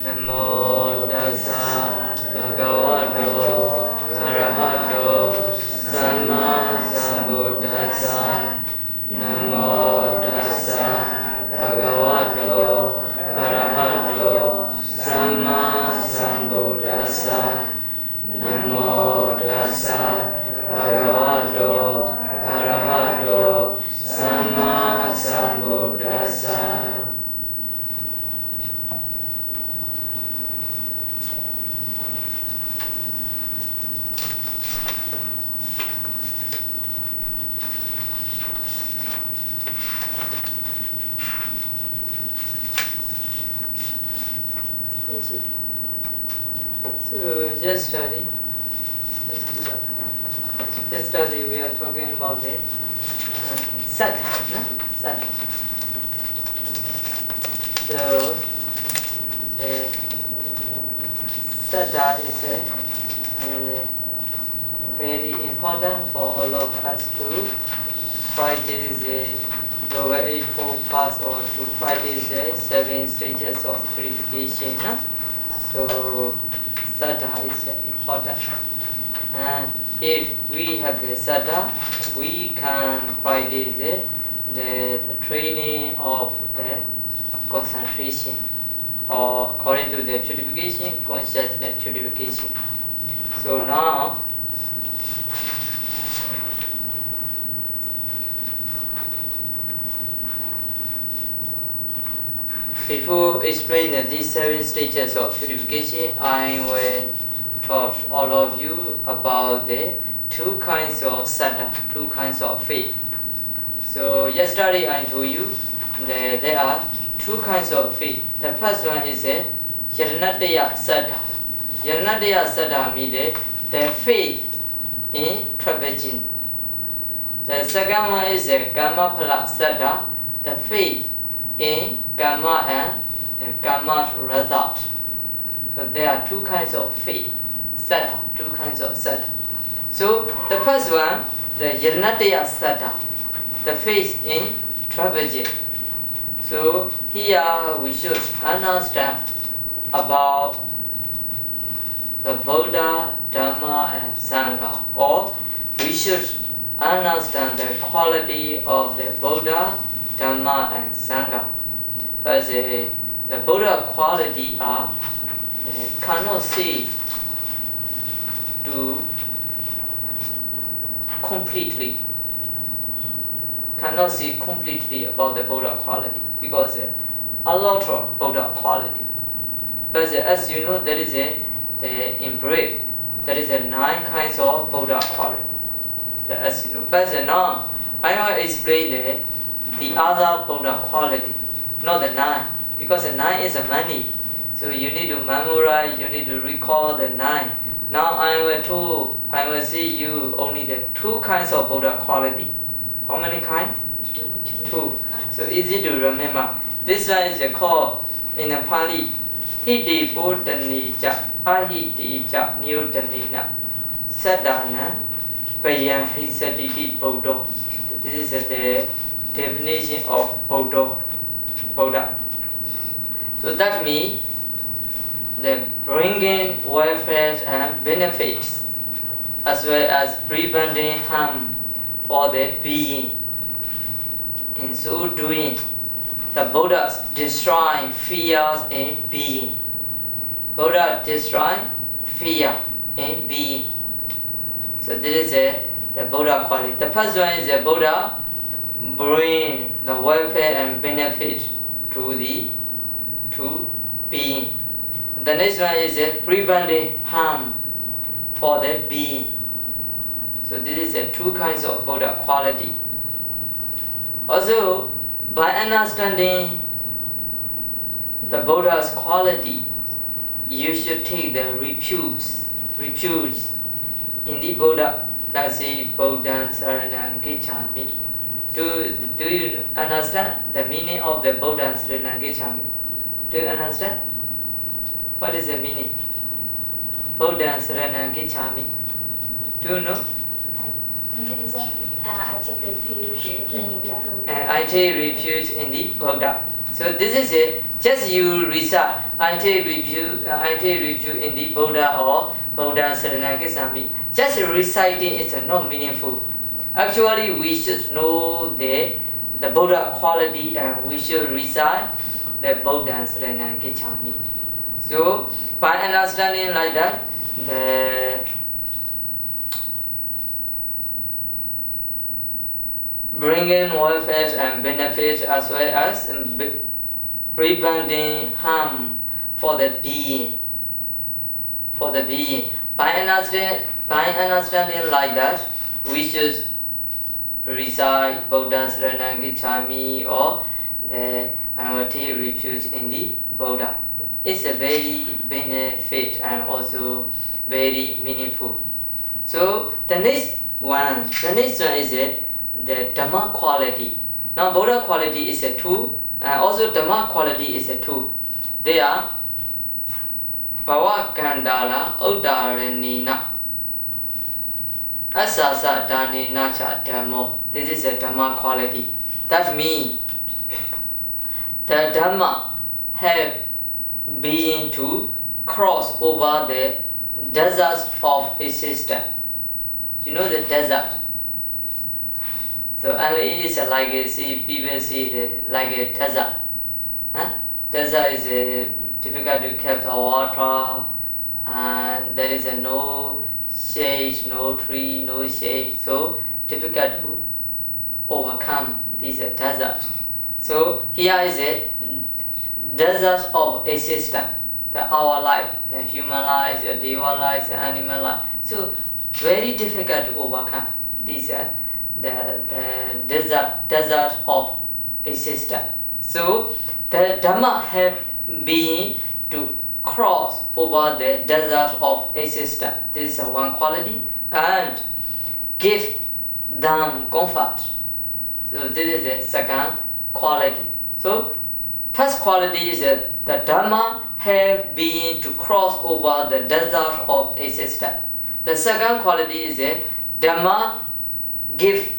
Namo tassa bhagavato arahato samma sambuddhassa. Namo tassa bhagavato arahato samma sambuddhassa. Namo tassa bhagavato arahato samma sambuddhassa. So yesterday we are talking about the saddha, no? Saddha. So saddha is very important for all of us to practice the lower eightfold paths or to practice the 7 stages of purification. No? So saddha is important, and if we have the saddha, we can practice the training of the concentration, or according to the purification, consciousness purification. So now before explaining these 7 stages of purification, I will talk all of you about the 2 kinds of saddha, 2 kinds of faith. So yesterday I told you that there are 2 kinds of faith. The first one is a Jāneyyācāra. Jāneyyācāra means the faith in traversing. The second one is a Karmaphala saddha, the faith in karma and karma result. So there are 2 kinds of faith, saddha, 2 kinds of saddha. So the first one, the Jāneyyācāra, the faith in traversing. So here we should understand about the Buddha, Dhamma and Sangha, or we should understand the quality of the Buddha, Dhamma and Sangha. Because the Buddha quality are cannot say to completely, cannot say completely about the Buddha quality, because a lot of Buddha quality. But as you know, there is in brief, there is 9 kinds of Buddha quality. As you know, but now I will explain the other Buddha quality, not the 9, because the 9 is many. So you need to memorize, you need to recall the 9. Now I will see you only the 2 kinds of Buddha quality. How many kinds? 2. So easy to remember. This one is called in the Pali, Hiti Bodhanija, Ahitija Nyudanina, Sadhana, Bayan Hisatiti Buddha. This is the definition of Buddha. So that means the bringing welfare and benefits, as well as preventing harm for the being. In so doing, the Buddha destroy fears in being. Buddha destroy fear in being. So this is the Buddha quality. The first one is the Buddha bring the welfare and benefit to being. The next one is preventing harm for the being. So this is the 2 kinds of Buddha quality. Also, by understanding the Buddha's quality, you should take the refuge in the Buddha. Let's say Buddha Saranam Gacchami. Do you understand the meaning of the Buddha Saranam Gacchami? Do you understand? What is the meaning? Buddha Saranam Gacchami. Do you know? I take refuge in the Buddha. I take refuge in the Buddha. So this is Just you recite until review in the Buddha or Buddha Saranam Gacchami. Just reciting is not meaningful. Actually, we should know the Buddha quality and we should recite the Buddha Saranam Gacchami. So, by understanding like that, the bringing welfare and benefit as well as preventing harm for the being. By understanding like that, we should recite Buddha Saranam Gacchami or I will take refuge in the Buddha. It's a very benefit and also very meaningful. So the next one is the Dhamma quality. Now Buddha quality is a two, and also Dhamma quality is a two. They are Bhava Kandala Udaranina Asasa Danina Cha Dhammo. This is a Dhamma quality. That means the Dhamma have been to cross over the deserts of existence. You know the desert. So and it is like people see like a desert. Desert is difficult to capture water, and there is no shade, no tree, no shade. So difficult to overcome this desert. So here is a desert of existence. Our life, human life, deva life, animal life. So very difficult to overcome this the desert of existence. So the Dhamma have been to cross over the desert of existence. This is one quality, and give them comfort. So this is the second quality. So first quality is that the Dhamma have been to cross over the desert of existence. The second quality is that Dhamma give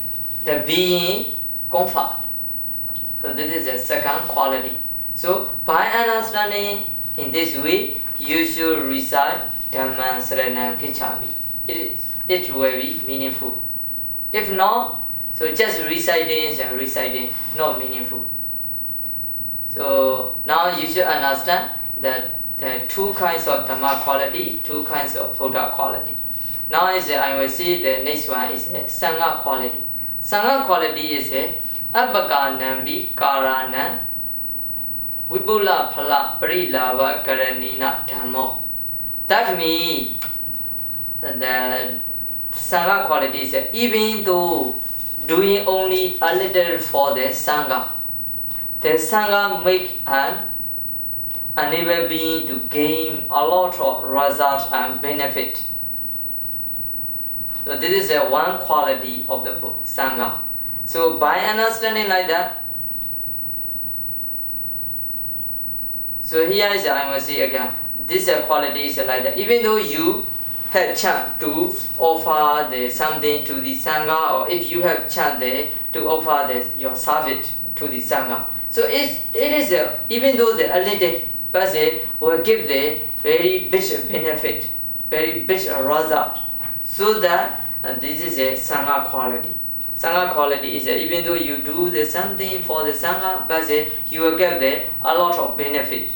the being comfort. So this is the second quality. So by understanding in this way, you should recite Dhamma Saranam Gacchami. It will be meaningful. If not, so just reciting not meaningful. So now you should understand that there are two kinds of Dhamma quality, two kinds of Buddha quality. Now I will see the next one is Sangha quality. Sangha quality is Apakanambi Karana Vipula Phala Parilava Karanina Dhammo. That means the Sangha quality is even though doing only a little for the Sangha make an unable being to gain a lot of result and benefit. So this is one quality of the book, Sangha. So by understanding like that, so here is I will see again, this quality is like that. Even though you have chance to offer something to the Sangha, or if you have chance to offer your service to the Sangha, so it is even though the alleged person will give the very big benefit, very big result. So that this is a Sangha quality. Sangha quality is even though you do something for the Sangha, but you will get a lot of benefit.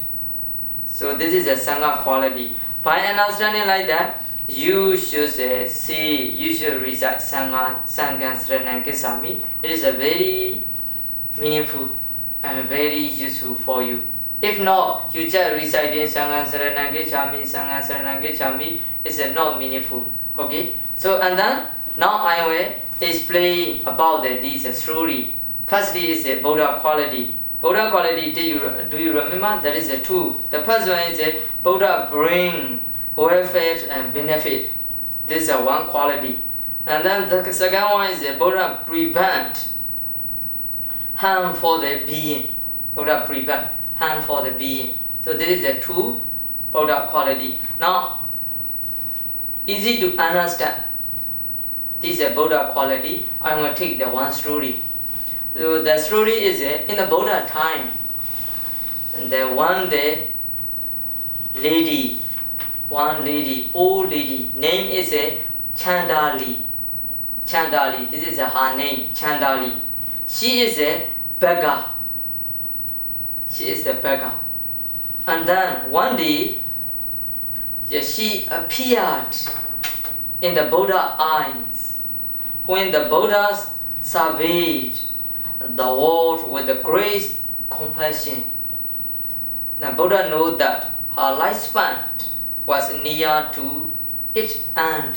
So this is a Sangha quality. By understanding like that, you should you should recite Sangha Saranam Gacchami. It is a very meaningful and very useful for you. If not, you just reciting Sangha Saranam Gacchami, it's not meaningful. Okay? So and then now I will explain about this story. Firstly is the Buddha quality. Buddha quality, do you remember? That is two. The first one is Buddha bring welfare and benefit. This is one quality. And then the second one is Buddha prevent harm for the being. Buddha prevent harm for the being. So this is the two Buddha quality. Now, easy to understand. This is a Buddha quality. I will take the one story. So the story is in the Buddha time. And then one day, old lady, name is a Chandali. This is her name, Chandali. She is a beggar. And then one day, she appeared in the Buddha's eyes. When the Buddha surveyed the world with the great compassion, the Buddha knew that her lifespan was near to its end.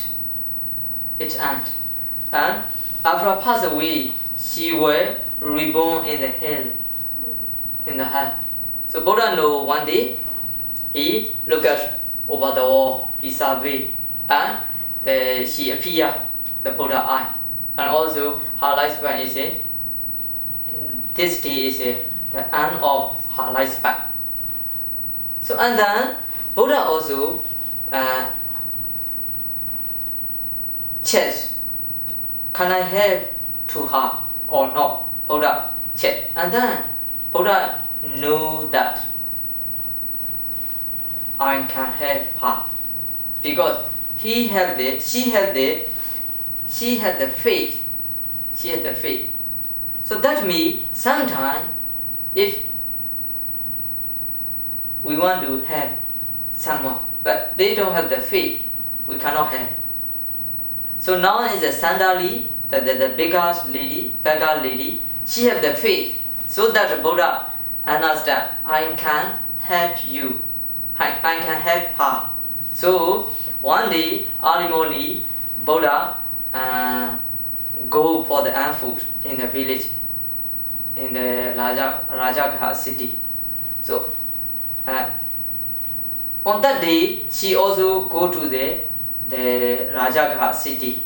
And after passing away, she was reborn in the hell. So Buddha knew one day, he looked over the wall, he surveyed, and she appeared the Buddha's eye. And also her lifespan is this day is the end of her lifespan. So and then Buddha also checked, can I help to her or not? Buddha checked, and then Buddha knew that I can help her because she had the faith. So that means sometimes if we want to help someone, but they don't have the faith, we cannot help. So now is the Sandali, the beggar lady, she has the faith, so that the Buddha understand, I can help you, I can help her. So one day, early morning, Buddha go for the food in the village, in the Rajagaha city. So on that day, she also go to the Rajagaha city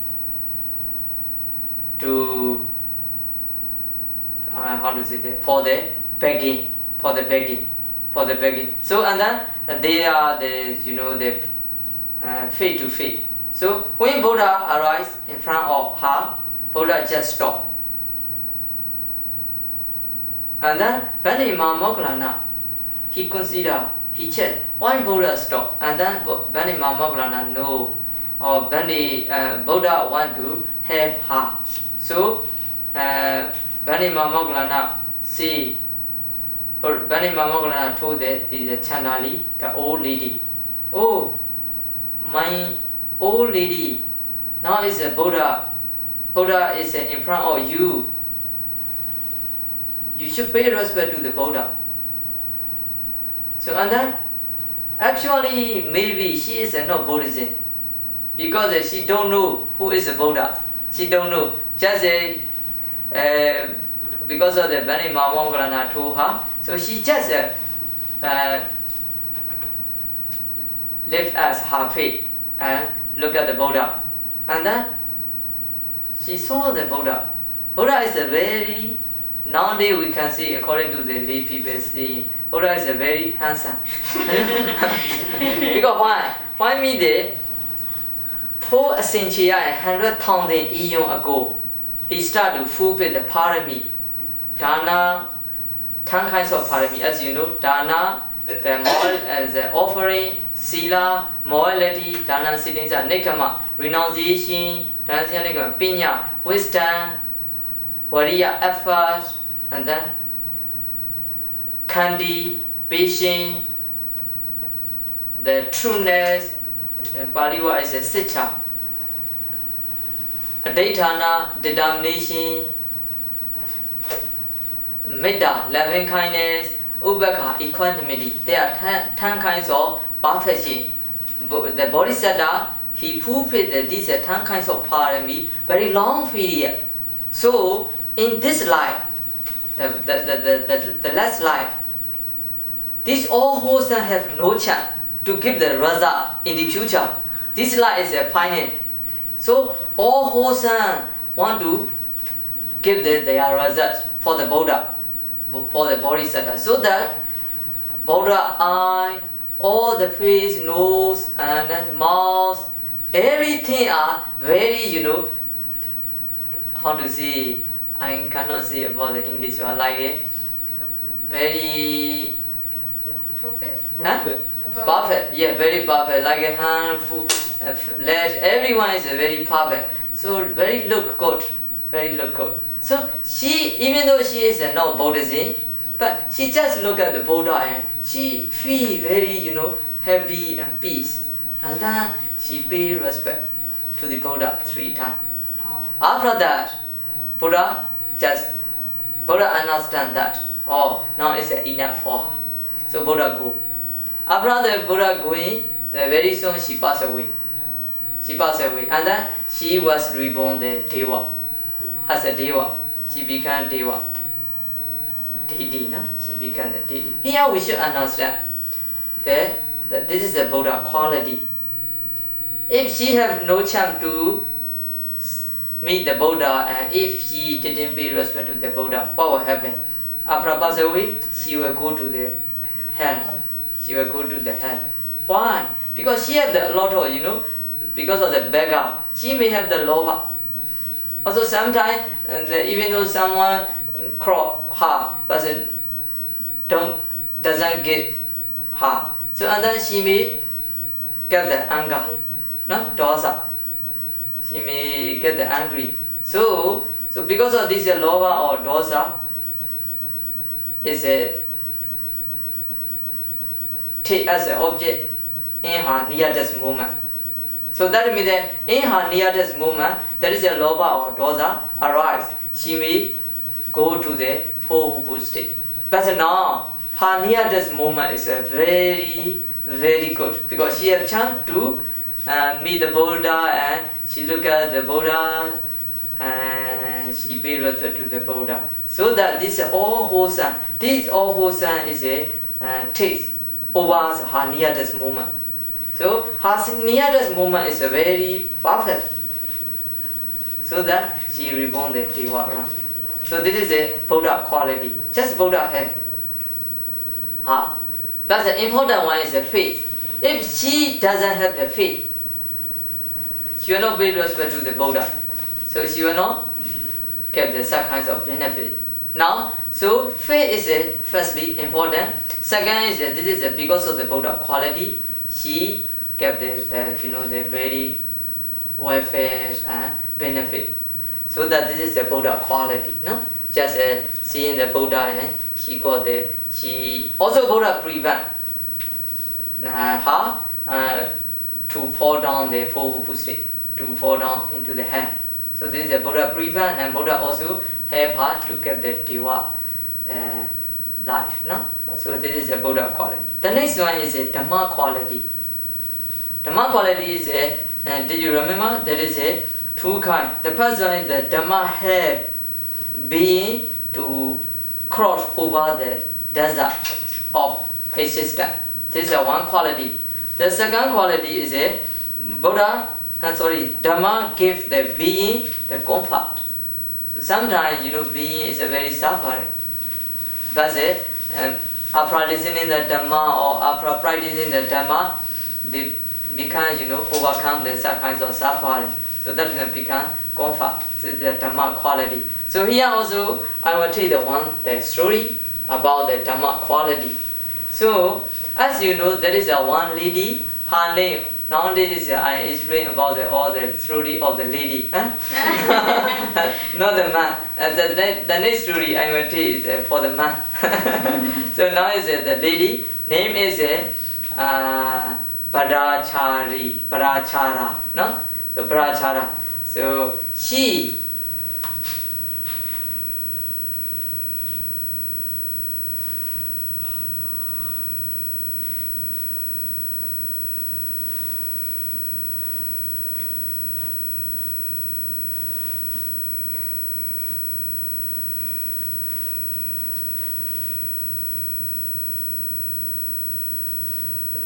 to for the begging. So and then they are the face to face. So when Buddha arrives in front of her, Buddha just stopped. And then Venerable he considered, he checked, why Buddha stopped? And then Venerable know, or Buddha want to help her. So Venerable see, Venerable told the Chandali, the old lady, oh, my old lady, now is a Buddha. Buddha is in front of you. You should pay respect to the Buddha. So and then, actually, maybe she is not Buddhism, because she don't know who is a Buddha. She don't know. Just because of the Venerable told her, so she just live as her faith and look at the Buddha. And then she saw the Buddha. Buddha is a very, nowadays we can see, according to the lay people say, Buddha is a very handsome. Because why? Why me there? 4 centuries and 100,000 years ago, he started to fulfill the parami. Dana, 10 kinds of parami, as you know, Dana, the offering, Sila, morality, Dana, Siddhisa, Nikama, renunciation, Dana, Pinya, wisdom, Wariya, effort, and then Kandi, patience, the trueness, Paliwa is a Sitcha, Adhaitana, determination, Metta, loving kindness, Ubeka, equanimity. There are 10 kinds of perfection. The Bodhisattva, he fulfilled these 10 kinds of parami very long period. So in this life, the last life, these all wholesome have no chance to give the result in the future. This life is a finite. So all wholesome want to give their result for the Buddha, for the Bodhisattva, so that Buddha eye, all the face, nose, and then mouth, everything are very, how to say, I cannot say about the English, like very Perfect. Huh? Perfect. Yeah, very perfect. Like a hand, foot, leg. Everyone is very perfect. So very look good. Very look good. So she, even though she is not Buddhism, but she just look at the Buddha and she feel very, happy and peace. And then she pay respect to the Buddha 3 times. Oh. After that, Buddha understand that. Oh, now it's enough for her. So Buddha go. After the Buddha going, very soon she passed away. She passed away, and then she was reborn the Deva. As a Deva, she became Deva. Deity, no? She became the deity. Here we should understand that this is the Buddha quality. If she have no chance to meet the Buddha, and if she didn't pay respect to the Buddha, what will happen? After pass away, she will go to the hell. She will go to the hell. Why? Because she has a lot of, because of the beggar, she may have the lova. Also sometimes, even though someone cross her, but doesn't get her. So and then she may get the anger, no? Dosa. She may get the angry. So because of this lova or dosa is take as an object in her near-death moment. So that means that in her near-death moment, there is a lova or dosa arise. She may go to the four-hupu state. But now, her near-death moment is very, very good because she has chance to meet the Buddha and she look at the Buddha and she pay respect to the Buddha. So that this all wholesome. This all wholesome is a taste over her near-death moment. So her near-death moment is a very perfect. So that she reborn the Deva. So this is a Buddha quality. Just Buddha have. But the important one is the faith. If she doesn't have the faith, she will not pay respect to the Buddha. So she will not get the some kinds of benefit. Now, so faith is firstly important. Second is that this is because of the Buddha quality, she get the very welfare and benefit. So that this is the Buddha quality, no? Just seeing the Buddha and she also Buddha prevent her to fall down the four-hupu state, to fall down into the hell. So this is the Buddha prevent and Buddha also help her to get the Deva life, no? So this is the Buddha quality. The next one is a Dhamma quality. Dhamma quality is did you remember? There is a 2 kinds. The first one is the Dhamma help being to cross over the desert of existence. This is one quality. The second quality is a Dhamma gives the being the comfort. So sometimes being is a very suffering. But after listening the Dhamma or after practicing the Dhamma, they become overcome the some kinds of suffering. So that can become comfort. This is the Dhamma quality. So here also I will tell the story about the Dhamma quality. So as you know, there is one lady. Her name nowadays I explain about all the story of the lady, huh? Not the man. The next story I will tell is for the man. So now is the lady. Name is Parachara, no? So Parachara. So she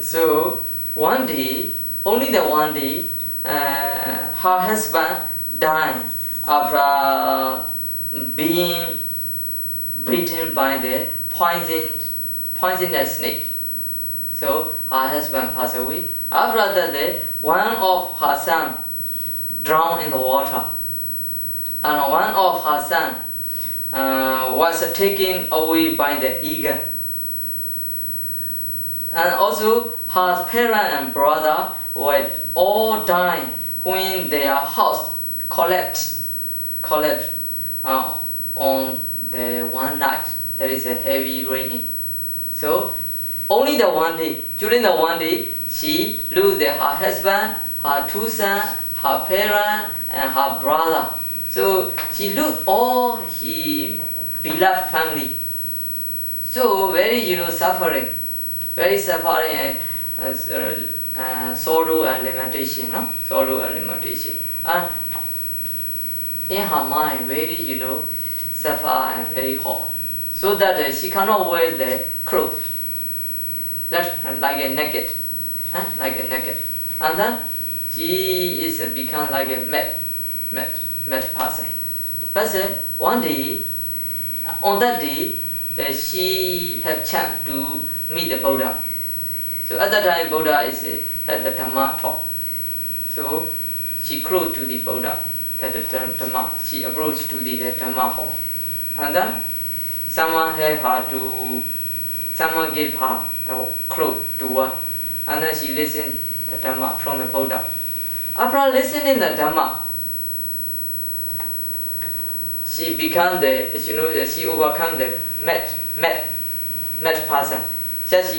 So one day, only the one day, her husband died after being bitten by the poisonous snake. So her husband passed away. After that, one of her sons drowned in the water, and one of her sons was taken away by the eagle. And also her parent and brother were all dying when their house collapsed on the one night. There is a heavy raining. So only the one day, during the one day, she lost her husband, her two sons, her parent, and her brother. So she lost all her beloved family. So very suffering, very suffering and sorrow and lamentation, no? Sorrow and lamentation. And in her mind, very suffer and very hot, so that she cannot wear the clothes. That like a naked, like a naked, and then she is become like a mad person. But one day, on that day, that she have chance to meet the Buddha. So at that time, Buddha is at the Dhamma talk. So she close to the Buddha, that the Dhamma. She approached to the Dhamma hall, and then someone gave her the cloth to wear, and then she listened the Dhamma from the Buddha. After listening the Dhamma, she become she overcome the mad person. Just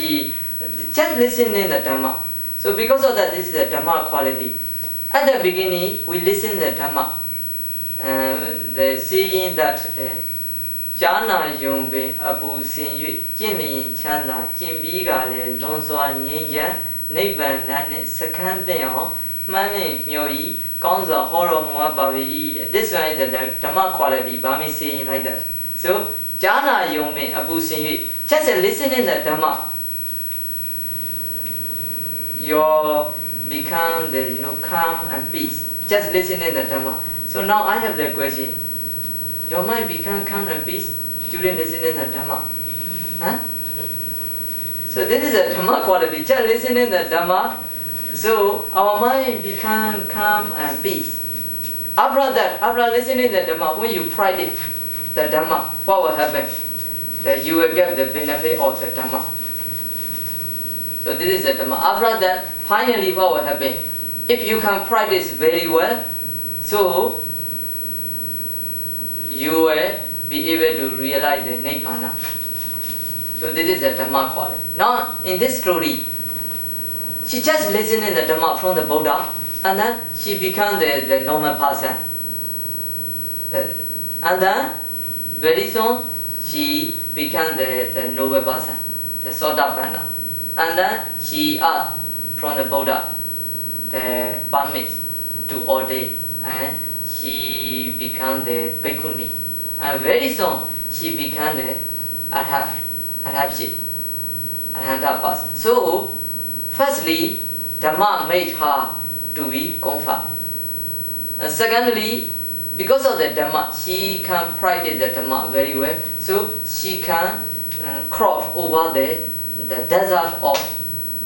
listening the Dhamma. So because of that, this is the Dhamma quality. At the beginning, we listen the Dhamma, the saying that Jāneyyācāra apu sin jin lin chanda jin bi ga le lon swa ngyin jan nibbān ne sakan tin aw man lin myo yi kaung swa ho ro mo ba wi. This one is the Dhamma quality, Burmese saying like that. So Jāneyyācāra apu sin just listening the Dhamma, you become the calm and peace. Just listening the Dhamma. So now I have the question. Your mind become calm and peace during listening the Dhamma. Huh? So this is a Dhamma quality. Just listening the Dhamma, so our mind become calm and peace. After that, after listening the Dhamma, when you practice the Dhamma, what will happen? That you will get the benefit of the Dhamma. So this is the Dhamma. After that, finally what will happen? If you can practice very well, so you will be able to realize the Nibbana. So this is the Dhamma quality. Now in this story, she just listening the Dhamma from the Buddha, and then she become the normal person. And then very soon she become the noble person, the Sotapanna. And then she asked from the Buddha the permit to ordain, and she became the bhikkhuni. And very soon she became the arhatship, arhanta person. So firstly, Dhamma made her to be comfort. And secondly, because of the Dhamma, she can practice the Dhamma very well. So she can cross over the desert of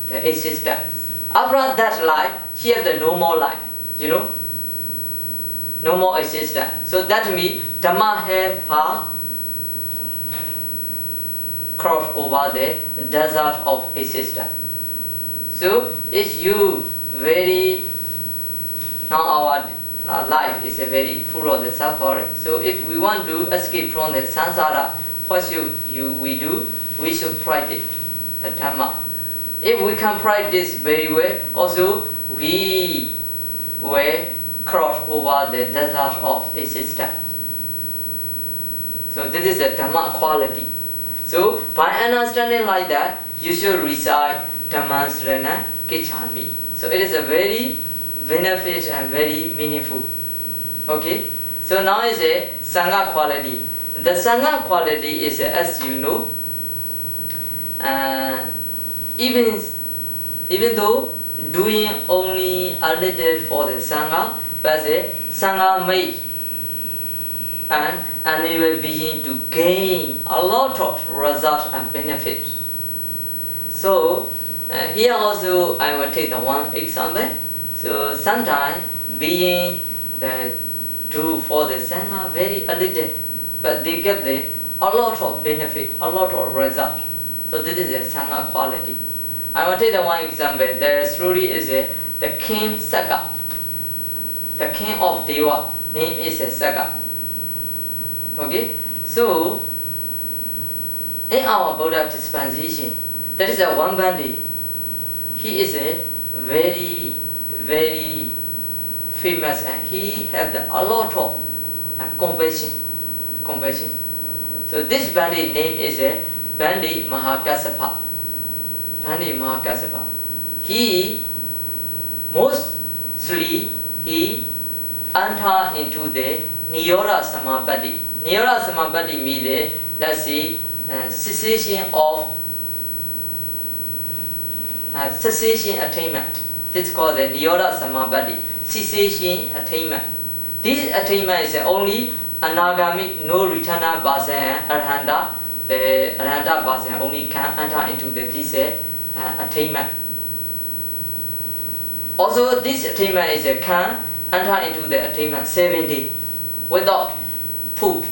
the existence. After that life, she has the no more life, no more existence. So that means Dhamma help her cross over the desert of existence. So it's you very, now our life is a very full of the suffering. So if we want to escape from the samsara, what we do? We should practice the Dhamma. If we can practice very well, also we will cross over the desert of existence. So this is the Dhamma quality. So by understanding like that, you should recite Dhamma Srana Kichami. So it is a very benefit and very meaningful. Okay. So now is a Sangha quality. The Sangha quality is, as you know, even though doing only a little for the Sangha, but the Sangha made and enable being to gain a lot of result and benefit. So here also I will take the one example. So sometimes being the do for the Sangha very a little, but they get a lot of benefit, a lot of result. So this is the Sangha quality. I will take the one example. The story is the king Saka. The king of Deva name is Saka. Okay, so in our Buddha dispensation, there is a one Bandi. He is a very, very famous, and he have a lot of compassion. So this Bandi name is Bandi Mahakassapa. Bandi Mahakassapa. He mostly enter into the Niyoda Samapatti. Niyoda Samapatti means let's say cessation attainment. This is called the Niyoda Samapatti. Cessation attainment. This attainment is only Anagami, no returner person, and Arhanta. The Arhanta person only can enter into this attainment. Also, this attainment is can enter into the attainment 7 days without food,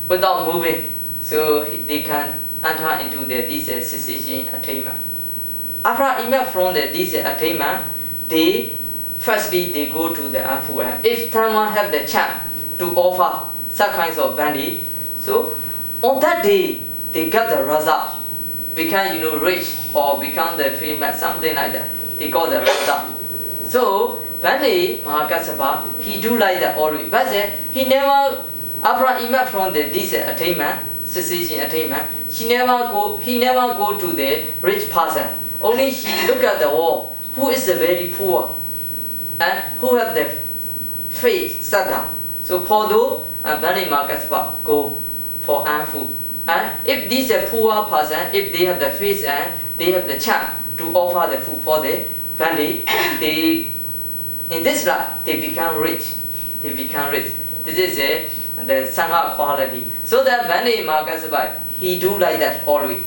without moving. So they can enter into this cessation attainment. After emerge from this attainment, firstly they go to the unfood. If someone have the chance to offer such kinds of Bandi, so on that day they get the result, become rich or become the famous, something like that. They got the result. So Bandi Mahakassapa, he do like that already, but he never after emerge from this attainment, cessation attainment, he never go to the rich person. Only he look at the wall, who is very poor and who have the faith sadha. So for those, Bandi Mahakassapa go for food. And if this is a poor person, if they have the faith and they have the chance to offer the food for the Bandi, in this life they become rich. They become rich. This is the Sangha quality. So that Bandi Mahakassapa, he do like that always.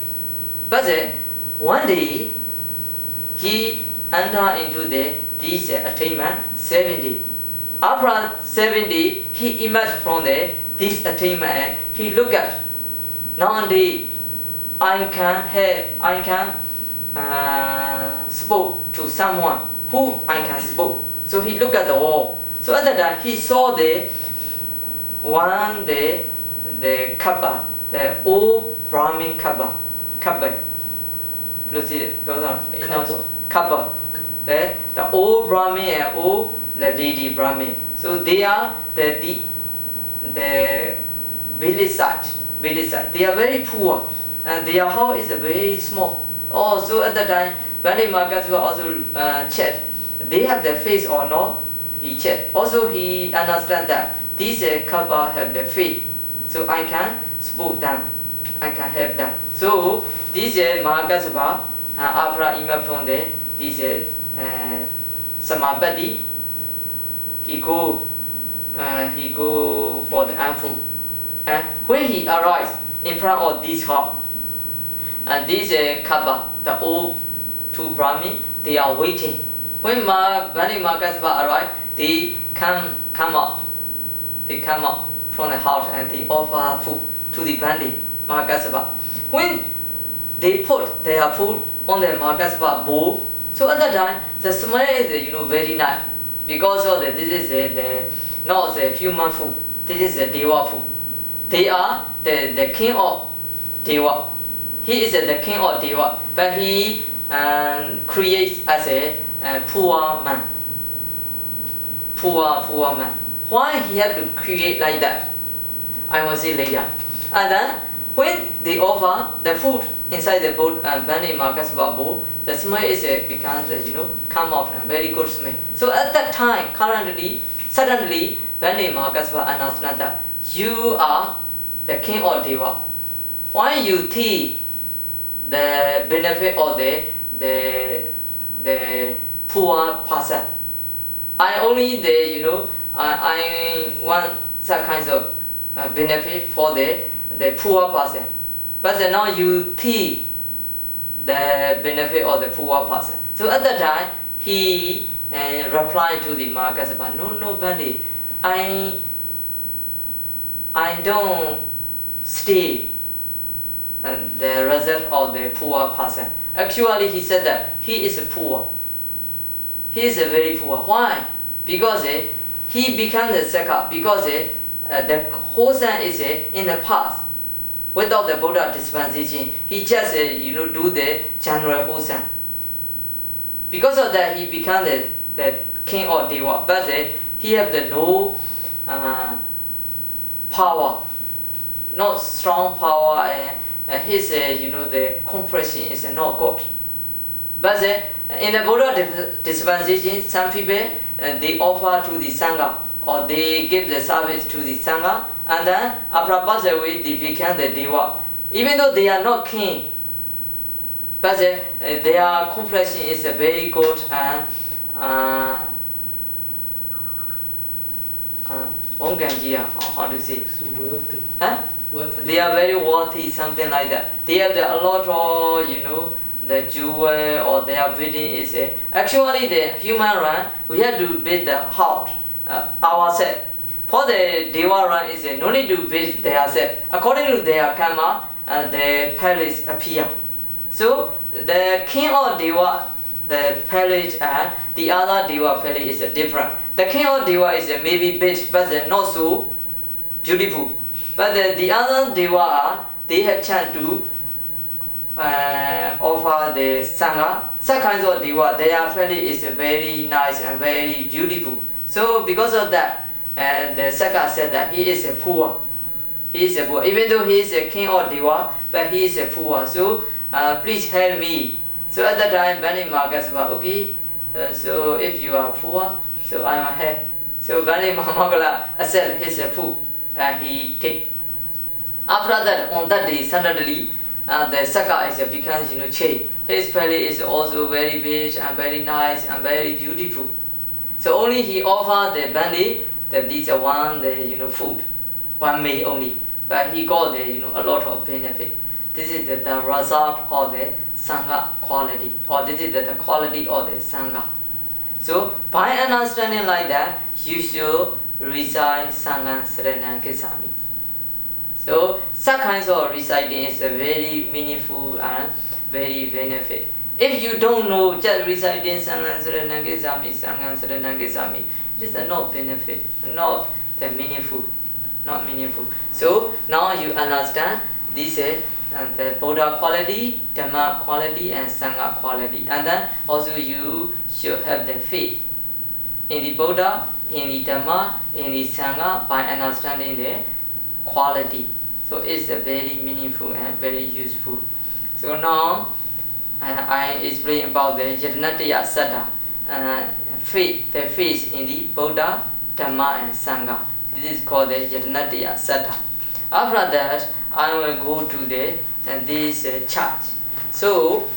But one day he enter into this attainment 7 days. After 7 days, he emerged from this attainment and he look at nowadays I can spoke to someone who I can spoke. So he looked at the wall. So at that time he saw the Kappa, the old Brahmin Kappa. Kappa. The old Brahmin and old lady Brahmin. So they are the village side. They are very poor and their house is very small. Also at that time, Bandi Mahakassapa also checked they have their faith or not. He checked. Also he understand that these Kappa have their faith, so I can support them. I can help them. So this Mahakassapa after emerge from this Samapatti, he go for the food. And when he arrives in front of this house, and this Kappa, the old two Brahmin, they are waiting. When Bandi Mahakassapa arrive, they come out. They come out from the house and they offer food to the Bandi Mahakassapa. When they put their food on the Mahakassapa bowl, so at that time the smell is very nice, because of this is not the human food. This is the Deva food. They are the king of Deva. He is the king of Deva, but he creates as a poor man. Poor man. Why he have to create like that? I will see later. And then when they offer the food inside the bowl, Bandi Mahakassapa bowl, the smell is becomes come out and very good smell. So at that time, suddenly Bandi Mahakassapa announced that you are the king of Deva. Why you take the benefit of the poor person? I only I want some kinds of benefit for the poor person, but now you take the benefit of the poor person. So at that time he replied to the Mahakassapa, no Bandi, I don't stay the result of the poor person. Actually, he said that he is poor. He is very poor. Why? Because he became the Saka. Because the Hosan is in the past. Without the Buddha dispensation, he just do the general Hosan. Because of that, he became the king or Deva. But he have the no power, not strong power, and his the compression is not good. But in the Buddha dispensation, some people they offer to the Sangha, or they give the service to the Sangha, and then after pass away they become the Deva. Even though they are not king, but their compression is very good, and how to say? Huh? They are very wealthy, something like that. They have a lot of the jewel, or their building is actually the human run. We have to build the house ourselves. For the Deva run is no need to build themselves. According to their karma, the palace appear. So the king of Deva, the palace, and the other Deva palace is different. The king of Deva is maybe big, but not so beautiful. But the other Deva, they have chance to offer the Sangha. Some kinds of Deva, their palace is very nice and very beautiful. So because of that, the Saka said that he is poor. He is poor. Even though he is a king of Deva, but he is poor. So please help me. So at that time, Bani Maga said, okay, so if you are poor, so I will help. So Bani Mahamagala accept his food, and he take. After that, on that day, suddenly, the Saka is becomes change. His palace is also very big and very nice and very beautiful. So only he offered the Bani that these are one food, one meal only, but he got a lot of benefit. This is the result of the Sangha quality, or this is the quality of the Sangha. So by understanding like that, you should recite Sangha Saranam Gacchami. So such kinds of reciting is very meaningful and very benefit. If you don't know, just reciting Sangha Saranam Gacchami, Sangha Saranam Gacchami, it is not benefit, not the meaningful, not meaningful. So now you understand this is the Buddha quality, Dhamma quality, and Sangha quality. And then also you should have the faith in the Buddha, in the Dhamma, in the Sangha by understanding the quality. So it's very meaningful and very useful. So now I explain about the Jāneyyācāra, faith, the faith in the Buddha, Dhamma, and Sangha. This is called the Jāneyyācāra. After that, I will go to this chart. So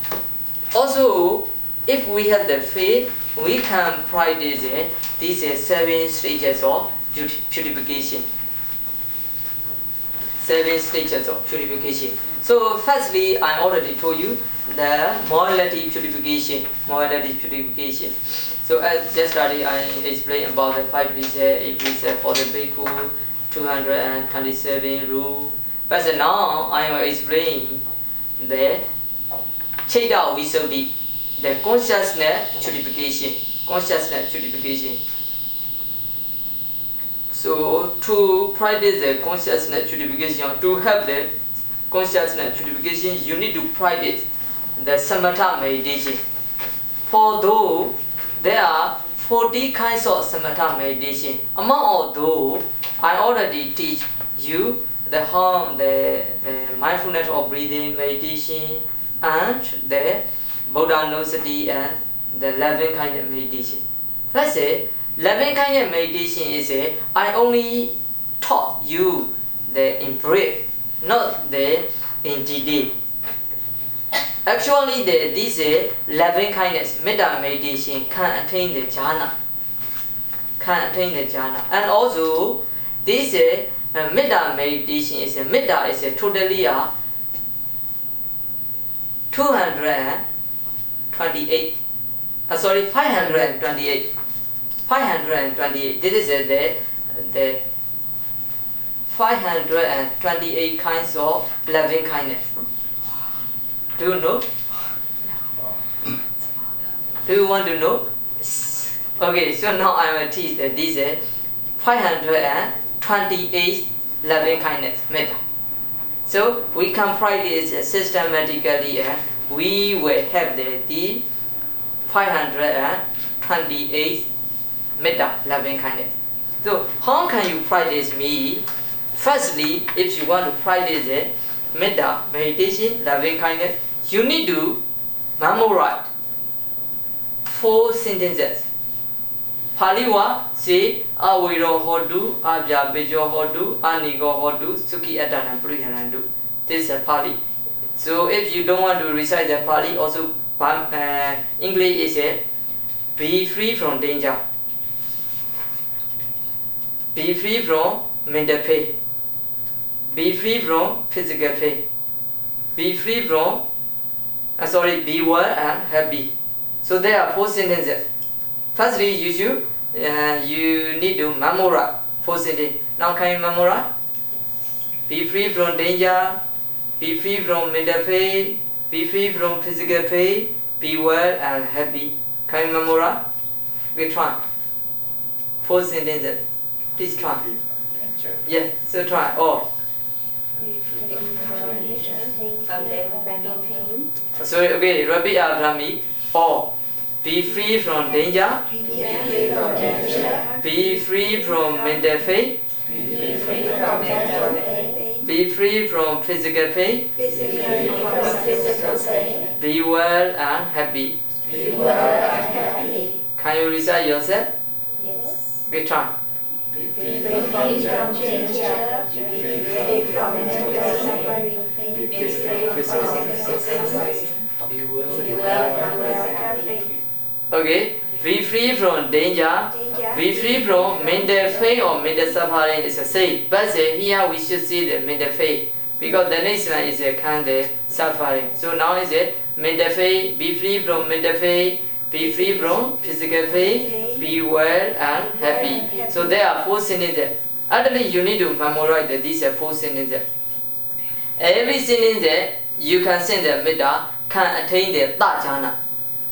also, if we have the faith, we can practice these 7 stages of purification. 7 stages of purification. So firstly, I already told you the morality purification. Morality purification. So as yesterday I explained about the 5 precepts, 8 precepts for the Bhikkhu, 227 rules. But now I will explain the Cheda Visuddhi, the consciousness purification. Consciousness purification. So to practice the consciousness purification, to have the consciousness purification, you need to practice the samatha meditation. For those, there are 40 kinds of samatha meditation. Among all those, I already teach you the mindfulness of breathing meditation, and the Buddha Nosati, and the loving kindness meditation. First, loving kindness meditation is I only taught you in brief, not in detail. Actually, this loving kindness metta meditation can attain the jhana. And also, this metta meditation is totally 228. 528. 528. This is the 528 kinds of loving kindness. Do you know? Do you want to know? Okay, so now I will teach this 528 loving kindness metta. So we can practice systematically and we will have the 528 metta loving kindness. So how can you practice me? Firstly, if you want to practice metta meditation, loving kindness, you need to memorize 4 sentences. Pali wa say awiro hodu, abya bejo hodu, anigo hodu, suki adana priharandu. This is Pali. So if you don't want to recite the Pali, also English is be free from danger. Be free from mental pain. Be free from physical pain. Be free from be well and happy. So there are 4 sentences. Firstly, you need to memorize 4 sentences. Now can you memorize? Be free from danger. Be free from mental pain. Be free from physical pain. Be well and happy. Can you memorize? We try. 4 sentences. Please try. Yeah, so try. Oh. So okay, repeat after me. Oh. Be free from danger. Be free from mental pain. Be free from physical pain. Be well and happy. Can you recite yourself? Yes. We try. Be free from danger. Be free from mental suffering. Be free from physical suffering. Be well and happy. Okay, be free from danger, be free from mental pain or mental suffering is the same. But here we should see the mental pain because the next one is a kind of suffering. So now is it mental pain, be free from mental pain, be free from physical pain, be well and happy. So there are 4 sentences. Actually, you need to memorize these 4 sentences. Every sentence you can send the metta can attain the tajana.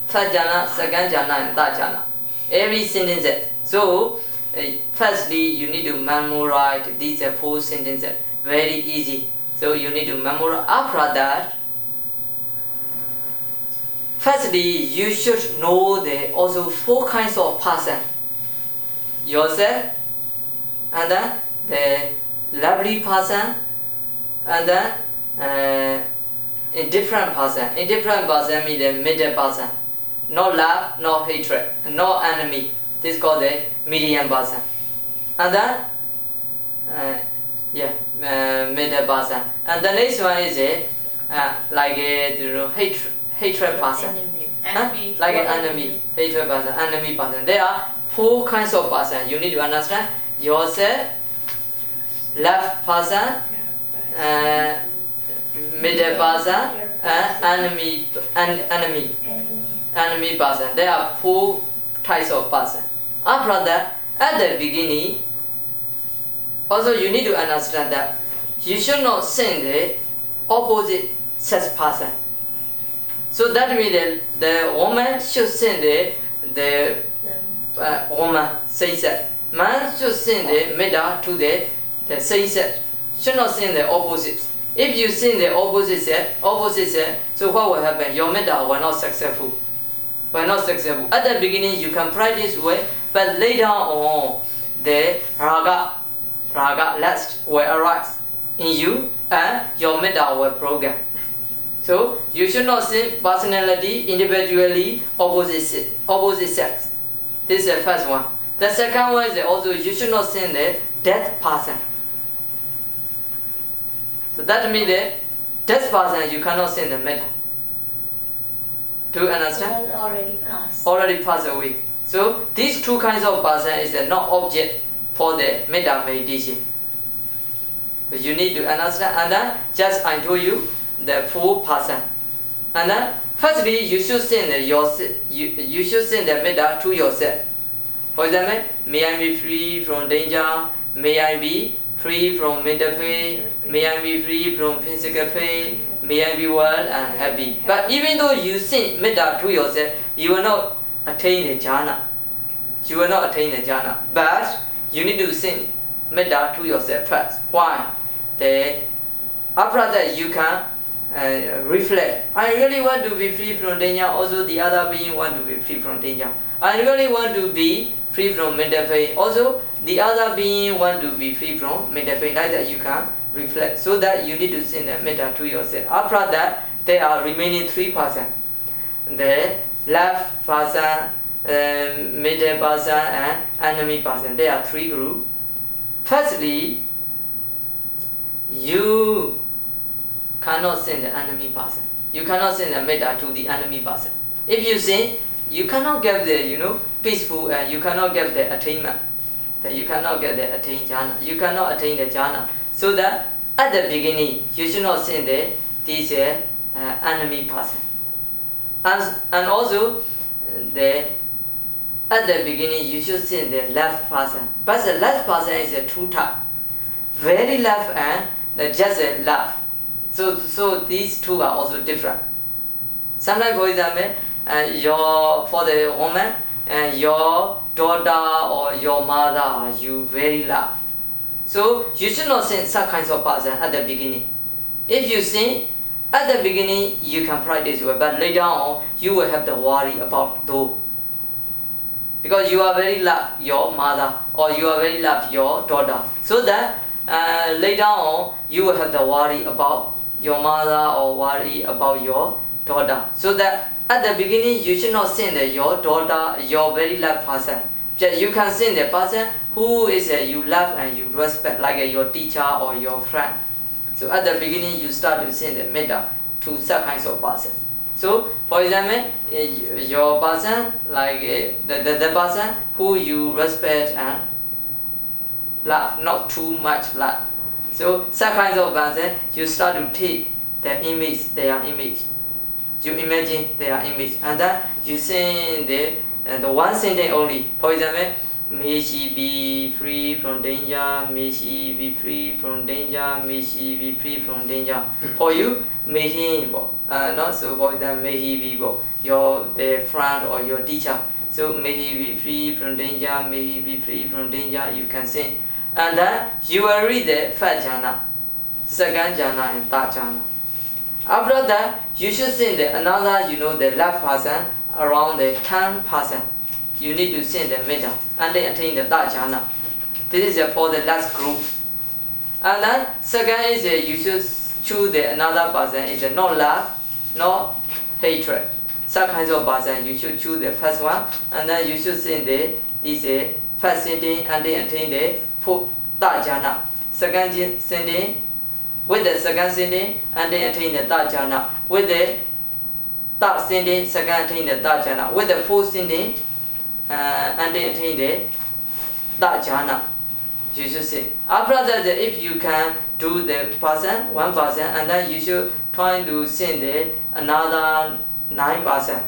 First jhana, second jhana, and third jhana. Every sentence. So, firstly, you need to memorize these 4 sentences. Very easy. So, you need to memorize. After that, firstly, you should know the also 4 kinds of person. Yourself, and then the lovely person, and then indifferent person. Indifferent person means the middle person. No love, no hatred, no enemy. This is called the medium person. And then, middle person. And the next one is like a hatred person. Like an enemy, hatred person, enemy person. There are 4 kinds of person. You need to understand yourself, love person, middle person, enemy person. There are 4 types of person. After that, at the beginning, also you need to understand that you should not send the opposite sex person. So that means the woman should send the woman same sex. Man should send the metta to the same sex. Should not send the opposite. If you send the opposite sex, so what will happen? Your metta will not successful. At the beginning you can practice well, but later on the raga lust will arise in you and your metta will program. So you should not send personality, individually, opposite sex. This is the first one. The second one is also you should not send the death person. So that means the death person you cannot send the metta. Do you understand? Already passed away. So these 2 kinds of person is not object for the metta meditation. So you need to understand. And then just I told you the 4 person. And then firstly you should send you should send the metta to yourself. For example, may I be free from danger. May I be free from mental pain. May I be free from physical pain. May I be well and happy. But even though you sing metta to yourself, you will not attain the jhana. You will not attain the jhana. But you need to send metta to yourself first. Why? After that you can reflect. I really want to be free from danger. Also the other being want to be free from danger. I really want to be free from mental pain. Also the other being want to be free from mental pain. Like that you can reflect. So that you need to send the metta to yourself. After that there are remaining 3 persons. The left person, middle person and enemy person. There are 3 groups. Firstly, you cannot send the enemy person. You cannot send the metta to the enemy person. If you send, you cannot get the peaceful and you cannot get the attainment. You cannot get the jhana. You cannot attain the jhana. So that at the beginning you should not send this enemy person. And also at the beginning you should send the left person. But the left person is a 2 type. Very left and just a left. So these 2 are also different. Sometimes, for example, for the woman, your daughter or your mother, you very love. So you should not send such kinds of person at the beginning. If you send at the beginning, you can practice well, but later on you will have to worry about those. Because you are very love your mother or you are very love your daughter. So that later on you will have to worry about your mother or worry about your daughter. So that at the beginning you should not send your daughter, your very loved person. Just you can send the person who is you love and you respect, like your teacher or your friend. So at the beginning you start to send the metta to such kinds of person. So for example, your person, like the person who you respect and love, not too much love. So such kinds of person, you start to take their image, You imagine their image, and then you sing the one sentence only. For example, may she be free from danger, may she be free from danger, may she be free from danger. For you, may he, not so for example, may he be the friend or your teacher. So may he be free from danger, may he be free from danger, you can sing. And then you will read the first jhana, second jhana and third jhana. After that, you should sing another, the left person around the 10 person. You need to sing the metta and then attain the third jhana. This is for the last group. And then second is you should choose another person is not love, not hatred. Such kinds of person you should choose the first one, and then you should sing this first sentence and then attain the third jhana. Second sentence with the second sentence and then attain the third jhana. With the third sentence, second attain the third jhana. With the fourth sentence and then attain the third jhana. You should say. After that, if you can do the person, one person, and then you should try to sing another 9 person,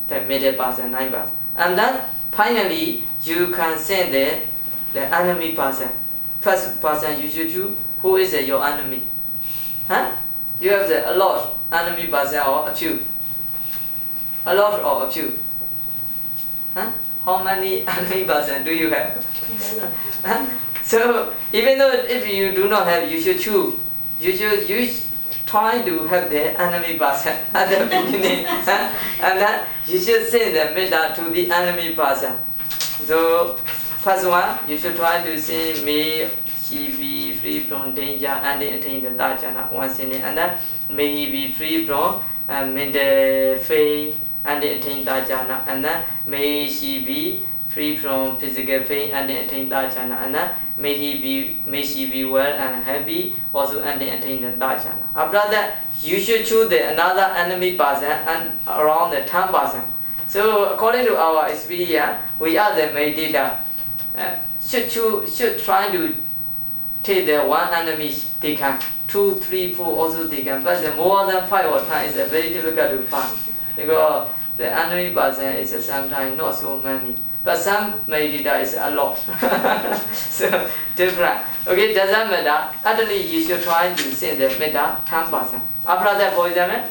the middle person, 9 person. And then finally, you can send the enemy person. First person you should choose who is your enemy. Huh? You have a lot enemy person or a few. A lot or a few. Huh? How many enemy person do you have? Huh? So even though if you do not have, you should choose. You should try to have the enemy person at the beginning, and then you should send the metta to the enemy person. So first one, you should try to say may she be free from danger and then attain the third jhana, one sentence, and then may he be free from mental pain and then attain third jhana, and then may she be free from physical pain and then attain third jhana, and then may she be well and happy also and then attain the third jhana. After that, you should choose another enemy person and around the 10 person. So according to our experience, we are the meditator. Should try to take the one enemy. They can 2, 3, 4 also they can, but the more than 5 or 10 is very difficult to find because the enemy person is sometimes not so many. But some meditator is a lot. So different. Okay, doesn't matter. Actually, you should try to sing the metta 10%. After that, for example,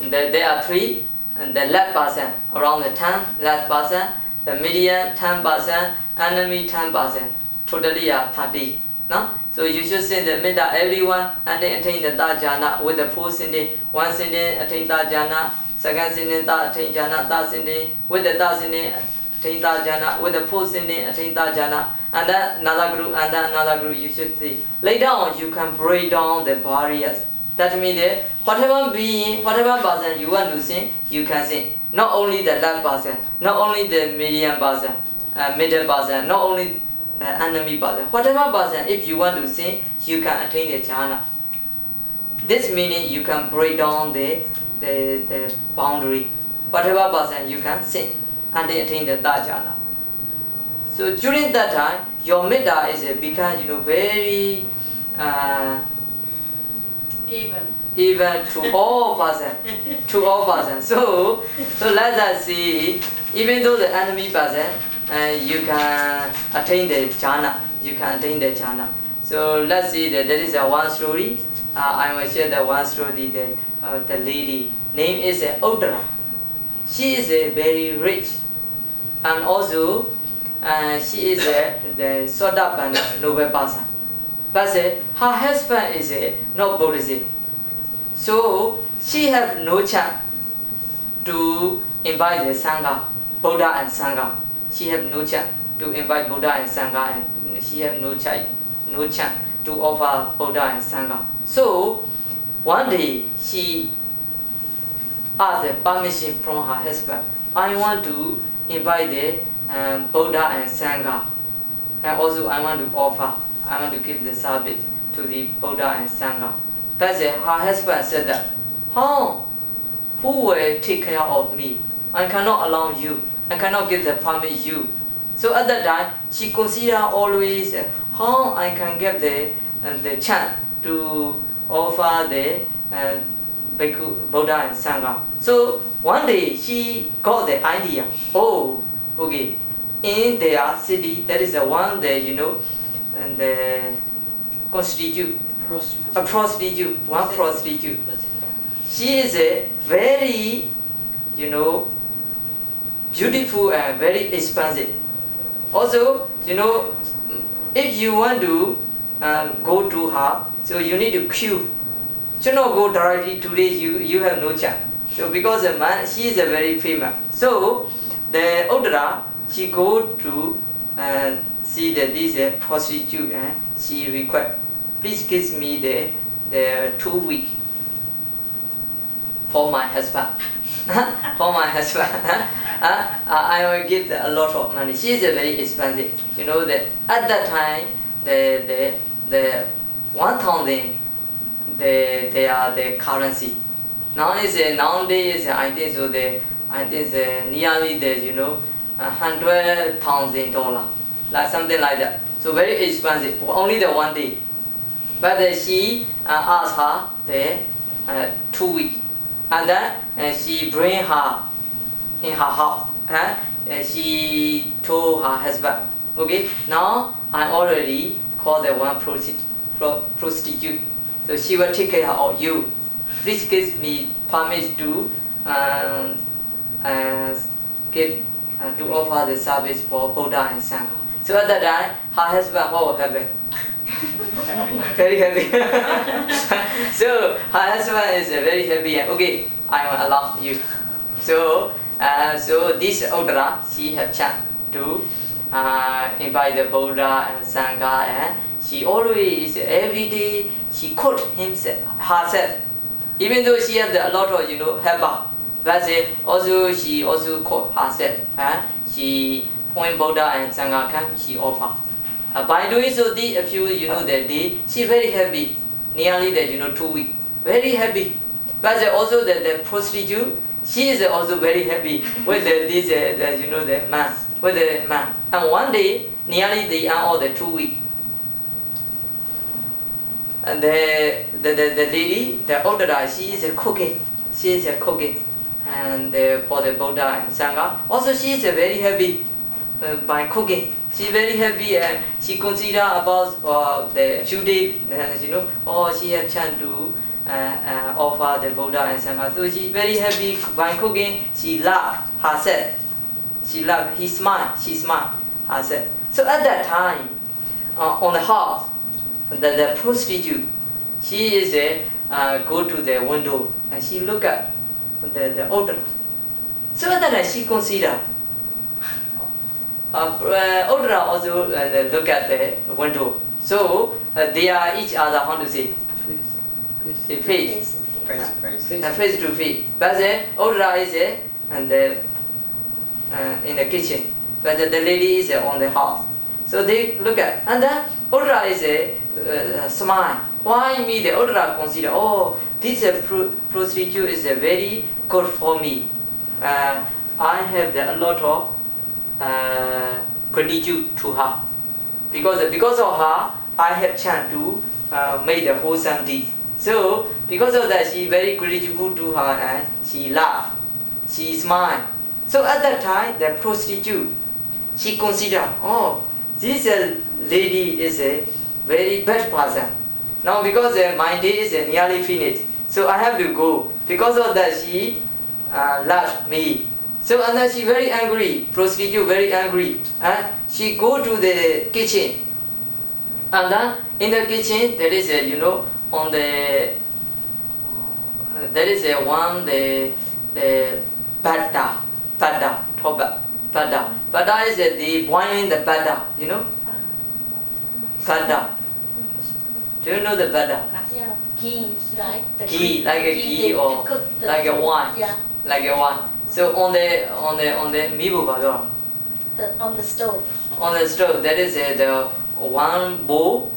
there are 3 and the left person around the 10 left person, the median 10%, enemy 10%, totally 30. No? So you should sing the middle everyone and then attain the third jhana with the full singing. One singing attain third jhana, second singing attain jhana, third singing with the third singing attain third jhana, with the full singing attain third jhana, and then another group and then another group you should see. Later on you can break down the barriers. That means that whatever being, whatever person you want to sing, you can sing. Not only the left person, not only the medium person, middle person, not only enemy person. Whatever person, if you want to sing, you can attain the jhana. This meaning you can break down the boundary. Whatever person you can sing and then attain the third jhana. So during that time, your metta is become very even to all persons. So let us see. Even though the enemy person, you can attain the jhana. So let's see that there is a one story. I will share the one story. The lady name is Uttara. She is very rich, and also she is the Sotapanna noble person. But her husband is not Buddhist. So she have no chance to invite the Sangha, Buddha and Sangha. She have no chance to invite Buddha and Sangha, and she have no chance to offer Buddha and Sangha. So one day she asked the permission from her husband. I want to invite the Buddha and Sangha, and also I want to give the service to the Buddha and Sangha. But her husband said that, how? Who will take care of me? I cannot allow you. I cannot give the permit you. So at that time, she considered always how I can get the chance to offer the Bhikkhu, Buddha and Sangha. So one day she got the idea. Oh, okay. In their city, there is one that and the one prostitute. She is a very, beautiful and very expensive. Also, if you want to go to her, so you need to queue. You not go directly today. You have no chance. So because the man, she is a very famous. So the Uttara, she go to see that this prostitute, and she request, please give me the 2 weeks for my husband. For my husband. I will give a lot of money. She is very expensive. That at that time the 1,000 they are the currency. Nowadays I think so. Nearly $100,000, like something like that. So very expensive. Only the one day. But she asked her the 2 weeks, and then she bring her in her house. She told her husband, okay, now I already called the one prostitute. So she will take care of you. Please give me permit to to offer the service for Buddha and Sangha. So at that time, her husband, what will happen? Very happy. So her husband is very happy. Okay, I will allow you. So this Uttara, she have chance to invite the Buddha and Sangha, and she always every day she cook herself. Even though she has a lot of helper, but she also cook herself. She point Buddha and Sangha come, she offer. By doing so, a few that day, she very happy. Nearly 2 weeks, very happy. But also the prostitute, she is also very happy with the man, with the man. And one day, nearly they are all the 2 weeks. And the lady, the Uttara, she is cooking, and for the Buddha and Sangha. Also, she is very happy by cooking. She very happy, and she consider about the few days, she have chance to offer the Buddha and Sangha. So she's very happy by cooking. She laughed herself. She laughed. He smiled. She smiled herself. So at that time, on the house, the prostitute, she is go to the window and she look at the odor. So at that time she consider. Odor also look at the window. So they are each other, how to say? Face to face. But the odor is and in the kitchen, but the lady is on the house. So they look at, and the odor is a smile. Why me? The odor consider, oh, this prostitute is very good for me. I have a lot of gratitude to her, because of her I have chance to make the wholesome deed. So because of that, she very grateful to her and she laughed, she smiled. So at that time, the prostitute, she considered, oh, this lady is a very bad person. Now because my day is nearly finished, so I have to go. Because of that, she laughed me. So and then she very angry, prostitute very angry, and she go to the kitchen. And then in the kitchen there is on the there is the Pada is the boiling the pada, Pada. Do you know the pada? Yeah. Ghee, right? Ghee, like a ghee or like a wine. Yeah. Like a wine. So on the mibu On the stove. On the stove, that is the one bowl,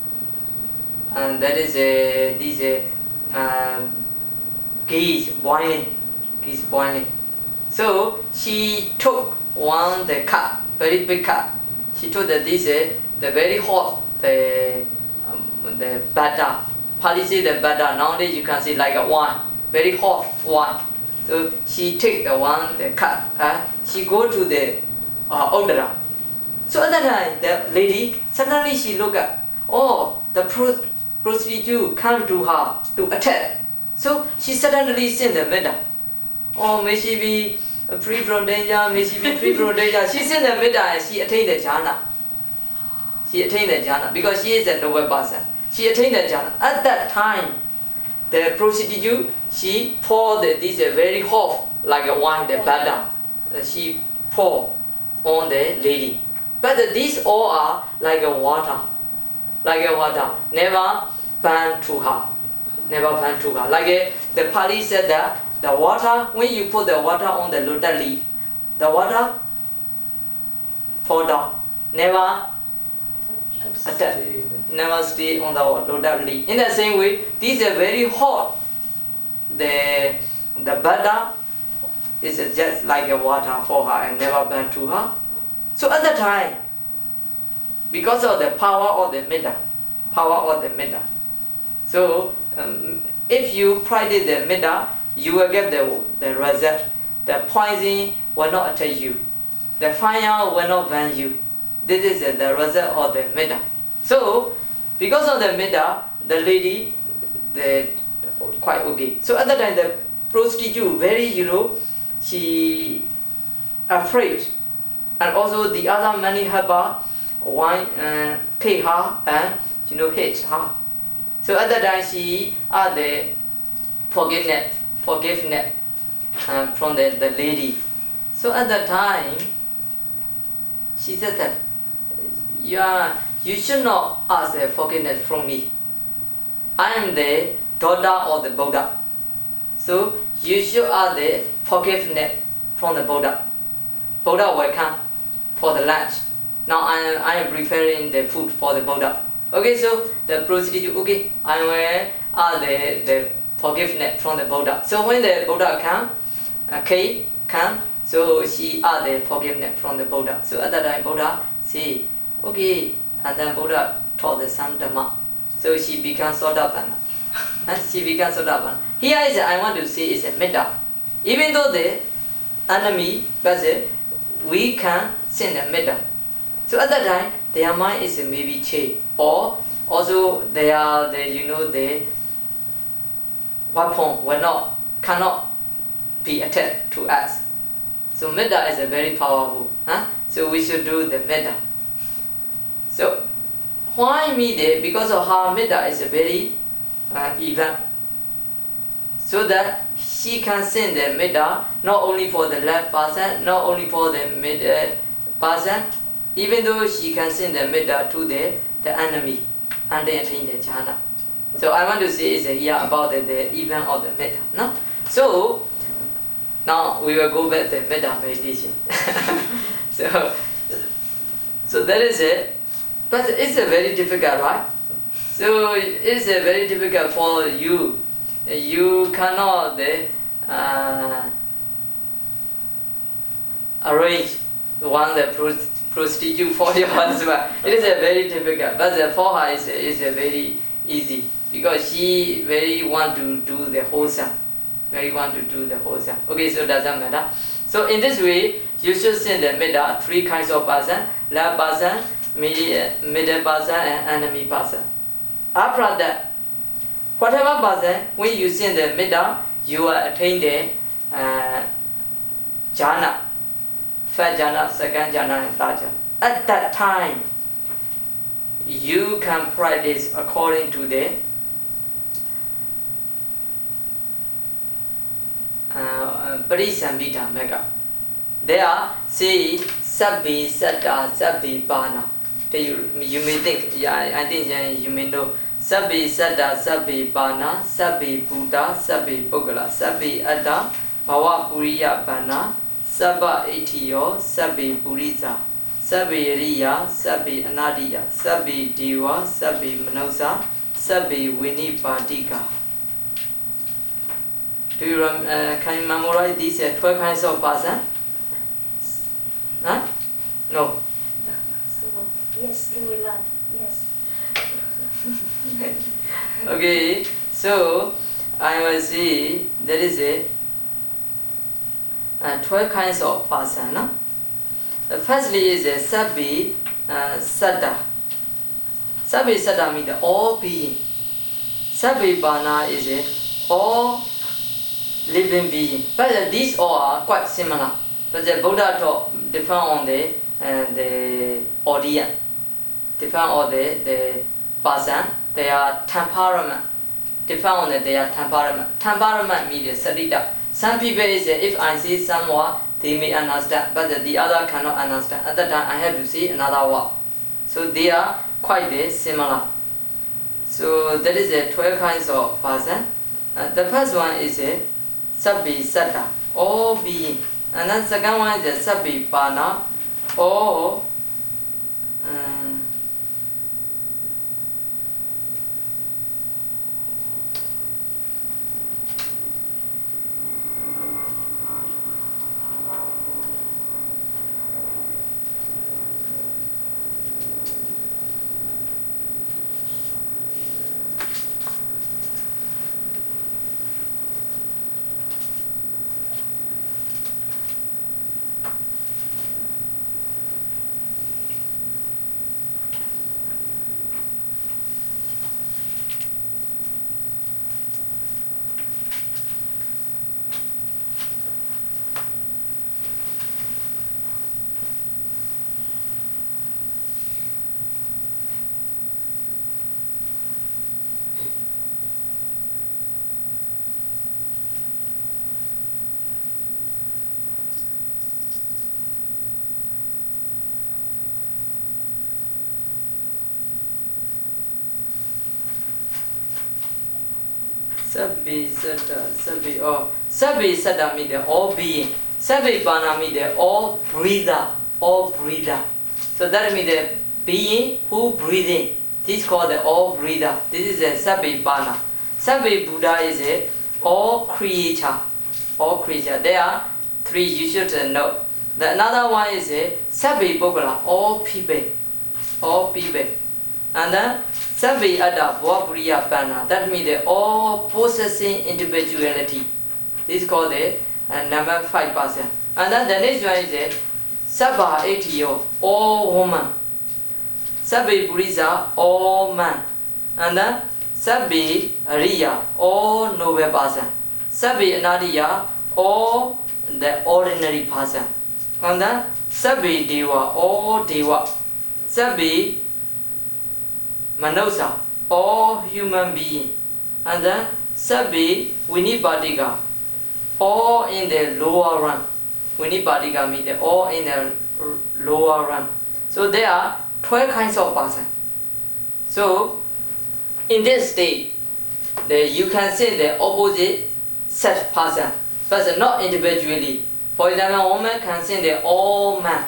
and that is this ghee boiling. So she took the cup, very big cup. She took the very hot the batter. Pali say the batter. Nowadays you can see like a wine, very hot wine. So she take the cup. She go to the odor. So at that time, the lady suddenly she look at, oh, the prostitute come to her to attack. So she suddenly send the middle. Oh, may she be free from danger, may she be free from danger. She send the middle and she attained the jhana. Because she is a noble person. She attained the jhana. At that time, the prostitute, she poured this very hot, like a wine, the batter. She poured on the lady. But these all are like a water. Never burn to her. Like the Pali said that the water, when you put the water on the lotus leaf, the water fall down. Never stay on the lotus leaf. In the same way, these are very hot. The butter is just like a water for her and never burn to her. So at the time, because of the power of the middle, so if you practice the middle, you will get the result. The poison will not attack you. The fire will not burn you. This is the result of the middle. So because of the middle, the lady, quite okay. So at that time, the prostitute very she afraid. And also the other many helper take her and hate her. So at that time she asked the forgiveness from the lady. So at that time she said that you should not ask forgiveness from me. I am the daughter of the Buddha. So you should ask the forgiveness from the Buddha. Buddha will come for the lunch. Now I am preparing the food for the Buddha. Okay, so the prostitute, okay, I will ask the forgiveness from the Buddha. So when the Buddha come, so she asked the forgiveness from the Buddha. So at that time Buddha say, okay, and then Buddha taught the some Dhamma. So she becomes Sotapanna. Here is I want to say is a metta. Even though the enemy, but we can send a metta. So at that time, their mind is maybe changed, or also they are the weapon cannot be attacked to us. So metta is a very powerful. So we should do the metta. So why metta? Because of how metta is a very even. So that she can send the metta not only for the left person, not only for the mid person, even though she can send the metta to the enemy and then attain the jhana. So I want to say is here about the event of the metta. No? So now we will go back to metta meditation. so that is it. But it's a very difficult, right? So it's a very difficult for you. You cannot arrange the prostitute for your husband. It is a very difficult, but for her is a very easy because she very want to do the wholesome. Very want to do the wholesome. Okay, so doesn't matter. So in this way, you should send the metta, 3 kinds of person: love person, middle person, and enemy person. After that, whatever person, when you send the metta, you will attain the jhana, first jhana, second jhana, and third jhana. At that time, you can practice according to the Parisambhita Mega. There are say Sabbi Satta Sabbi Bana. You may think, yeah, I think you may know. Sabbi Satta Sabbi Bana, Sabbi Buddha, Sabbi Pogala, Sabbi Adda, Bhava Puriya Bana, Sabba Etiyo, Sabbi Purisa, Sabbi Riya, Sabbi Anadiya, Sabbi Diva, Sabbi Manosa, Sabbi Vinipadika. Do you can you memorize these 12 kinds of person? Huh? No. Yes, in will learn. Yes. Okay, so I will see there is a 12 kinds of person. No? Firstly is a Sabbi Satta. Sabbi Satta means all being. Sabbi Bana is a all living being. But these all are quite similar. But the Buddha taught different on the audience, different on the person, their temperament, different on their temperament. Temperament means sadhita. Some people is if I see someone, they may understand, but the other cannot understand. At that time, I have to see another word. So they are quite similar. So that is a 12 kinds of person. The first one is a Sabbi Satta, all being. And then second one is a Sabbi Bana, all Sabbi Satta, Sabbi all. Sabbi Satta means all being. Sabbi Bana means all breather, all breather. So that means the being who breathing. This is called the all breather. This is a Sabbi Bana. Sabbi Buddha is a all creature. All creature. There are 3 you should know. The another one is a Sabbi Pogala, all people. All people. And then Sabbi Adda Bhava Puriya Bana. That means the all possessing individuality. This is called the number 5%. And then the next one is a Sabba Etiyo, all woman. Sabbi Purisa, all man. And then Sabbi Ariya, all noble person. Sabbi Anariya, all the ordinary person. And then Sabbi Deva, all Deva. Sabbi Manusa, all human being. And then Sabbi Vinipatika, all in the lower run. Vinipatika means all in the lower run. So there are 12 kinds of person. So in this state, you can see the opposite sex person, but not individually. For example, woman can see the all man.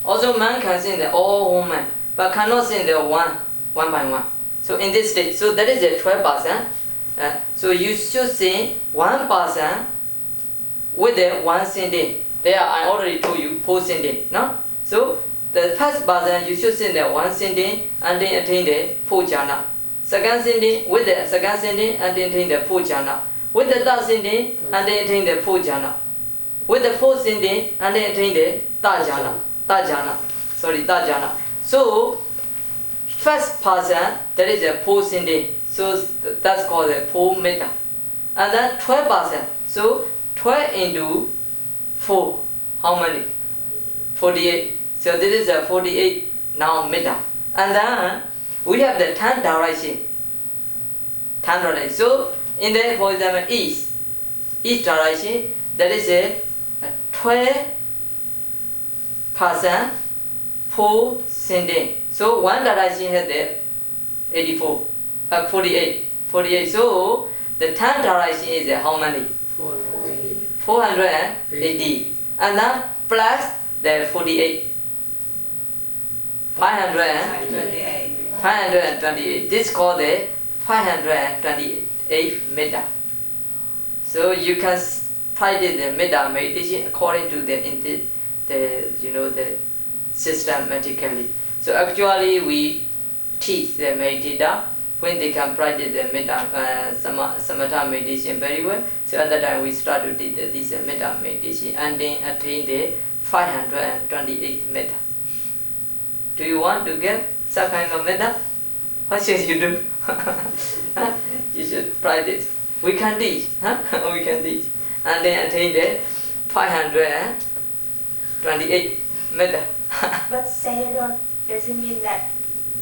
Also man can see the all woman, but cannot see the one by one. So in this state, so that is the 12 person. So you should see one person with the one sending. There I already told you 4 sending. No? So the first person you should send the one sending and then attain the 4 jhana. Second sending with the second sending and then attain the 4 jhana. With the third sending and then attain the 4 jhana. With the 4th sending and then attain the third jhana. So first person, that is the 4th sending. So that's called the 4 metta. And then 12 person. So 12 into 4. How many? 48. So this is a 48 now metta. And then we have the 10 direction. 10 direction. So in the, for example, east direction, that is a 12 person, 4 sending. So one direction has the 48. So the 10 direction is how many? 480. And then plus the 48. 528. This is called the 528 metta. So you can practice the metta meditation according to the systematically. So actually we teach the meditator when they can practice the metta samatha meditation very well. So at that time we start to teach this metta meditation and then attain the 528 metta. Do you want to get some kind of metta? What should you do? You should practice. We can teach. We can teach. And then attain the 528 metta. But Sayadaw, does it mean that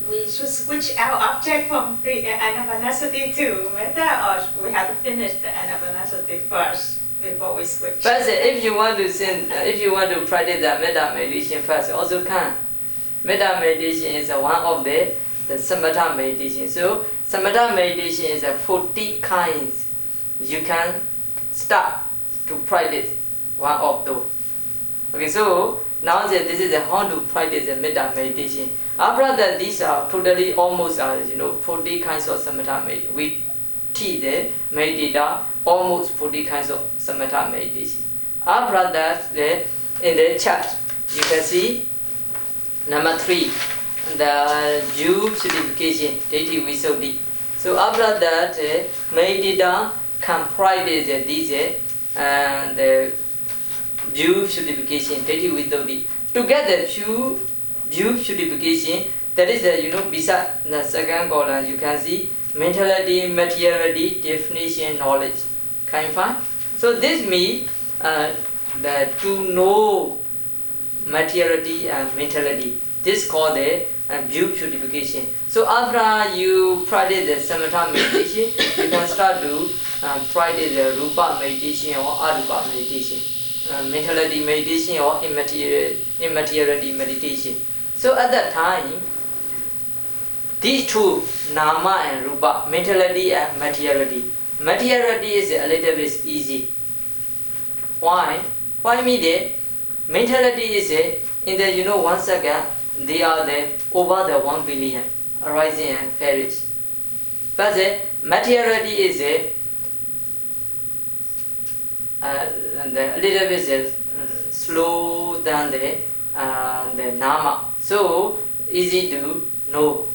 we should switch our object from anapanasati to metta, or we have to finish the anapanasati first before we switch? But if you want to practice the metta meditation first, also can. Metta meditation is one of the samatha meditation. So samatha meditation is 40 kinds. You can start to practice one of those. Okay, so now this is how to practice the metta meditation. After that, these are totally almost 40 kinds of samatha meditation. We teach the meditator almost 40 kinds of samatha meditation. After that, in the chart, you can see number 3, the due purification, Day-2 Visuddhi. So after that, meditator can practice the due purification, Day-2 Visuddhi. To get the due purification, that is beside the second column, you can see mentality, materiality, definition, knowledge. Can you find? So this means to know materiality and mentality. This is called the due purification. So after you practice the samatha meditation, you can start to practice the rupa meditation or arupa meditation, mentality meditation or immateriality meditation. So at that time, these two, nama and rupa, mentality and materiality. Materiality is a little bit easy. Why? Why mean that mentality is in the 1 second, they are over the 1 billion arising and perish. But the materiality is a little bit slow than the nama. So easy to know,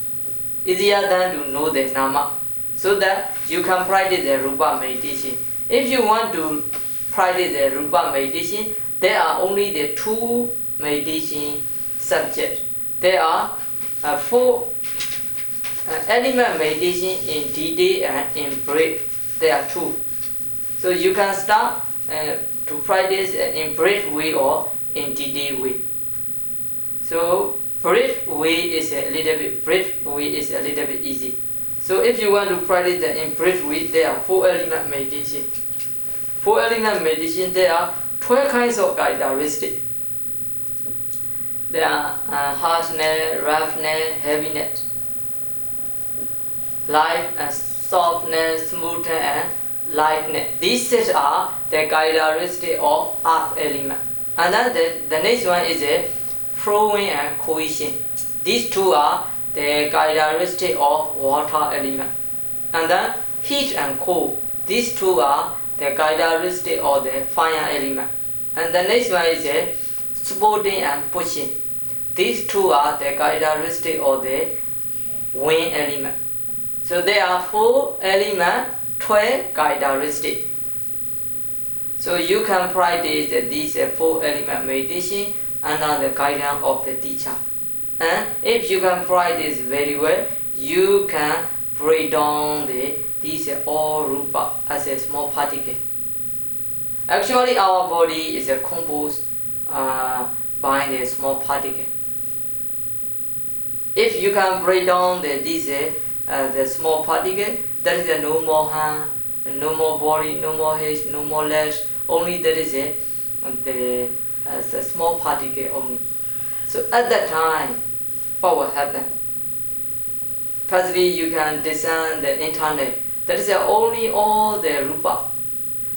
easier than to know the nama. So that you can practice the rupa meditation. If you want to practice the rupa meditation, there are only the 2 meditation subjects. There are 4 element meditation in D-Day and in breath. There are two. So you can start to practice in breath way or in D-Day way. So breath way is a little bit easy. So if you want to practice in breath way, there are 4 element meditation. 4 element meditation, there are 12 kinds of characteristics. There are hardness, roughness, heaviness, light and softness, smoothness and lightness. These 6 are the characteristics of earth element. And then the next one is a flowing and cohesion. These 2 are the characteristics of water element. And then heat and cold. These 2 are the characteristics of the fire element. And the next one is a supporting and pushing. These 2 are the characteristics of the wind element. So there are 4 elements, 12 characteristics. So you can practice these 4 element meditation under the guidance of the teacher. And if you can practice very well, you can break down these all rupa as a small particle. Actually, our body is composed by the small particle. If you can break down the small particle, that is no more hand, no more body, no more head, no more legs. Only that is the small particle only. So at that time, what will happen? Firstly, you can discern the internal. That is only all the rupa.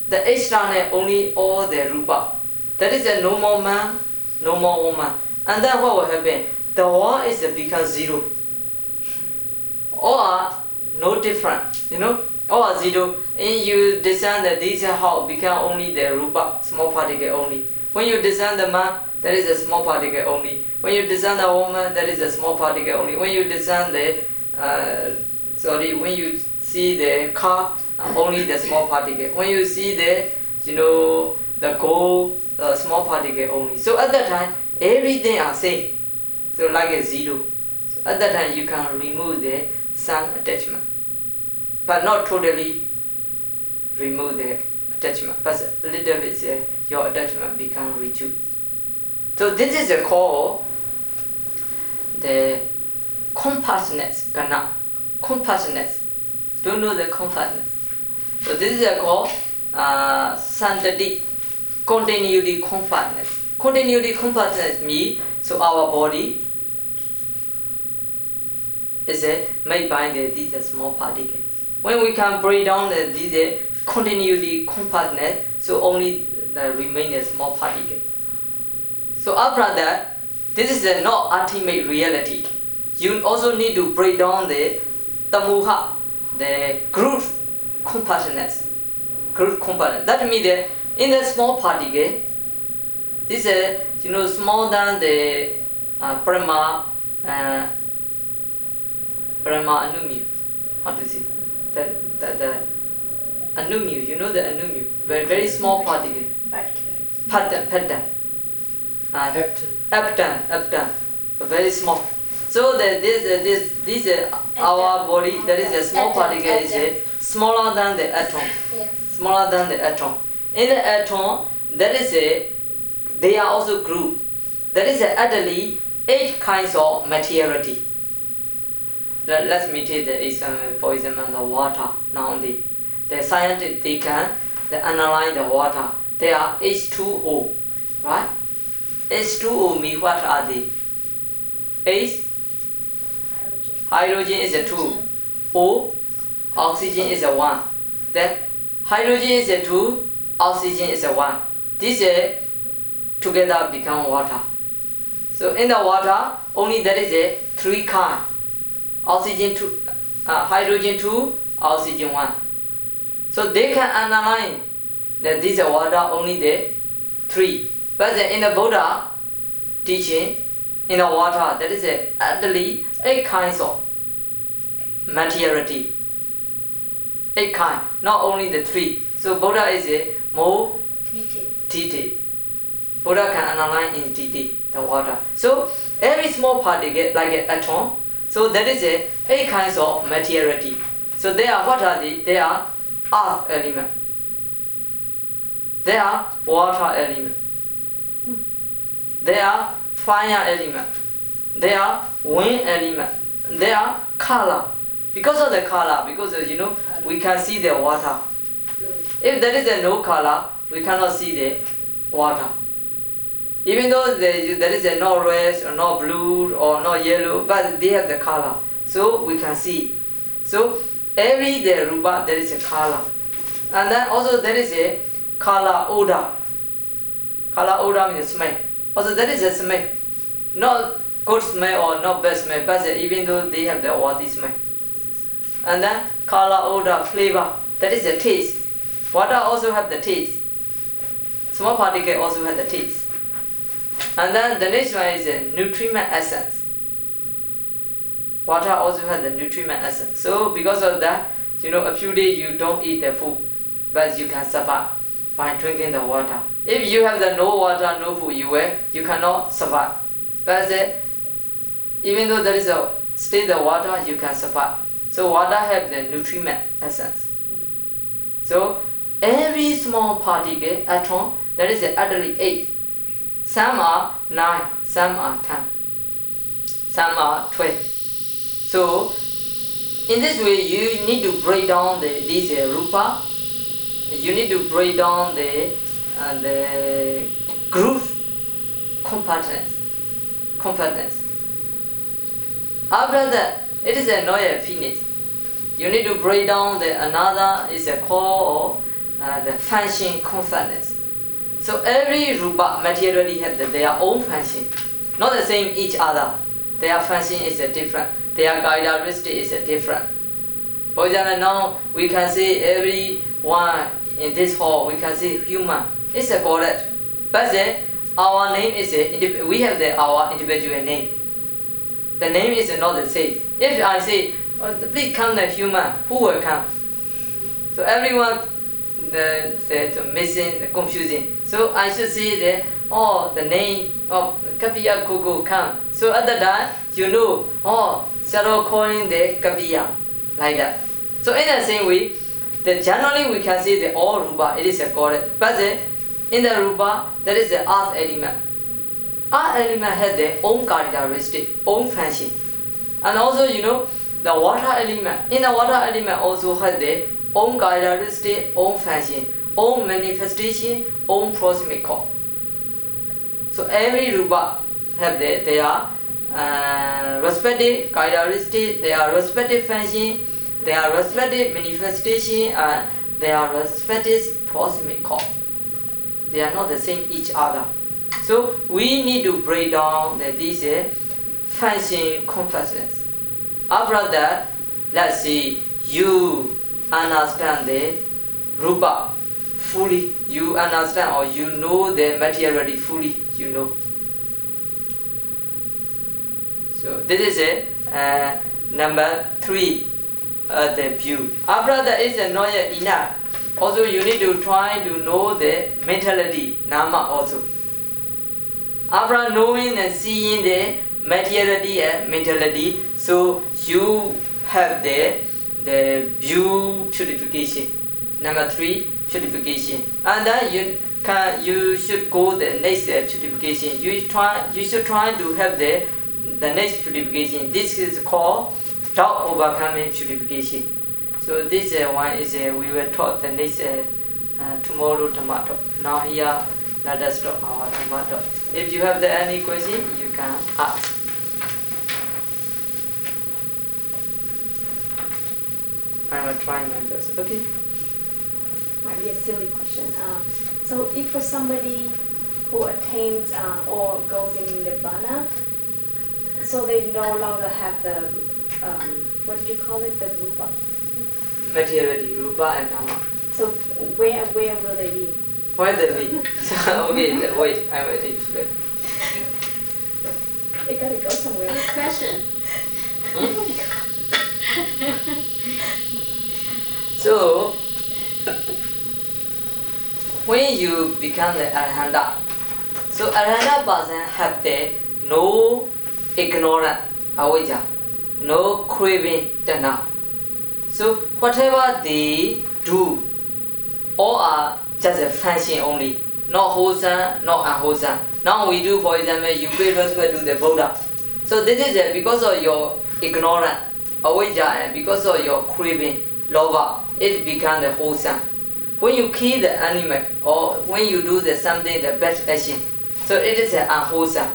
The external only all the rupa. That is no more man, no more woman. And then what will happen? The world is become 0. All are no different, all are 0. And you discern that these how become only the rupa, small particle only. When you discern the man, that is a small particle only. When you discern the woman, that is a small particle only. When you discern when you see the car, only the small particle. When you see the gold, small particle only. So at that time, everything are same. So like a 0. So at that time, you can remove the sun attachment, but not totally remove the attachment. But a little bit, your attachment become reduced. So this is called the compactness. Compactness. Don't know the compactness. So this is called santati, continuity compactness. Continuity compactness means so our body is made by the small particle. When we can break down the continuity compactness, so only remain a small particle. So after that, this is not ultimate reality. You also need to break down the tamuha, the group compactness. Group compactness. That means that in the small particle, this is smaller than the Brahma Anumyu. How to say? The Anumyu, the Anumyu. Very small particle. Pattern. Aptan. Very small. So that this our body, that is a small particle, is smaller than the atom. Yes. Smaller than the atom. In the atom, that is they are also grouped. That is actually 8 kinds of materiality. Let me take the example, for example, the water. Now the scientists, they can analyze the water. They are H2O, right? H2O means what are they? H, hydrogen is a 2. O, oxygen is a 1. Then hydrogen is a 2, oxygen is a 1. This together become water. So in the water, only there is a 3 kind. Oxygen 2, hydrogen 2, oxygen 1. So they can analyze that this water only the 3. But in the Buddha teaching, in the water, there is actually 8 kinds of materiality. 8 kinds, not only the 3. So Buddha is more detailed. Buddha can analyze in detail the water. So every small particle, like an atom, So that is a 8 kinds of materiality. So they are, what are they? They are earth element. They are water element. They are fire element. They are wind element. They are color. Because of the color, because we can see the water. If there is no color, we cannot see the water. Even though there is no red or no blue or no yellow, but they have the color, so we can see. So every the rupa there is a color, and then also there is a color odor. Color odor means smell. Also there is a smell, not good smell or not bad smell, but even though they have the worthy smell. And then color odor flavor, that is the taste. Water also have the taste. Small particle also have the taste. And then the next one is the nutriment essence. Water also has the nutriment essence. So because of that, a few days you don't eat the food, but you can survive by drinking the water. If you have the no water, no food, you cannot survive. But even though there is still the water, you can survive. So water have the nutriment essence. So every small particle, atom, that is utterly 8. Some are 9, some are 10, some are 12. So in this way, you need to break down these rupa. You need to break down the group components. After that, it is not yet finished. You need to break down another is a core of the function components. So every rupa materially have their own function, not the same each other. Their function is different. Their characteristic is different. For example, now we can see everyone in this hall. We can see human. It's correct, but our name is we have our individual name. The name is not the same. If I say, please come the human, who will come? So everyone missing, confusing. So I should say the name of Kapiya Kuku come. So at the time, Shadow calling the Kapiya, like that. So in the same way, generally we can see all rupa, it is correct. But in the rupa, there is the earth element. Earth element has their own characteristic, own function. And also, the water element. In the water element also has their own characteristic, own function, own manifestation, own proximate cause. So every rupa have their respective characteristic, their respective function, their respective manifestation, and their respective proximate cause. They are not the same each other. So we need to break down these function components. After that, let's see, you understand the rupa fully. You understand or you know the materiality fully. So this is number 3, the view. After that is not yet enough. Also you need to try to know the mentality, nama also. After knowing and seeing the materiality and mentality, so you have the view purification. Number 3, purification. And then you should go the next purification. You should try to have the next purification. This is called doubt overcoming purification. So this one is we will talk the next tomorrow tomato. Now here let us stop our tomato. If you have any question, you can ask. I will try my best. Okay. Might be a silly question. So if for somebody who attains or goes in Nibbana, so they no longer have the what did you call it? The rupa. Materiality, rupa and nama. So where will they be? Where they be? Okay, wait, I will explain. It gotta go somewhere. Good question. So when you become the Arhanta, so Arhanta person have no ignorant avijja. no craving tana. So whatever they do, all are just a function only, not wholesome, not unwholesome. Now we do, for example, you pay respect to the Buddha. So this is because of your ignorance, avijja, and because of your craving, lova, it becomes the wholesome. When you kill the animal or when you do something, the bad action, so it is unwholesome.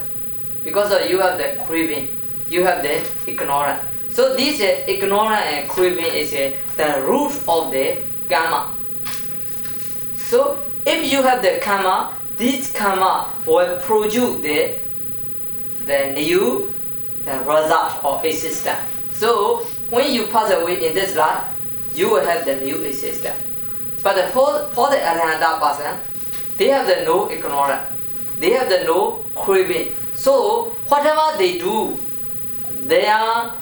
Because of you have the craving, you have the ignorance. So this ignorance and craving is the root of the karma. So if you have the karma, this karma will produce the new result or existence. So when you pass away in this life, you will have the new existence. But for the Arahanta person, they have the no ignorance, they have the no craving. So whatever they do, their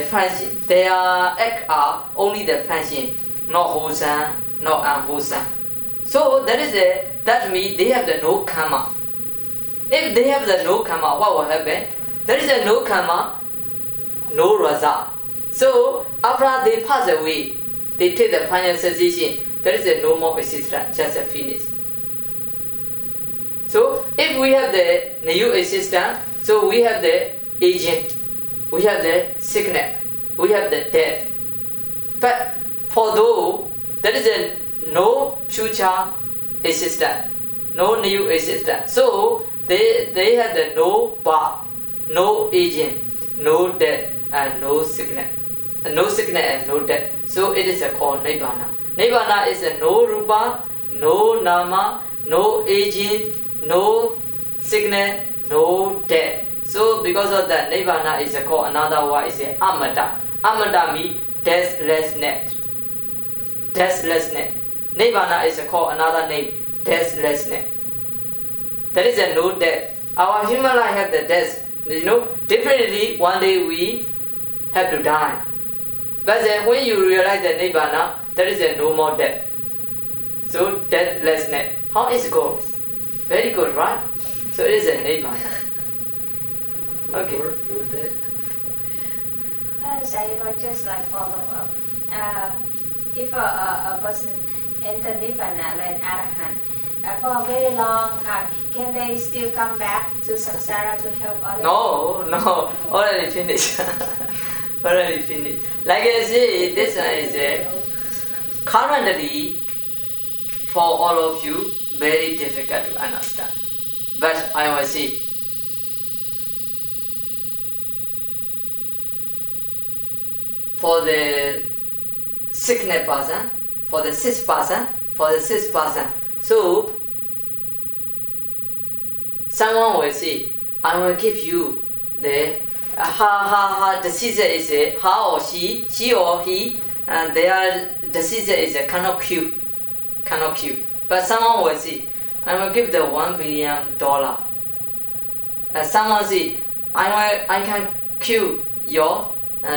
function, their act are only the function, not wholesome, not unwholesome. So that means they have the no karma. If they have the no karma, what will happen? There is a no karma, no result. So after they pass away, they take the final cessation. There is a no more existence, just a finish. So if we have the new existence, so we have the aging, we have the sickness, we have the death. But for those, there is a no future existence, no new existence. So they have the no birth, no aging, no death, and no sickness. No sickness and no death. So it is called Nibbana. Nibbana is a no rupa, no nama, no aging, no sickness, no death. So because of that, Nibbana is called another one is Amata. Amata means deathlessness. Deathlessness. Nibbana is called another name, deathlessness. There is a no death. Our human life have the death. Definitely one day we have to die. But then when you realize the Nibbana, there is a no more death. So deathlessness. How is it called? Very good, right? So it is a Nibbana. Okay. Just like follow up. If a person enter Nibbana, like Arahant, for a very long time, can they still come back to samsara to help others? No, already finished. Already finished. Like I say, this one is currently for all of you very difficult to understand. But I will say, for the sickness person, for the sick person, so someone will say, I will give you the decision is her or she or he, and their decision is cannot kill. But someone will say, I will give the $1 billion. And someone say, I can kill your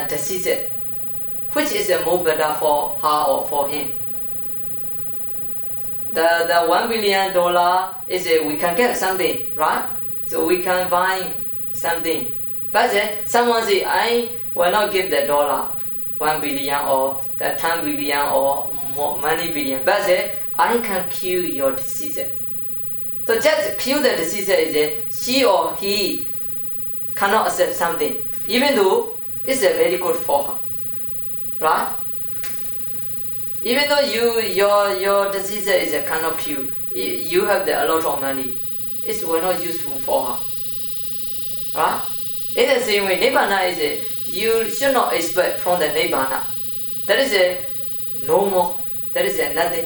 decision. Which is more better for her or for him? The $1 billion is we can get something, right? So we can buy something. But then someone say, I will not give the $1 billion or the 10 billion or more many billion. But then I can kill your decision. So just kill the decision is she or he cannot accept something, even though it's very good for her, right? Even though your decision is cannot kill, you have a lot of money, it will not useful for her, right? In the same way, Nibbana is you should not expect from the Nibbana. There is no more, there is nothing.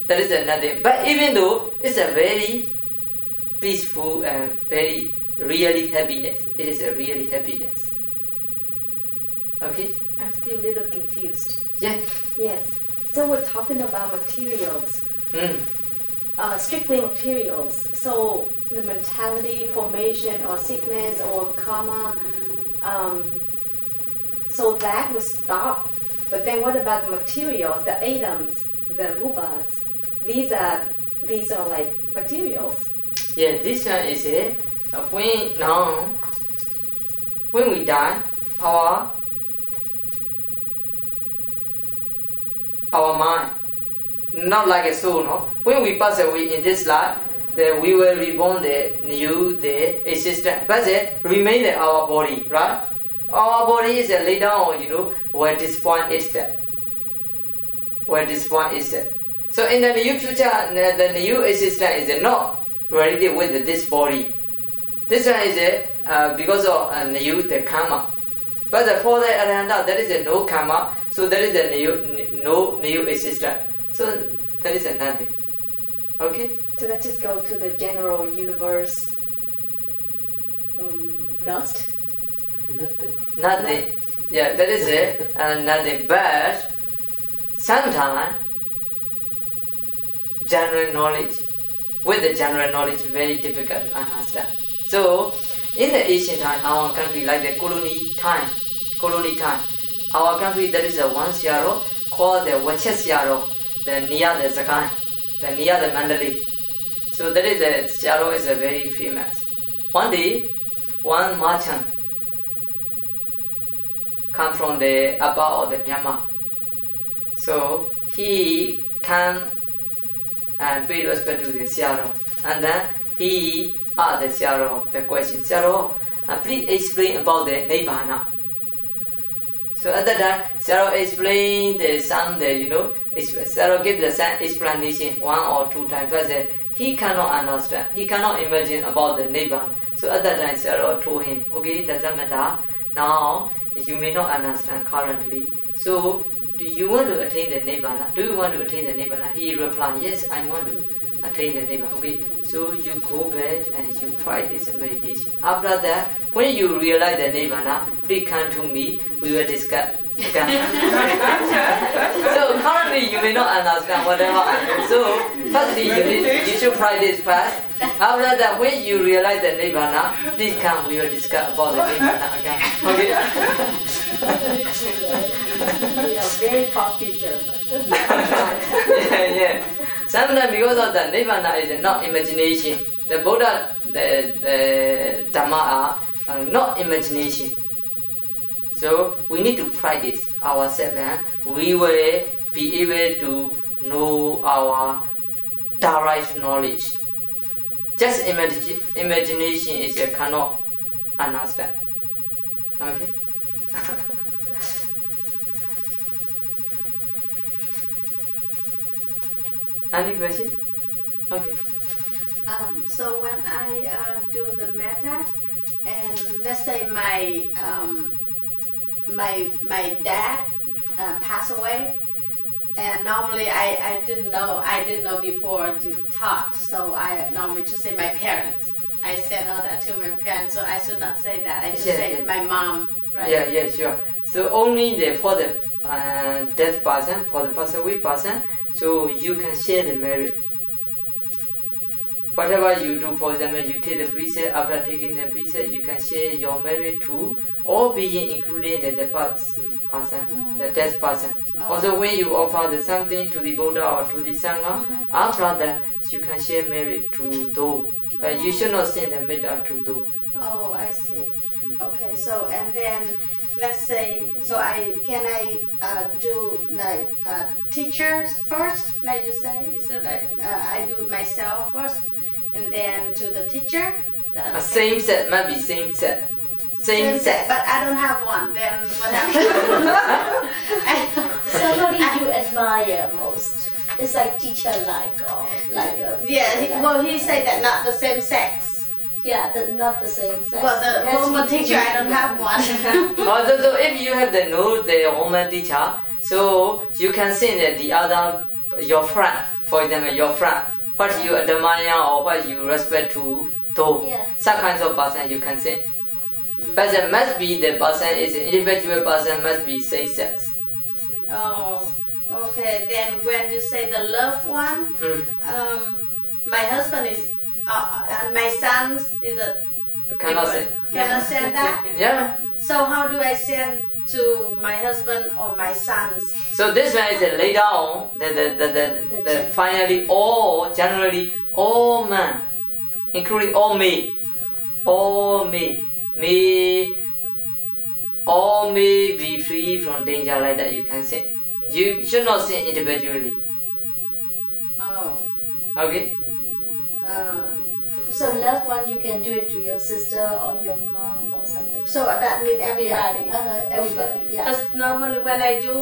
There is nothing. But even though it's a very peaceful and very really happiness, it is a really happiness. Okay? I'm still a little confused. Yeah. Yes. So we're talking about materials. Strictly materials. So the mentality, formation, or sickness, or karma. So that will stop. But then what about the materials, the atoms, the rupas? These are like materials. Yeah, this one is when now when we die, our mind, not like a soul, no? When we pass away in this life, then we will reborn the new, the existence. But it remain in our body, right? Our body is later on, where this point is that. Where this point is that. So in the new future, the new existence is not related with this body. This one is because of new the karma. But for the Arahanta, there is no karma, so there is no new existence. So there is nothing. Okay? So let's just go to the general universe dust. Nothing. Yeah, that is it. Nothing. But sometimes general knowledge, with the general knowledge, very difficult to understand. So in the ancient time, our country, like the colony time, our country there is one Siaro called the Waches Siaro, the near the Zakai, the near the Mandalay. So that is the Siaro is a very famous. One day, one merchant come from the Abba or the Myanmar. So he can and pay respect to the Siaro, and then he asked the Siaro the question, Siaro, please explain about the Nibbana. So at that time, Siaro explained some, Siaro gave the same explanation 1 or 2 times, but he cannot understand, he cannot imagine about the Nibbana. So at that time, Siaro told him, okay, doesn't matter, now you may not understand currently, so do you want to attain the Nibbana? Do you want to attain the Nibbana? He replied, yes, I want to attain the Nibbana. Okay, so you go back and you practice meditation. After that, when you realize the Nibbana, please come to me, we will discuss. Okay? So currently you may not understand whatever I do. So firstly you should practice first. After that, when you realize the Nibbana, please come, we will discuss about the Nibbana again. Okay? Yeah, very far future. Yeah. Sometimes because of the Nibbana is not imagination. The Buddha, the Dhamma are not imagination. So we need to practice ourselves, and we will be able to know our direct knowledge. Just imagination is you cannot understand. Okay? Any question? Okay. So when I do the metta, and let's say my dad passed away, and normally I didn't know before to talk, so I normally just say my parents. I send all that to my parents, so I should not say that. I just say my mom, right? Yeah, sure. So only for the dead person, for the passed away person, so you can share the merit. Whatever you do, for example, you take the precept, after taking the precept, you can share your merit to all being, including the dead person, the dead person. Also, when you offer something to the Buddha or to the Sangha, after that, you can share merit to those. But you should not send the metta to those. Oh, I see. Okay, so and then let's say, so can I do like teachers first, like you say? So like I do myself first, and then to the teacher. Same set, maybe same set. Same set. But I don't have one. Then what happens? Somebody you admire most. It's like teacher like or like a, he said that not the same sex. Yeah, not the same sex. Well, the woman teacher, I don't have one. So if you have the woman teacher, so you can send the other, your friend, for example, your friend, what you admire or what you respect to, some kinds of person you can send. But it must be the person is an individual person, must be same sex. Oh, okay. Then when you say the loved one, my husband is, and my son is a. Cannot send. Cannot send that? Yeah. So how do I send to my husband or my sons? So this one is later on, the finally generally all men, including all me, all may be free from danger like that. You can sing. You should not sing individually. Oh. Okay. So loved one, you can do it to your sister or your mom or something. So that means everybody. Everybody, yeah. Because normally when I do,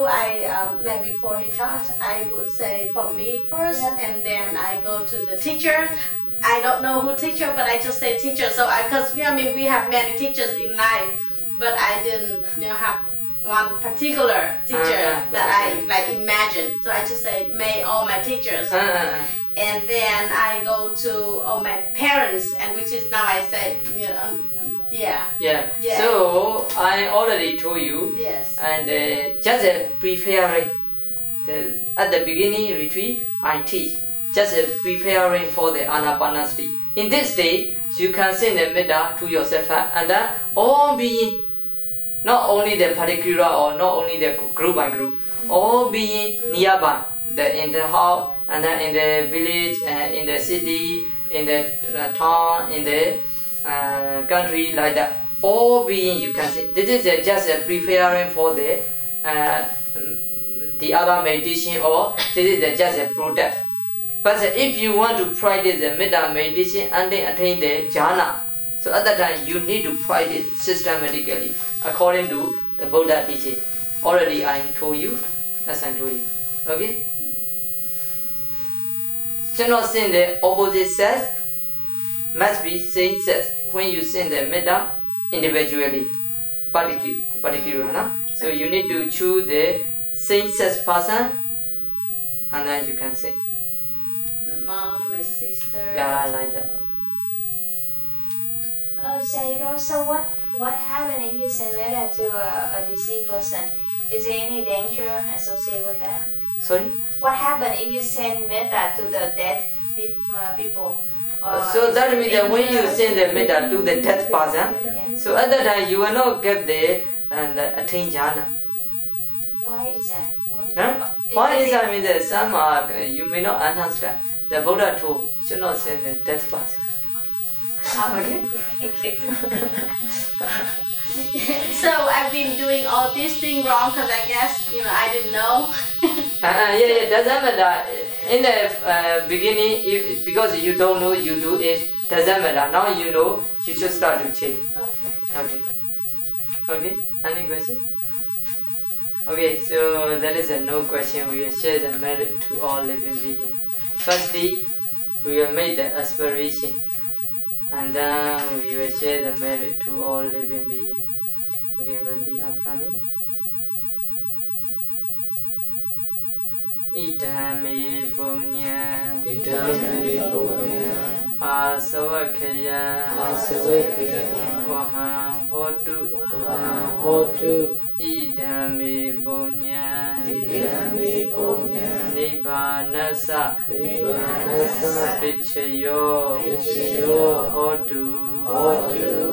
like before he taught, I would say for me first, Yeah. and then I go to the teacher. I don't know who teacher, but I just say teacher. So because I mean we have many teachers in life, but I didn't have one particular teacher that I like imagine. So I just say may all my teachers. And then I go to all my parents, and which is now I say, yeah. Yeah. Yeah. So I already told you. Yes. And just preparing. At the beginning retreat, I teach just preparing for the anapanasati. In this day, you can send the metta to yourself, and all being, not only the particular or not only the group by group, all being nearby. In the house, and then in the village, in the city, in the town, in the country, like that. All being you can see. This is just preparing for the other meditation, or this is just a product. But if you want to practice the metta meditation and then attain the jhana, so at that time you need to practice systematically according to the Buddha teaching. Already I told you, as I told you. Okay? Should not sing the opposite sex, must be same sex when you sing the metta individually, particular. No? So you need to choose the same sex person, and then you can sing. My mom, my sister. Yeah, like that. Sayadaw, so what happened if you send letter to a deceased person? Is there any danger associated with that? Sorry? What happened if you send metta to the dead people? So that means that when you send the metta to the dead person, so at that time you will not get the attain jhana. Why is that? Huh? Why is that means that some you may not understand. The Buddha told should not send the dead person. Okay. So I've been doing all these things wrong because I guess I didn't know. Yeah, doesn't matter. In the beginning, because you don't know, you do it. Doesn't matter. Now you know. You should start to change. Okay. Okay. Any question? Okay. So that is a no question. We will share the merit to all living beings. Firstly, we will make the aspiration, and then we will share the merit to all living beings. Okay, repeat after me. Idame punya, asawakaya, wahang hotu, idame punya, nibbanasa, pichayo, hotu,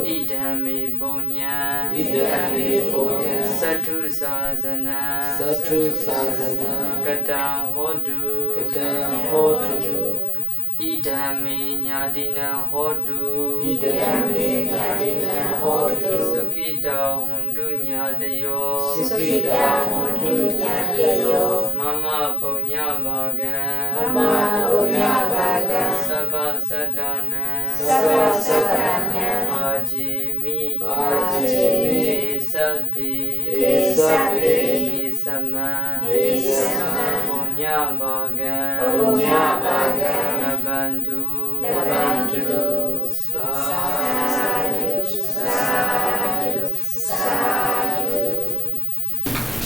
idame punya, satu sazana, katang hotu, idame nyadina hotu, sukita hundu nyadayo, mama punya baga, sabah sadana, ajimi, sabi, sama, punya baga, nabantu,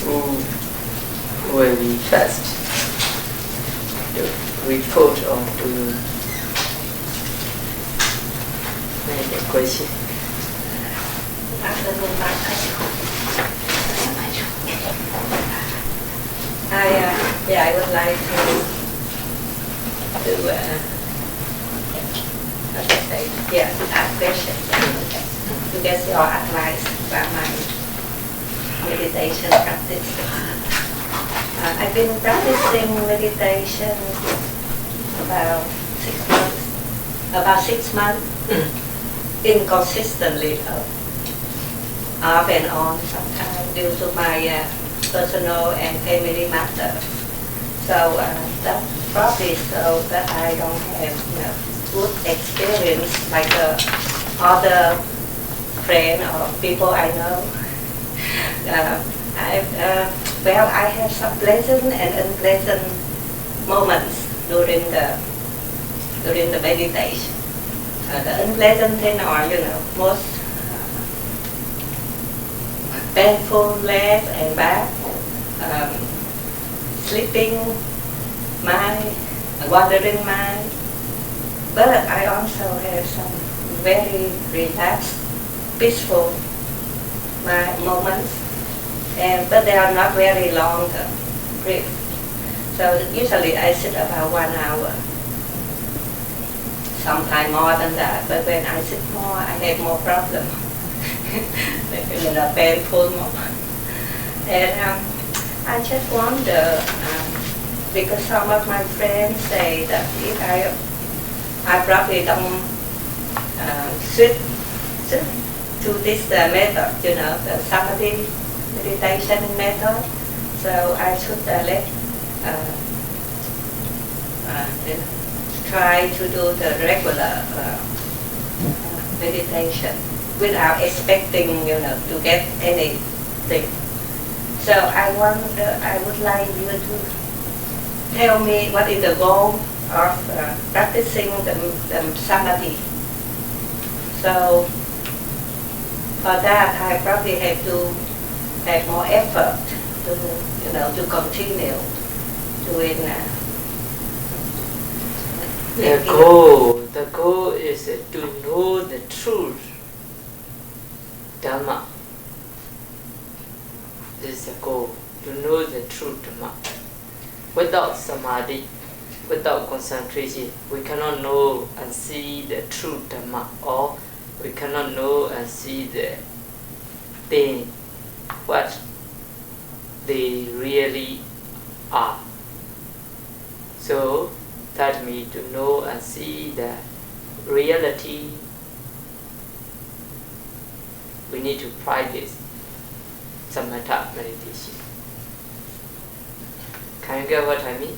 who will be first to report or to make a question? I would like to ask questions to get your advice about my meditation practice. I've been practicing meditation about 6 months, inconsistently though. off and on sometimes due to my personal and family matter. So that's probably so that I don't have good experience like other friends or people I know. I have some pleasant and unpleasant moments during the meditation. The unpleasant thing are, most painful legs and back, sleeping mind, wandering mind. But I also have some very relaxed, peaceful moments, but they are not very long brief. So usually I sit about 1 hour, sometimes more than that. But when I sit more, I have more problem. Painful moment. And I just wonder, because some of my friends say that if I probably don't switch to this method, the samadhi meditation method, so I should try to do the regular meditation without expecting, to get anything. So I would like you to tell me what is the goal of practicing the samadhi. So for that, I probably have to have more effort to continue doing that. The goal is to know the truth, Dhamma. This is the goal, to know the truth Dhamma. Without samadhi, without concentration, we cannot know and see the true Dhamma, or we cannot know and see the thing, what they really are. So that means to know and see the reality. We need to practice samatha meditation. Can you get what I mean?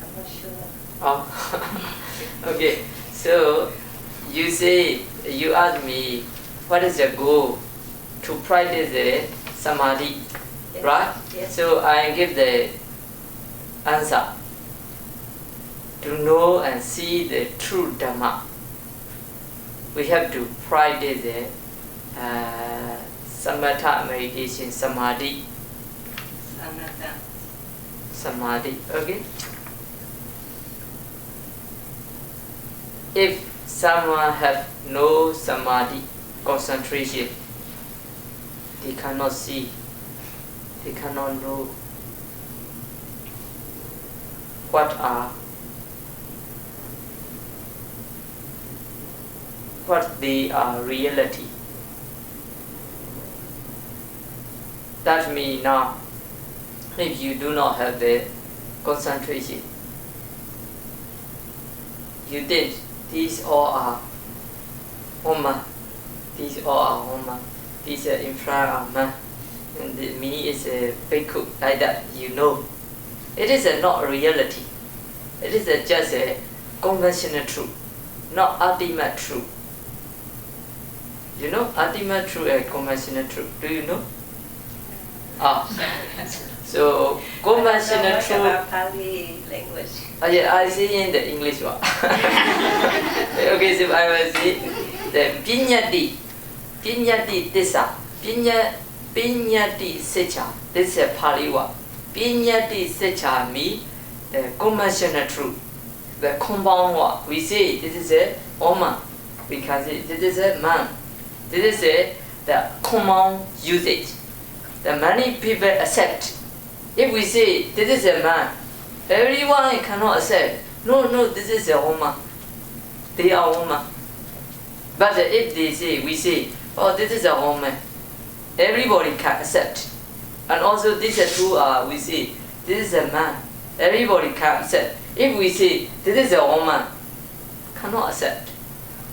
I'm not sure. Oh, okay. So you ask me, what is the goal to practice the samadhi, Yes. right? Yes. So I give the answer. To know and see the true Dhamma, we have to practice the samatha meditation, samadhi. Samadhi, okay? If someone have no samadhi, concentration, they cannot see, they cannot know what they are reality. That means now, if you do not have the concentration, you think these all are Oma, these all are Oma, these are in front of man, and me is a bhikkhu, like that, It is not reality. It is just a conventional truth, not ultimate truth. Ultimate truth and conventional truth. Do you know? So conventional truth. About Pali language. Yeah, I see in the English one. Okay, so I will see the Pinyati Tissa, Pinyati Secha. This is a Pali one. Pinyati Secha means the conventional truth, the compound one. We say this is a woman. We can say this is a man. This is the common usage. The many people accept. If we say this is a man, everyone cannot accept. No, this is a woman. They are woman. But if we say, oh, this is a woman, everybody can accept. And also this is true. We say this is a man, everybody can accept. If we say this is a woman, cannot accept.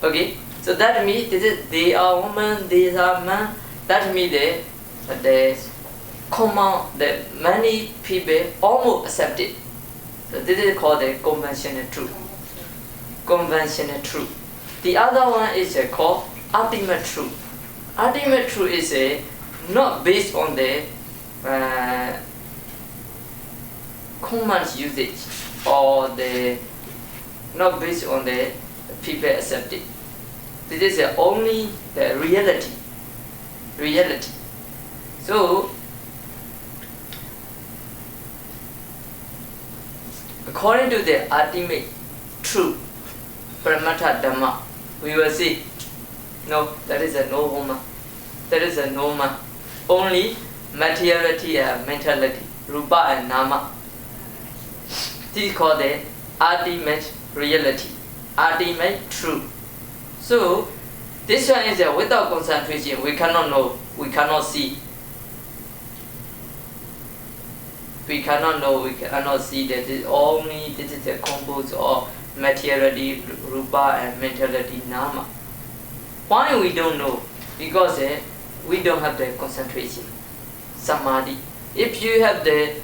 Okay. So that means they are women, these are men. That means the common, the many people almost accept it. So this is called the conventional truth. Conventional truth. The other one is called ultimate truth. Ultimate truth is not based on the common usage or not based on the people accept it. This is only the reality. Reality. So according to the ultimate truth, Paramata Dhamma, we will see, no, there is no woman, there is no man, only materiality and mentality, Rupa and Nama. This is called the ultimate reality, ultimate truth. So this one is without concentration, we cannot know, we cannot see. We cannot know, we cannot see that this is composed of materiality, Rupa and mentality, Nama. Why we don't know? Because we don't have the concentration, Samadhi. If you have the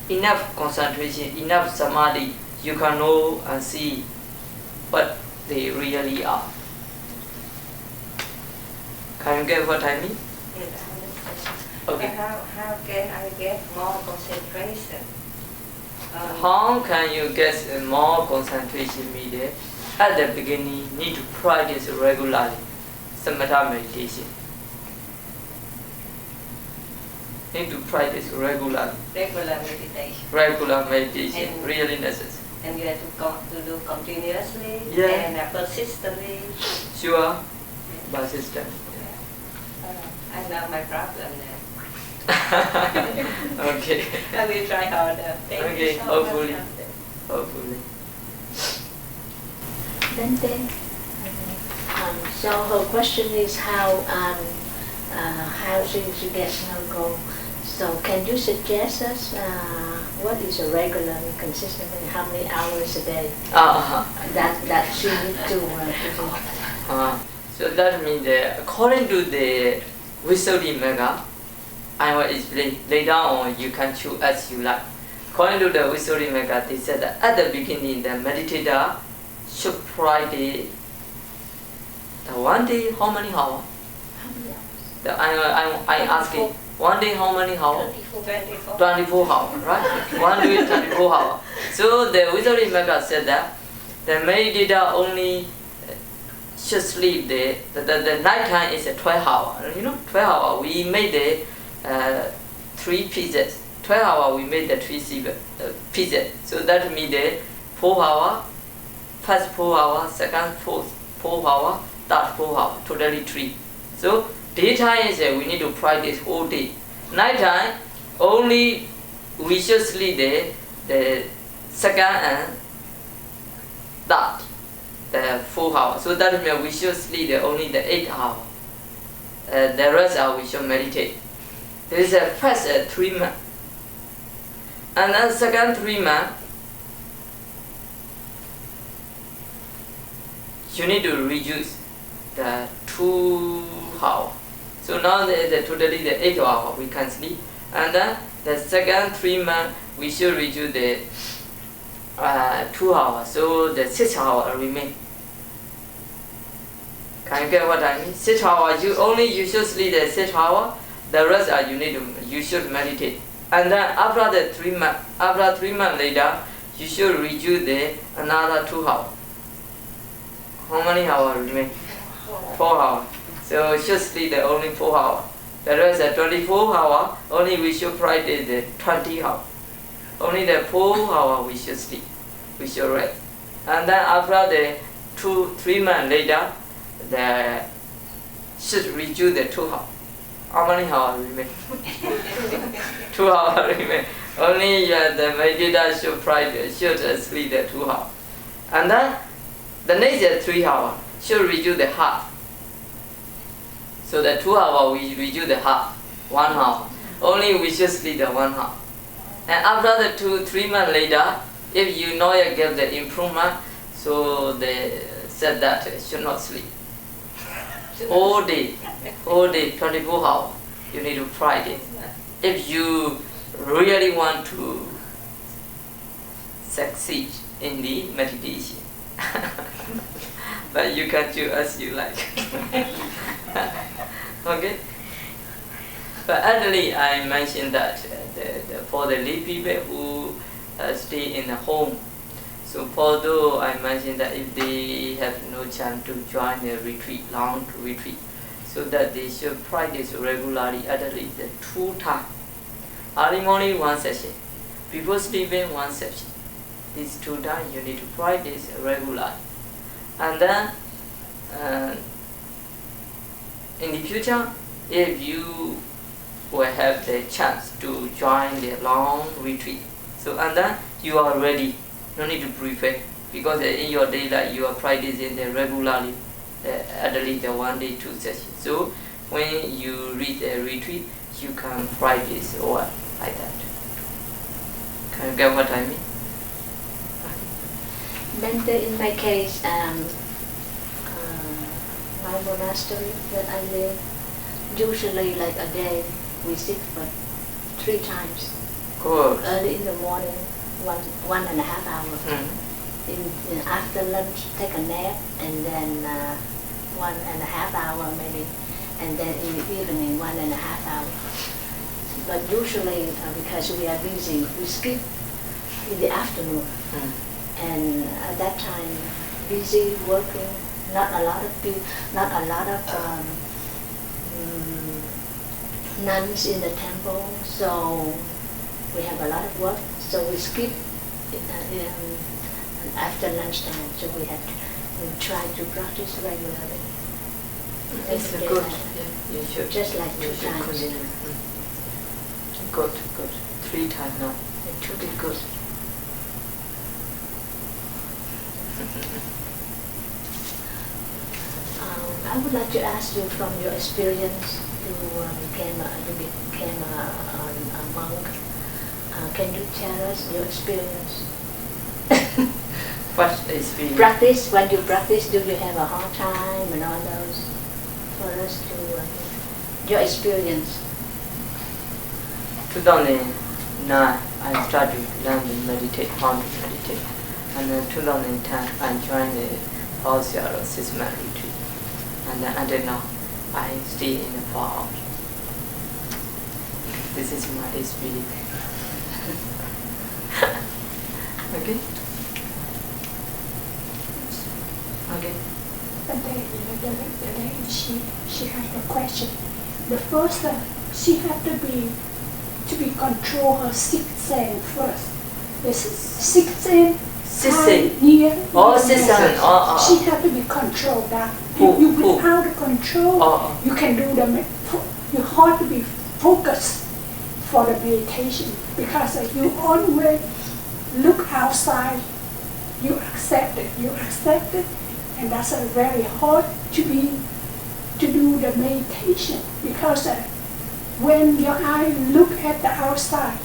enough concentration, enough Samadhi, you can know and see what they really are. Can you get what I mean? Yes, I understand. Okay. How can I get more concentration? How can you get more concentration? Media? At the beginning, need to practice regularly. Samatha meditation. Need to practice regularly. Regular meditation. Regular meditation, And- really necessary. And you have to do continuously Yeah. and persistently. Sure, but sister. I know my problem now. Okay. I will try harder. Thank Okay, you so hopefully. much. Hopefully. Then, so her question is how she gets no goal. So can you suggest us what is a regular and consistent and how many hours a day that she need to do? So that means that according to the Visuddhi Magga, I will explain later on. You can choose as you like. According to the Visuddhi Magga, they said that at the beginning the meditator should practice the one day how many hours? How many hours? I asking one day how many hours? 24. 24 hours, right? One day 24 hours. So the Visuddhi Magga said that the meditator only should sleep the night time is 12 hours. You know, 12 hours. We made the 3 pieces. 12 hours we made the 3 pieces. So that means the 4 hours, first 4 hours, second 4 hours, third 4 hours, totally 3. So daytime is we need to practice whole day. Night time only we should sleep the second and third, the 4 hours. So that means we should sleep only the 8 hours. The rest hour we should meditate. There is a first 3 months. And then second 3 months, you need to reduce the 2 hours. So now the totally the 8 hours we can sleep. And then the second 3 months, we should reduce the 2 hours. So the 6 hours remain. Can you get what I mean? 6 hours, you should sleep the 6 hours. The rest are you should meditate. And then after the 3 months later, you should reduce another 2 hours. How many hours remain? 4 hours. So you should sleep only 4 hours. The rest are 24 hours. Only we should practice the 20 hours. Only the 4 hours we should sleep. We should rest. And then after the 3 months later, the should reduce the 2 hours. How many hours remain? 2 hours remain. Only the meditator should sleep the 2 hours. And then the next 3 hours should reduce the half. So the 2 hours we reduce the half, 1 hour. Only we should sleep the 1 hour. And after the 3 months later, if you know you get the improvement, so they said that should not sleep. all day, 24 hours, you need to practice. If you really want to succeed in the meditation, but you can do as you like. Okay? But actually, I mentioned that for the lay people who stay in the home, so although I mentioned that if they have no chance to join a retreat, long retreat, so that they should practice regularly at least 2 times. Early morning 1 session, before sleeping 1 session. These 2 times you need to practice regularly. And then in the future, if you will have the chance to join the long retreat, so and then you are ready, no need to prepare, because in your daily life you are practicing the regularly at least 1 day 2 sessions. So when you reach the retreat, you can practice or like that. Can you get what I mean? Mentor, in my case, my monastery that I live, usually like a day we sit for 3 times. Good. Early in the morning, 1.5 hours. In after lunch, take a nap, and then 1.5 hours maybe, and then in the evening 1.5 hours. But usually, because we are busy, we skip in the afternoon. And at that time, busy working, not a lot of nuns in the temple, so we have a lot of work, so we skip after lunchtime, so we try to practice regularly. It's good. Yeah, you should. Just like 2 times. Good. 3 times now. 2 is good. I would like to ask you from your experience, you became a monk. Can you tell us your experience? What experience? Practice, when you practice, do you have a hard time and all those? For us to, your experience. 2009, I started to learn to meditate, how to meditate. And then 2010, I joined the house 6-month retreat. And then until now, I stay in the farm. This is my experience. Okay? Okay. But then she has a question. The first, she had to be control her 6th sense first. The 6th sense. Oh, 6th sense. She had to be controlled that. You without the control, you can do you have to be focused for the meditation, because you always look outside, you accept it, and that's very hard to do the meditation, because when your eye look at the outside,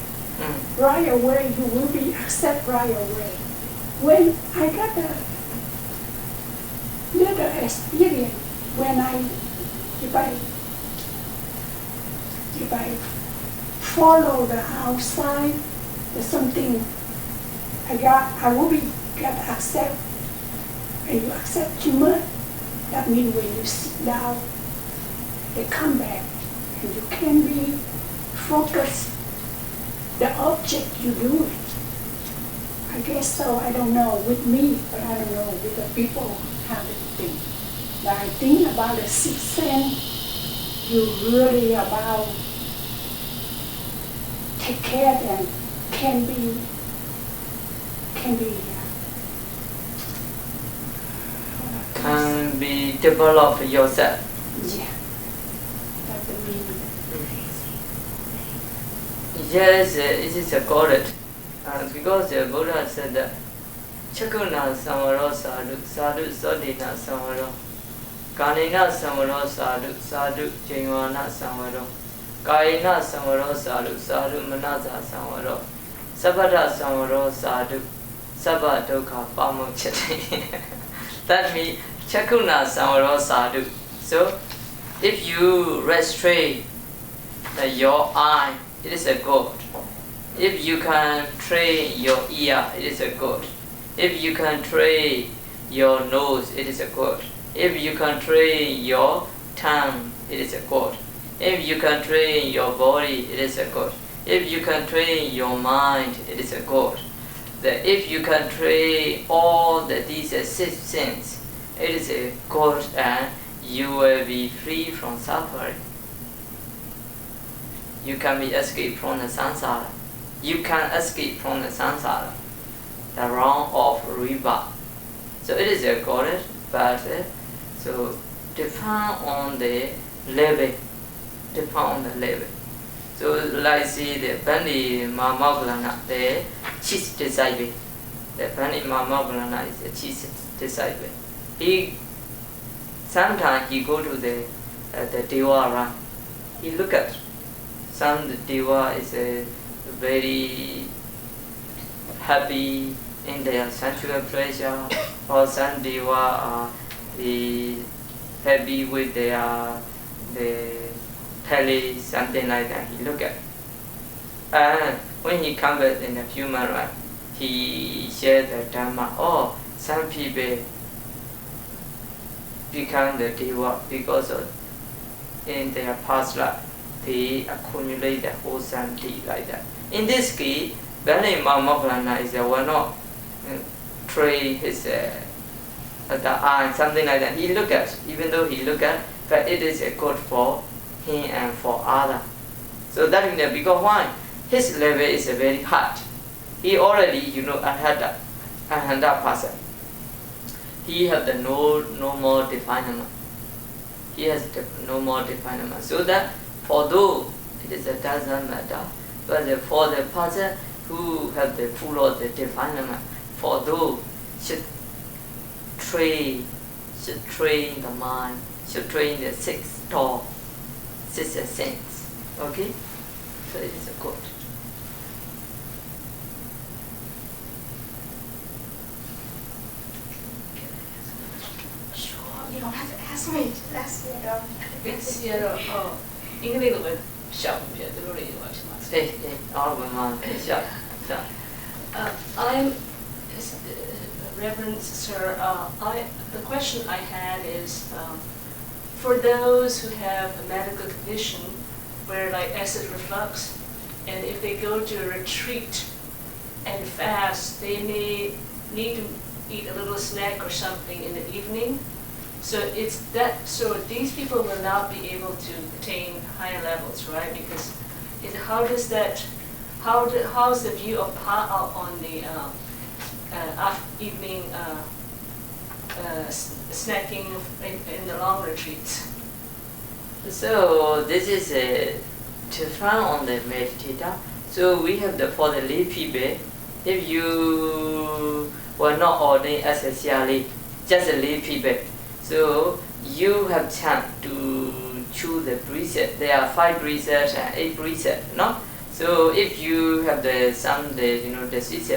right away you will be accept right away. When I got a little experience, when if I follow the outside, there's something I will get accept, and you accept too much. That means when you sit down, they come back, and you can be focused the object you do it. I guess so. I don't know with me, but I don't know with the people how they think. But I think about the 6th sense, you really about take care of them, can be develop yourself. Yeah, that's the meaning. Yes, it is a correct. Because the Buddha said that Chakuna Samaro Sadhu, Sadhu Sodina Samaro, Kanina Samaro Sadhu, Sadhu Jingwana Samaro, Kaina Samaro Sadhu, Sadhu Manaza Samaro, Sabada Samaro Sadhu, Sabadoka Pamuchati. That means Chakuna Samaro Sadhu, So if you restrain your eye, it is a good. If you can train your ear, it is a good. If you can train your nose, it is a good. If you can train your tongue, it is a good. If you can train your body, it is a good. If you can train your mind, it is a good. If you can train all these six things, it is a good, and you will be free from suffering. You can be escaped from the samsara. You can escape from the samsara, the round of rebirth. So it is a good, but so depend on the level. Depend on the level. So like say the Bani Mahamoggallana, the chief disciple. The Bani Mahamoggallana is the chief disciple. Sometimes he go to the Deva run. He look at some Deva is very happy in their sensual pleasure, or some Deva are happy with their telly, something like that. He look at, and when he come back in the human life, he shared the Dhamma. Oh, some people become the Deva because of in their past life they accumulate the wholesome deed like that. In this case, Bani Mahamoggallana is will not train his the eye, something like that. He look at, even though he look at, but it is a good for him and for other. So that means because why? His level is very hard. He already, Arhanta person. He have the no more defilement. He has no more defilement. So that for those it doesn't matter. But for the person who have the full of the defilement, for those should train the mind, should train the six sense. Okay? So it is a good. You don't have to ask me. Just ask me. I'm Reverend Sir. The question I had is for those who have a medical condition where like acid reflux, and if they go to a retreat and fast, they may need to eat a little snack or something in the evening. So it's that. So these people will not be able to attain higher levels, right? Because how's the view of on the evening snacking in the long retreats? So this is different on the meditator. So we have for the lay people, if you were not ordained as a CRA, just a lay people, so you have chance to choose the preset. There are 5 presets and 8 presets, no? So if you have the disease,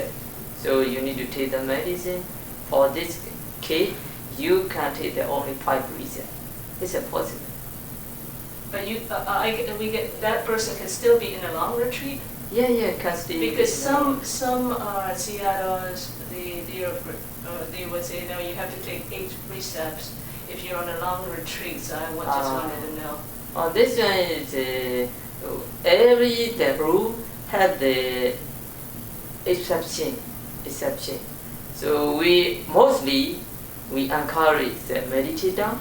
so you need to take the medicine. For this case, you can take the only 5 presets. It's a possible. But that person can still be in a long retreat. Yeah, can still. Because some CROs they would say no, you have to take 8 precepts if you're on a long retreat. So I just wanted to know. This one is the rule have the exception. So we encourage the meditator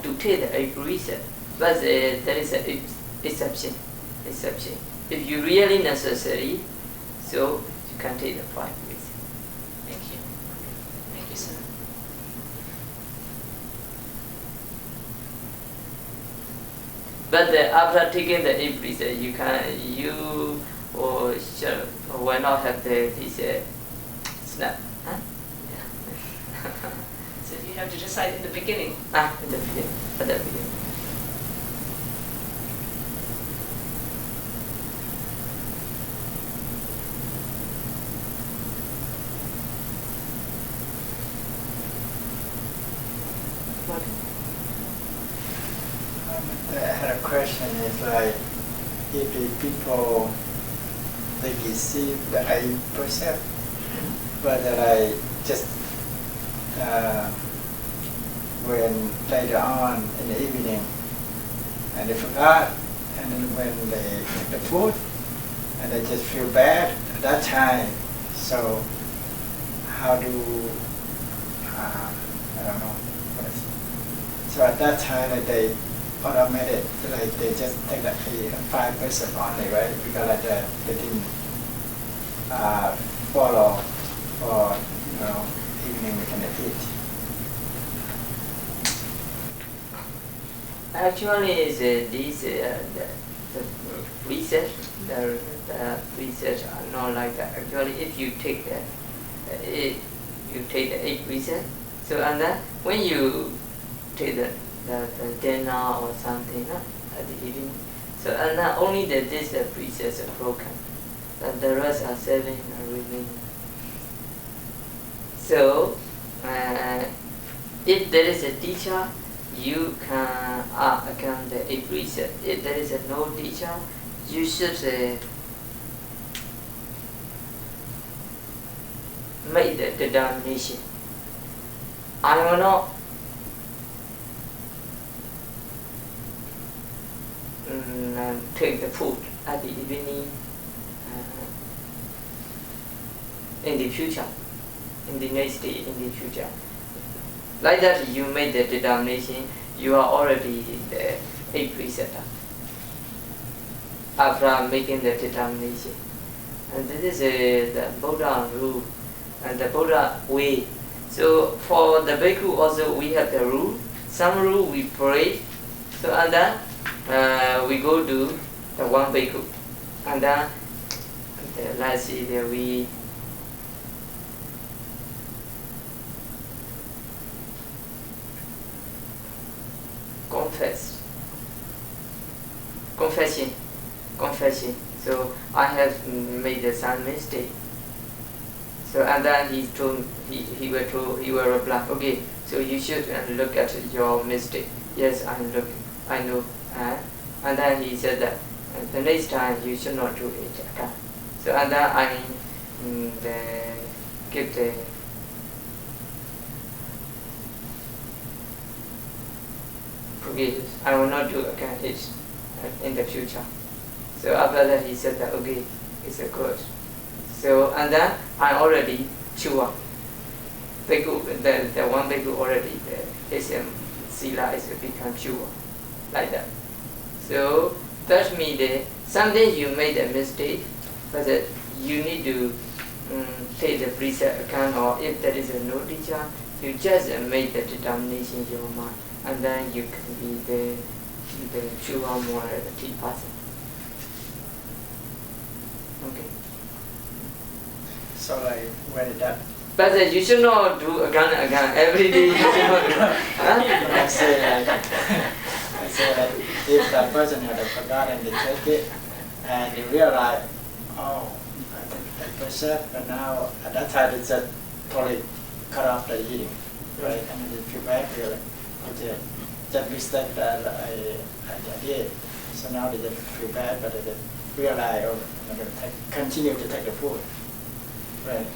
to take the 8 precepts. But there is an exception. If you really necessary, so you can take the 5 precepts. Thank you. Thank you, sir. But after taking the 8 precepts, you will not have this snap. Huh? Yeah. So you have to decide in the beginning. At the beginning. I had a question. Is like if the people they receive the 8%, but I just when later on in the evening and they forgot, and then when they take the food and they just feel bad at that time. So how do I don't know what is it. So at that time they automated, like they just take like 5% only, right? Because like they didn't follow for evening we can eat. Actually, is these the research, the research are not like that. Actually, if you take the 8%, so and then when you take the dinner or something at the evening, so and then only this research are broken, and the rest are 7 remaining. So if there is a teacher, you can account the 8%. If there is no teacher, you should make the determination. I will not take the food at the evening in the future, in the next day, in the future. Like that, you made the determination, you are already the 8% after making the determination. And this is the Buddha rule and the Buddha way. So for the bhikkhu also we have the rule. Some rule we pray, so and then we go to the one bhikkhu, and then let's see that we confession. So I have made some mistake. So and then he told he will reply, okay, so you should look at your mistake. Yes, I'm looking, I know. And then he said that the next time you should not do it again. So and then I give the forgiveness. I will not do again it in the future. So after that he said that okay, it's a good. So and then I already sure. Bhikkhu, the one bhikkhu already his sila is become pure, like that. So that means that someday you made a mistake, but you need to take the preset account, or if there is no teacher, you just make the determination in your mind, and then you can be the pure morality person. Okay. So like when that. But you should not do again every day. You should not do. I say like if that person had forgotten, they take it and they realize, oh, I took that person, but now at that time they just totally cut off the eating, right? And they feel bad, really. Okay, that mistake that I did. So now they just feel bad, but they just realize, oh, I'm going to continue to take the food, right?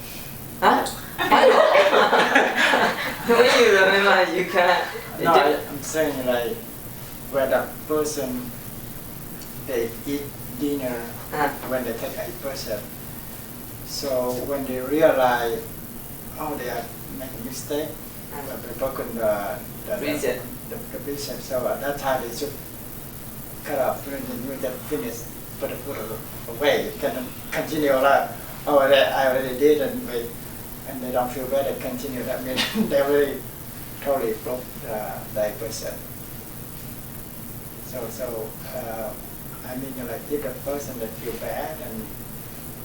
Huh? When you remember, you can. No, I'm saying like when the person they eat dinner when they take 8%. So when they realize, oh, they are making mistake, they broken the reset. So at that time they should cut off when they finish, put the food away. You can continue like, oh, I already did, and they don't feel better, continue. That means they really totally broke the 8%. So I mean, like if the person that feel bad and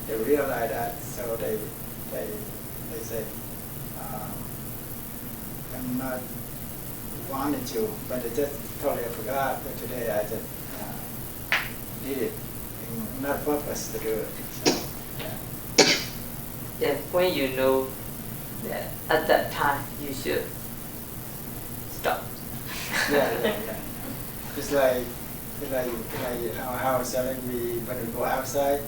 they realize that, so they say, I'm not wanting to, but they just totally forgot. But today I just did it, not purpose to do it. So, yeah, when you know that at that time you should stop. yeah. It's like our house. When we go outside,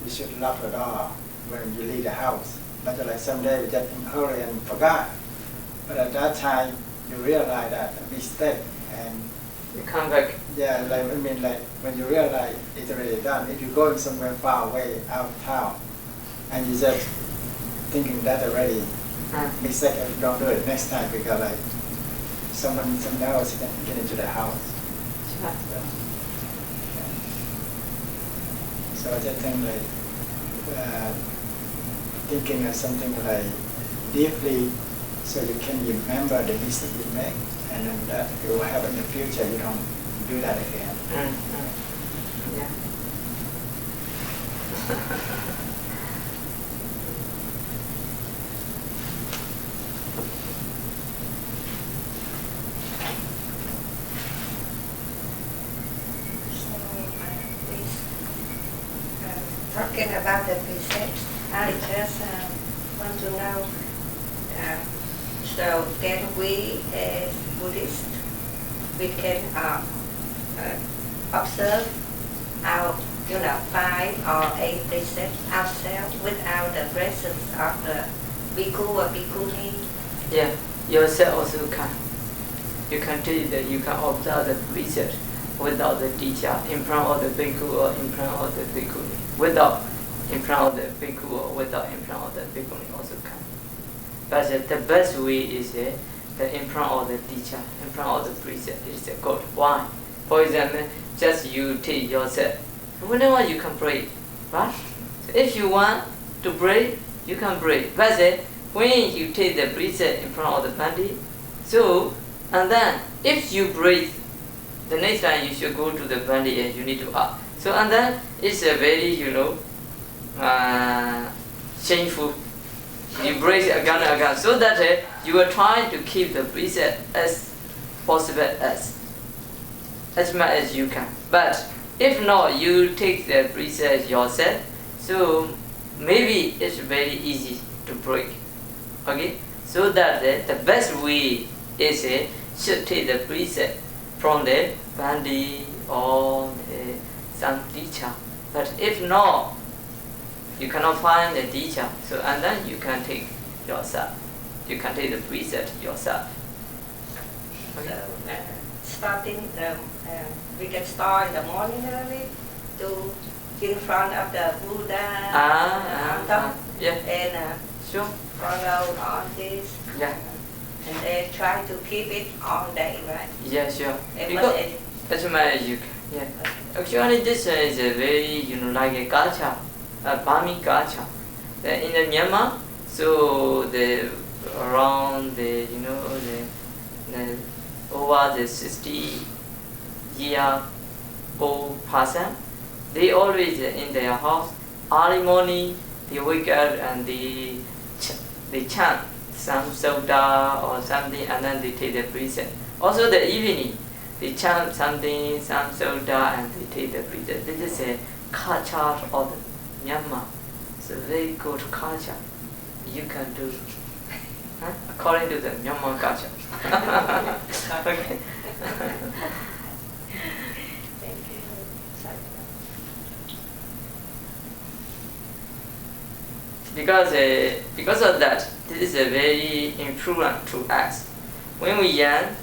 we should lock the door when you leave the house. Not like someday we just in hurry and forgot. But at that time, you realize that a mistake and you come back. Yeah, like when you realize it's already done. If you're going somewhere far away out of town, and you just thinking that already mistake, and you don't do it next time because like someone else can get into the house. So I just think like thinking of something like deeply, so you can remember the mistake you make, and then that it will happen in the future. You don't do that again. Yeah. Talking about the precepts, I just want to know, so can we as Buddhists, we can observe our 5 or 8 precepts ourselves without the presence of the bhikkhu or bhikkhuni? Yeah, yourself also can. You can take you can observe the precept without the teacher, in front of the bhikkhu or in front of the bhikkhuni. Without in front of the bhikkhu or without in front of the bhikkhuni also can. But the best way is that in front of the teacher, in front of the precept is good. Why? For example, just you take yourself. Whenever you can pray, right? So if you want to pray, you can pray. But when you take the precept in front of the Pandit, so and then if you breathe, the next time you should go to the Pandit and you need to ask. So and then it's a very shameful. You breathe again and again, so that you are trying to keep the precept as possible as much as you can. But if not, you take the precept yourself. So maybe it's very easy to break. Okay, so that the best way is should take the precept from the Pandit or some teacher. But if not, you cannot find a teacher, so and then you can take yourself. You can take the precept yourself. Okay. So, starting we can start in the morning early to in front of the Buddha yeah. And sure. follow on this. Yeah. And then try to keep it all day, right? Yeah, sure. And Because as much as you can. Yeah. Actually, this is a very like a culture, a Burmese culture. In the Myanmar, so around the over the 60-year-old person, they always in their house early morning. They wake up and they chant some soda or something, and then they take the precept. Also the evening, they chant something, some soda, and they take the precept. This is a culture of Myanmar. It's a very good culture. You can do according to the Myanmar culture. Okay. Thank you. Because of that, this is a very important to us. When we young,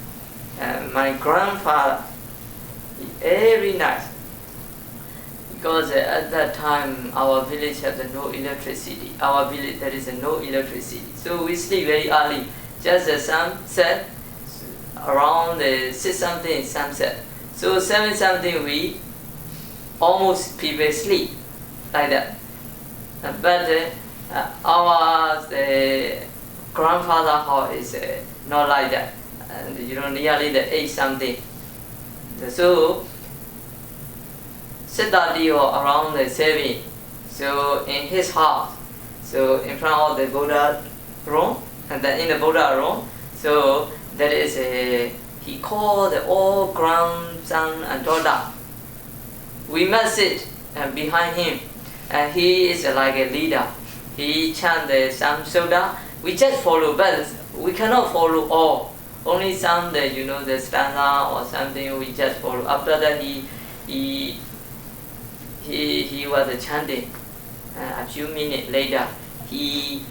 my grandfather, every night, because at that time our village has no electricity. Our village there is no electricity, so we sleep very early. Just the sunset, around 6 something sunset. So 7 something we almost people sleep like that. But our grandfather house is not like that, and nearly the 8 something. So 6:30 or around the 7. So in his house, so in front of the Buddha room, and then in the Buddha room, so there is he called all grandson and daughter. We must sit behind him, and he is like a leader. He chant some soda. We just follow, but we cannot follow all. only some the the stanza or something we just follow. After that he was chanting. A few minutes later, he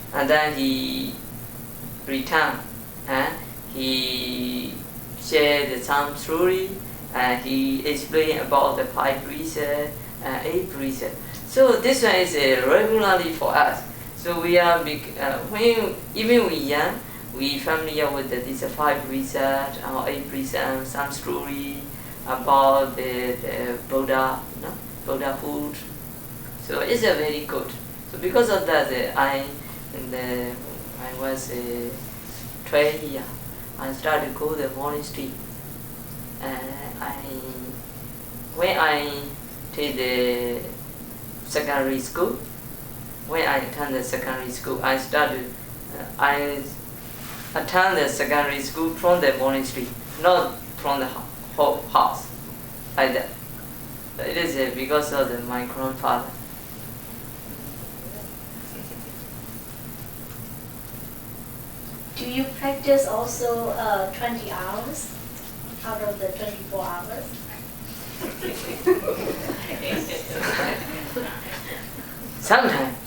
returned and he shared some story and he explained about the 5 precepts and 8 precepts. So this one is regularly for us. So we are when even we young, we familiar with these 5 precepts or 8 precepts, some story about the Buddha, Buddhahood. So it's a very good. So because of that, I was 12 years. I started to go to the monastery. When I did the secondary school, when I attended the secondary school, I attended the secondary school from the monastery, not from the house, like that. So it is because of my grandfather. Do you practice also 20 hours out of the 24 hours? Sometimes.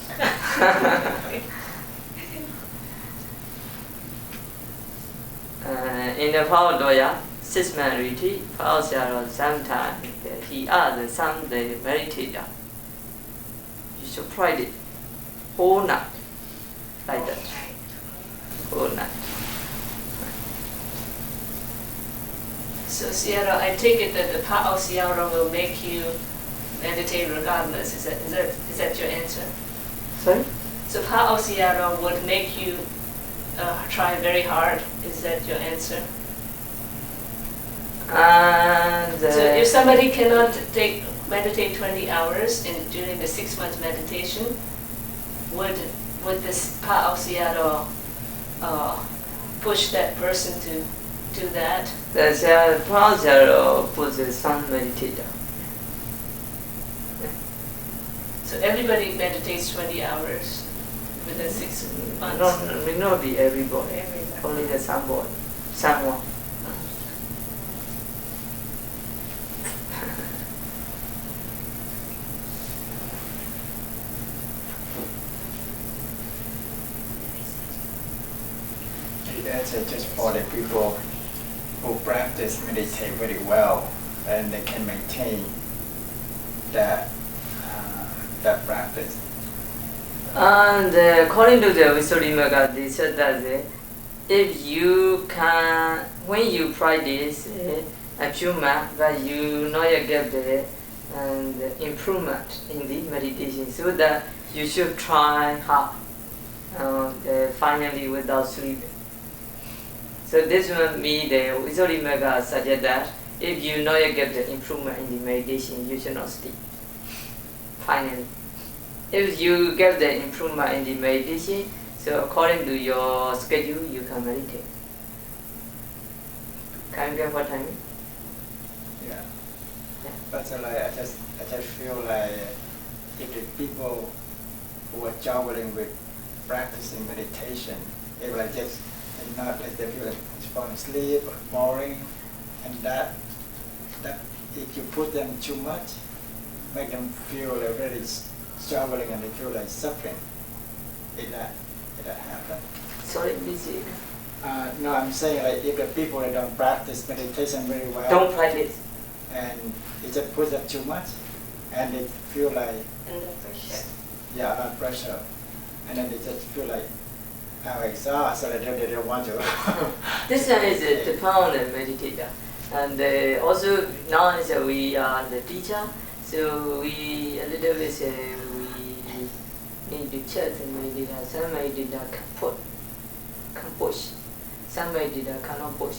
In the Power Doya, 6-month retreat, sometimes he asked some the meditator, you should try it whole night, like that. Whole night. So Sierra, I take it that the path of Sierra will make you meditate regardless. Is that your answer? Sorry? So path of Sierra would make you try very hard. Is that your answer? And so if somebody cannot meditate 20 hours during the 6 months meditation, would this path of Sierra push that person to do that? There's a process for some meditator. So everybody meditates 20 hours within 6 months? No, may not be everybody. Only the someone. That's just for the people who practice meditate very well and they can maintain that practice. And according to the Visuddhimagga, they said that if you can, when you practice a few months, but you not yet get the improvement in the meditation, so that you should try hard, finally without sleeping. So this will be the Visuddhimagga suggest that if you not yet get the improvement in the meditation, you should not sleep. Finally, if you get the improvement in the meditation, so according to your schedule, you can meditate. Can you get what I mean? Yeah. But I just feel like if the people who are juggling with practicing meditation, they will just not let them feel like falling asleep or boring, and that if you put them too much, make them feel like really struggling and they feel like suffering. Did that happen? Sorry, busy. No, I'm saying like if the people that don't practice meditation very well, Don't practice. and it just puts them too much, and they feel like Under pressure. a lot of pressure, and then they just feel like I'm exhausted, so they don't want to. This one is the pound meditator, and also now is we are the teacher, so we a little bit we need to check the meditator. Some meditator can push, some meditator cannot push.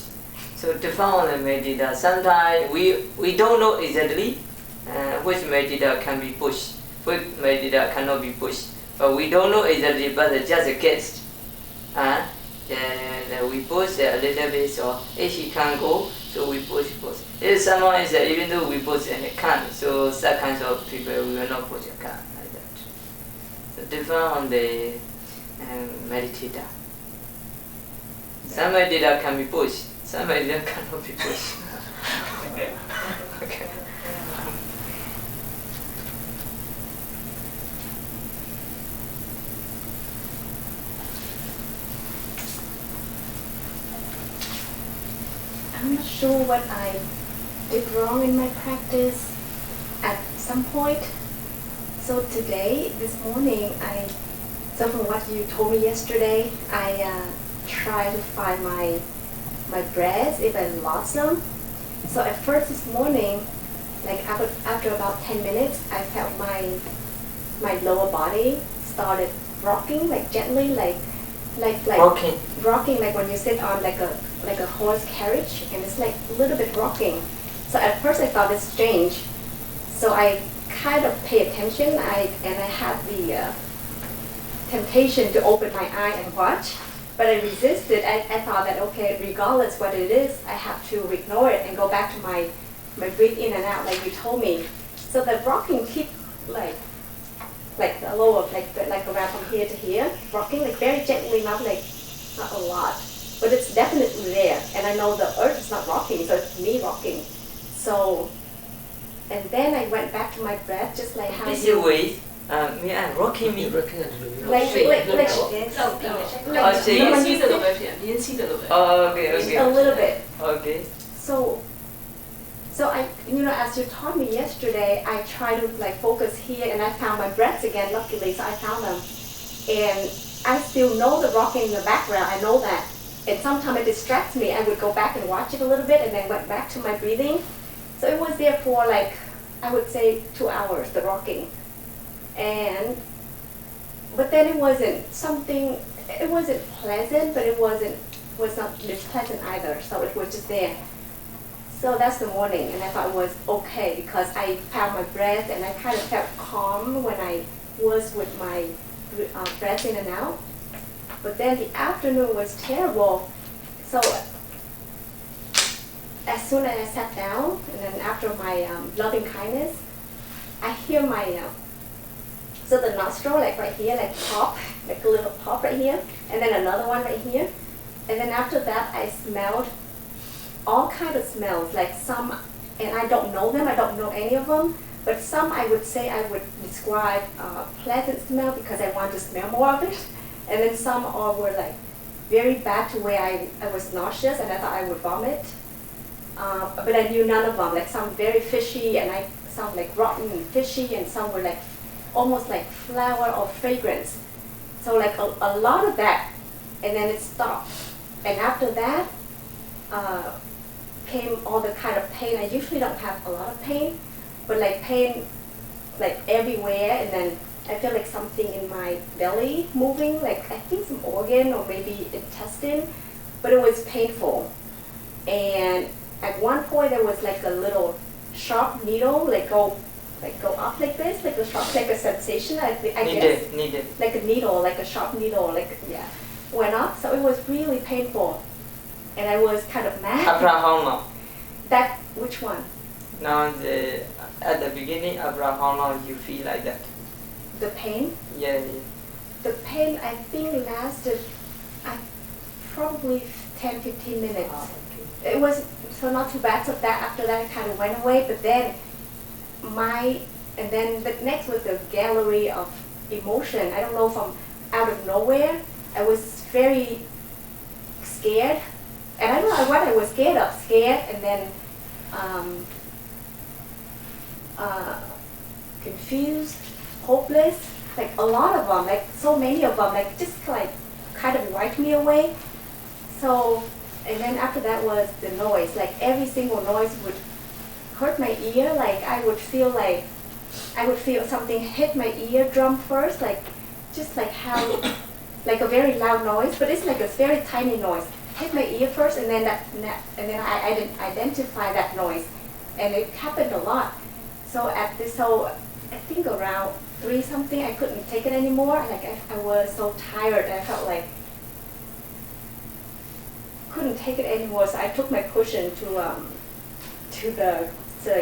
So to found the meditator, sometimes we don't know exactly which meditator can be pushed, which meditator cannot be pushed, but we don't know exactly, but it's just a guess. We push a little bit, so if he can't go, so we push. If someone is even though we push and it can't, so that kinds of people we will not push a can like that. So different on the meditator. Some meditator can be pushed, Somebody that cannot be pushed. Okay. I'm not sure what I did wrong in my practice at some point. So today, this morning, so from what you told me yesterday, I try to find my breaths if I lost them. So at first this morning, like after about 10 minutes, I felt my lower body started rocking, like gently, like rocking, like when you sit on like a horse carriage, and it's like a little bit rocking. So at first I thought it's strange. So I kind of pay attention, and I had the temptation to open my eye and watch, but I resisted. I thought that, okay, regardless what it is, I have to ignore it and go back to my breathe in and out like you told me. So the rocking keep like the lower, like around from here to here, rocking like very gently, not a lot, but it's definitely there. And I know the earth is not rocking, so it's me rocking. So, and then I went back to my breath, just like how This you... way, me and rocking me. Like, Okay. a little bit. Okay. So I, as you taught me yesterday, I try to like focus here, and I found my breaths again, luckily, so I found them. And I still know the rocking in the background, I know that. And sometimes it distracts me. I would go back and watch it a little bit, and then went back to my breathing. So it was there for like, I would say 2 hours, the rocking. But then it wasn't pleasant, but it was not displeasant either, so it was just there. So that's the morning, and I thought it was okay because I found my breath, and I kind of felt calm when I was with my breath in and out. But then the afternoon was terrible. So as soon as I sat down, and then after my loving kindness, I hear my so the nostril, like right here, like pop, like a little pop right here, and then another one right here. And then after that, I smelled all kinds of smells, like some, and I don't know them, I don't know any of them, but some I would say I would describe pleasant smell because I want to smell more of it. And then some all were like very bad to where I was nauseous and I thought I would vomit. But I knew none of them, like some very fishy, and some like rotten and fishy, and some were like almost like flower or fragrance. So like a lot of that, and then it stopped. And after that came all the kind of pain. I usually don't have a lot of pain, but like pain like everywhere, and then I feel like something in my belly moving, like I think some organ or maybe intestine, but it was painful. And at one point there was like a little sharp needle, like go up like this, like a sharp, like a sensation, I guess. Needed. Like a needle, like a sharp needle, like, yeah, went up. So it was really painful. And I was kind of mad. After how long? That, which one? Now, at the beginning, after how long you feel like that? The pain? Yeah. The pain, I think, lasted probably 10-15 minutes. Oh, okay. It was so not too bad. So that after that, it kind of went away. But then and then the next was the gallery of emotion. I don't know, from out of nowhere, I was very scared. And I don't know what I was scared of. Scared, and then confused, hopeless, like a lot of them, like so many of them, like just like kind of wiped me away. So, and then after that was the noise, like every single noise would hurt my ear, like I would feel something hit my eardrum first, like just like how, like a very loud noise, but it's like a very tiny noise. Hit my ear first, and then I didn't identify that noise, and it happened a lot. So I think around 3 something, I couldn't take it anymore. Like I was so tired, I felt like couldn't take it anymore. So I took my cushion to the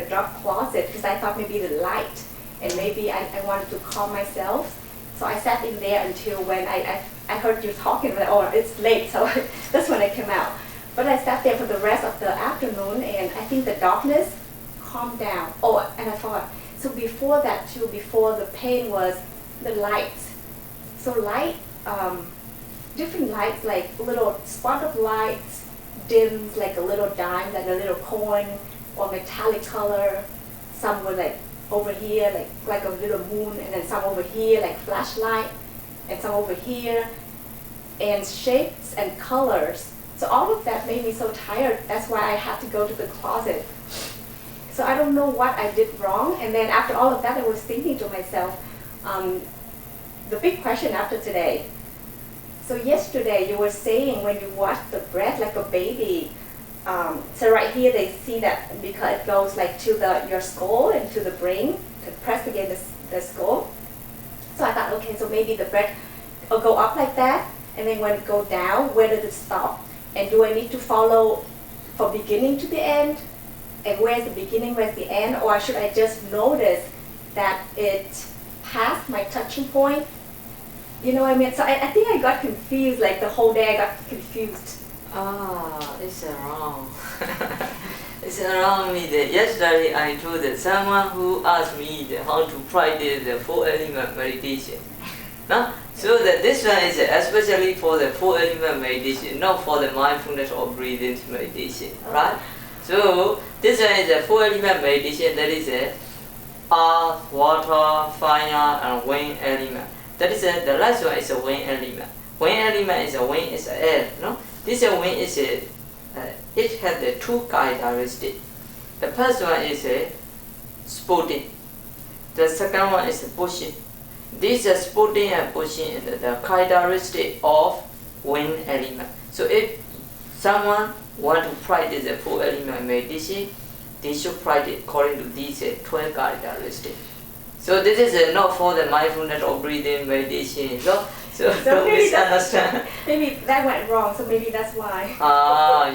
dark closet because I thought maybe the light, and maybe I wanted to calm myself. So I sat in there until when I heard you talking about, oh, it's late, so that's when I came out. But I sat there for the rest of the afternoon, and I think the darkness calmed down. Oh, and I thought, so before that too, before the pain was the lights. So light, different lights, like little spot of lights, dims, like a little dime, like a little coin, or metallic color. Some were like over here, like a little moon, and then some over here, like flashlight, and some over here, and shapes and colors. So all of that made me so tired. That's why I had to go to the closet. So I don't know what I did wrong. And then after all of that, I was thinking to myself, the big question after today. So yesterday you were saying when you watch the breath like a baby, so right here they see that because it goes like to your skull and to the brain, pressed against the skull. So I thought, okay, so maybe the breath will go up like that, and then when it go down, where does it stop? And do I need to follow from beginning to the end? And where's the beginning, where's the end? Or should I just notice that it passed my touching point? You know what I mean? So I think I got confused, like the whole day I got confused. It's wrong. It's wrong me that yesterday I told that someone who asked me how to practice the 4-element meditation. No? So that this one is especially for the 4-element meditation, not for the mindfulness or breathing meditation, right? So this one is a 4-element meditation, that is a earth, water, fire, and wind element. That is the last one is a wind element. Wind element is a wind is air, no? This wind is it has the two characteristics. The first one is spotting. The second one is pushing. This is spotting and pushing is the characteristic of wind element. So if someone want to practice the 4-element meditation, they should practice according to these 12 characteristics. So this is not for the mindfulness or breathing meditation. So don't misunderstand. Maybe that went wrong, so maybe that's why.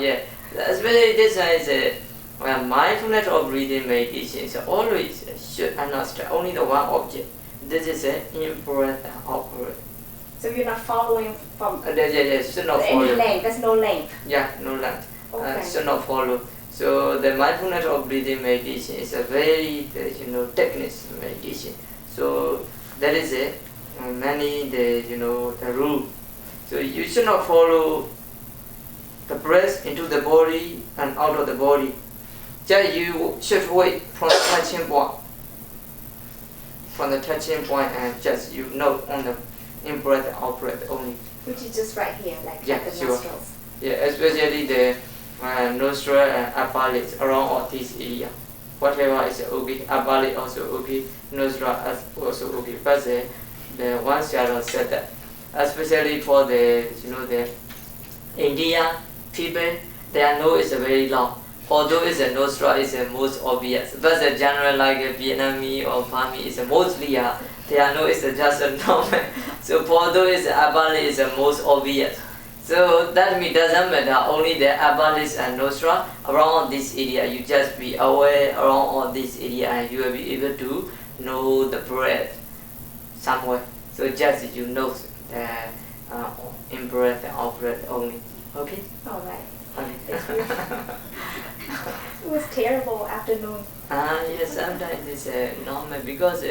Yeah. Especially this one is mindfulness or breathing meditation. So always should understand only the one object. This is in-breath and out-breath. So you're not following from should not follow. any length, there's no length. Yeah, no length. Okay. Should not follow. So the mindfulness of breathing meditation is a very technical meditation. So there is many the rule. So you should not follow the breath into the body and out of the body. Just you should wait from the touching point. From the touching point and just on the in-breath and out-breath only. Which is just right here, like Yeah, the sure. nostrils. Yeah, especially the nostril and upper lips around all this area. Whatever is okay, upper lip also okay, nostril also okay. But the one shadow said that, especially for the India people, their nose is very long. Although the nostril is the most obvious, but the general like Vietnamese or Burmese is mostly their nose is just a normal. So although the upper lip is the most obvious. So that means doesn't matter, only the upper lip and nostril around this area. You just be aware around all this area and you will be able to know the breath somewhere. So just you know the in breath and out breath only. Okay? Alright. Okay. It was terrible afternoon. Yes, sometimes it's normal because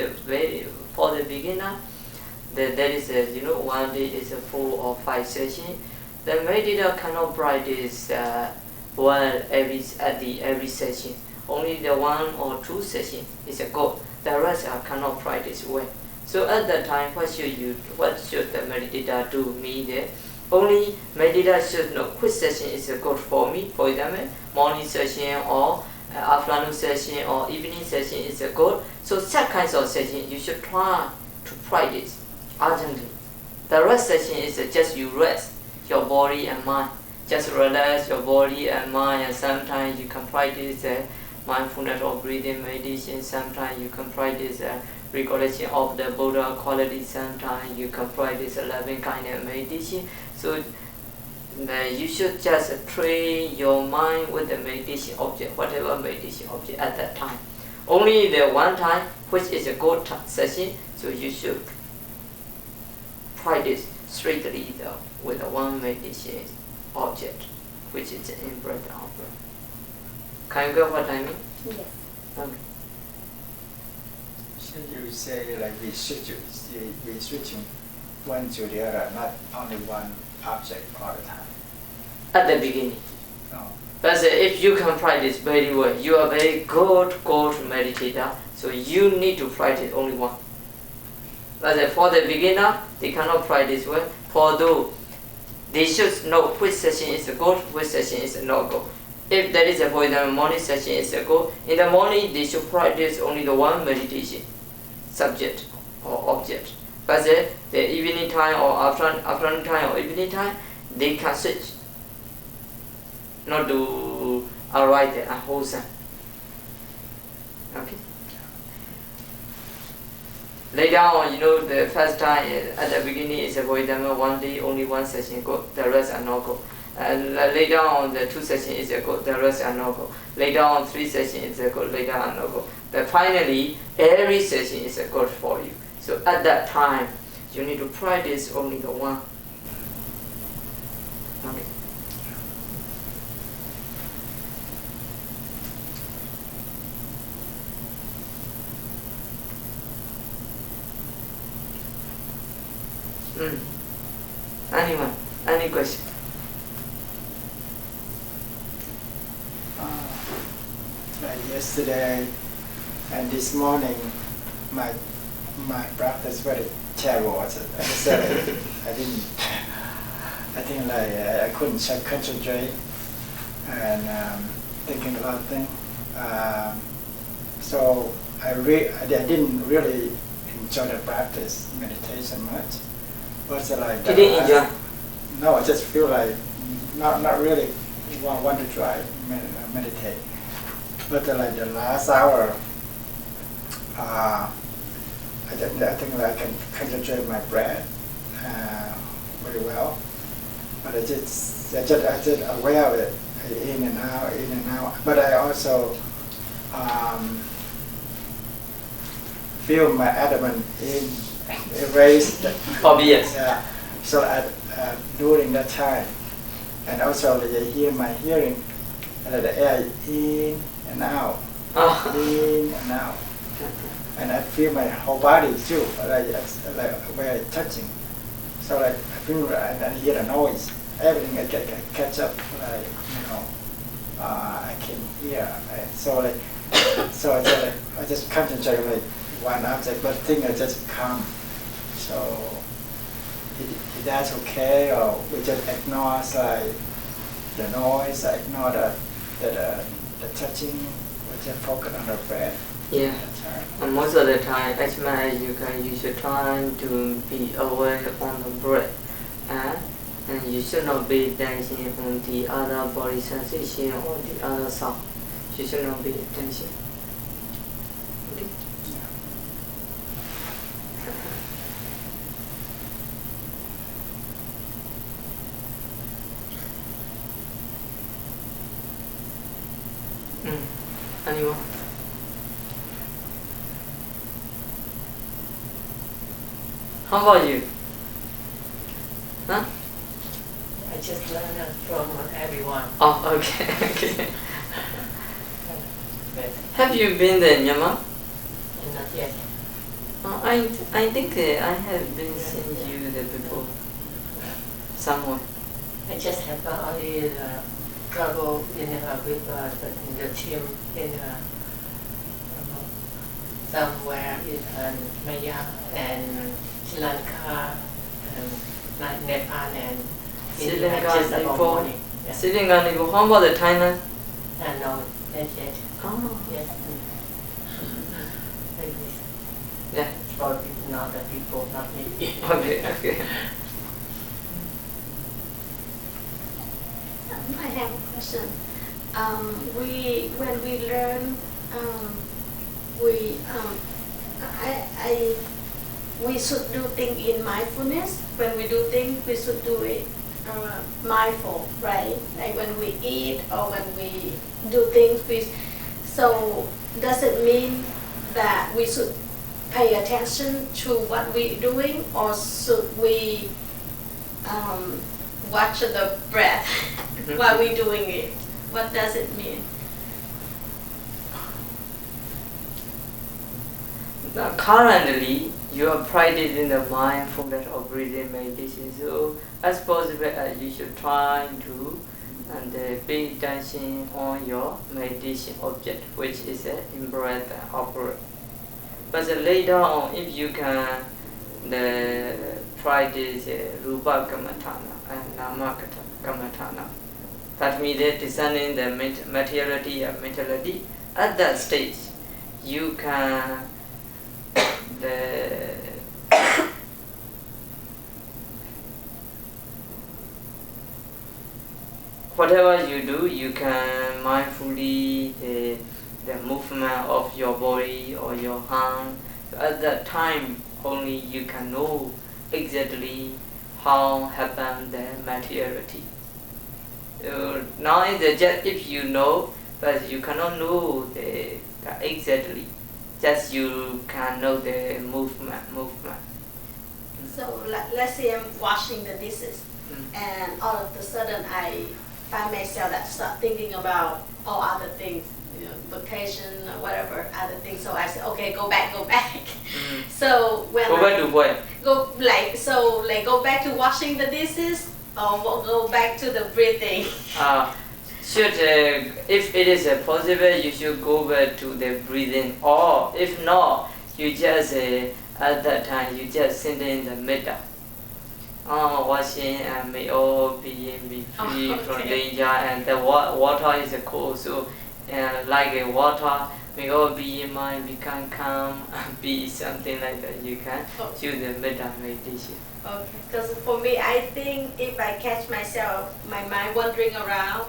for the beginner, there is one day is 4 or 5 sessions. The meditator cannot practice well every session. Only the 1 or 2 sessions is a good. The rest cannot practice well. So at that time, what should the meditator do? Only meditator should know which session is good for me. For example, morning session or afternoon session or evening session is good. So such kinds of session you should try to practice urgently. The rest session is just you rest your body and mind. Just relax your body and mind, and sometimes you can practice mindfulness or breathing meditation. Sometimes you can practice recollection of the Buddha quality. Sometimes you can practice loving kindness meditation. So you should just train your mind with the meditation object, whatever meditation object at that time. Only the one time which is a good session, so you should practice strictly with the one meditation object. which is in breath out breath. Can you get what I mean? Yes. Okay. So you say like we switching one to the other, not only one object all the time. At the beginning. No. But if you can practice very well, you are very good meditator, so you need to practice only one. But for the beginner, they cannot practice well. For those, they should know which session is good, which session is not good. If there is for example morning session is good, in the morning they should practice only the one meditation subject or object. But the evening time or afternoon time or evening time, they can switch. Not to arrive at a wholesome. Okay. Later on, the first time at the beginning is for example one day only one session good, the rest are not good. And later on the 2 sessions is good, the rest are not good. Later on 3 sessions is good, later are not good. But finally every session is good for you. So at that time you need to practice only the one. Okay. Anyone? Any question? Like yesterday and this morning, my practice very terrible. I said I think like I couldn't concentrate and thinking about things. So I didn't really enjoy the practice meditation much. But like you didn't enjoy? No, I just feel like not really want to try meditate. But like the last hour, I think I can concentrate my breath very well. But I just aware of it, in and out. But I also feel my abdomen erased. Obvious. Yeah. So during that time, and also I hear my hearing, the air in and out, in and out, and I feel my whole body too, like where it's touching. So like I feel I hear the noise, everything I catch up, like I can hear. Right? So I just concentrate like one object, but things are just calm. So is that okay, or we just ignore like the noise, ignore the touching, we just focus on the breath? Yeah. And most of the time, actually, you can use your time to be aware on the breath, and you should not be dancing on the other body sensation or the other sound. You should not be dancing. Okay. Anyone? How about you? Huh? I just learned from everyone. Oh, okay. Okay. Have you been there, Myanmar? Not yet. I think I have been seeing you there before. Somewhere. I just have only trouble with the team in somewhere in Maya and Sri Lanka and Nepal and Sri India Lanka, just about Nepal. morning. Yeah. Sri Lanka, Nepal. How about the Thailand? No, not yet. Oh. Yes. Like this. Yeah. For not the people, not me. Okay. Okay. I have a question. When we learn, we should do things in mindfulness. When we do things, we should do it mindful, right? Like when we eat or when we do things. So does it mean that we should pay attention to what we're doing, or should we watch the breath? while we're doing it? What does it mean? Now, currently, you are practicing the mindfulness of breathing meditation. So, as possible, you should try to pay attention on your meditation object, which is in-breath and out-breath. But later on, if you can practice Rupa Kammatthana and Nama Kammatthana, that means discerning the materiality and mentality, at that stage, you can whatever you do, you can mindfully the movement of your body or your hand. So at that time, only you can know exactly how happen the materiality. Now is just if you know, but you cannot know the exactly. Just you can know the movement. So let's say I'm washing the dishes, and all of a sudden I find myself that start thinking about all other things, vacation or whatever other things. So I say, okay, go back. So when go back to what? Go back to washing the dishes, or go back to the breathing. If it is possible, you should go back to the breathing, or if not, you just at that time you just sit in the middle. Washing and may all be free from danger, and the water is cold, so like a water, may all be in mind, we can calm, be something like that. You can choose the middle meditation. Okay, because for me, I think if I catch myself, my mind wandering around,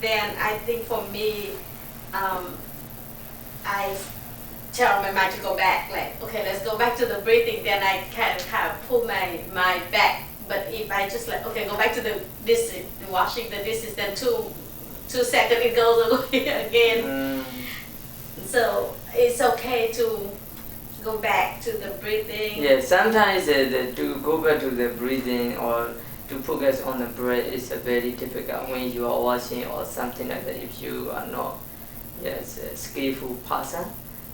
then I think for me, I tell my mind to go back, like, okay, let's go back to the breathing, then I can kind of pull my mind back. But if I just like, okay, go back to the dishes, washing the dishes, then two seconds it goes away again. So it's okay to go back to the breathing. Yeah, sometimes to go back to the breathing or to focus on the breath is very difficult when you are washing or something like that, if you are not a skillful person.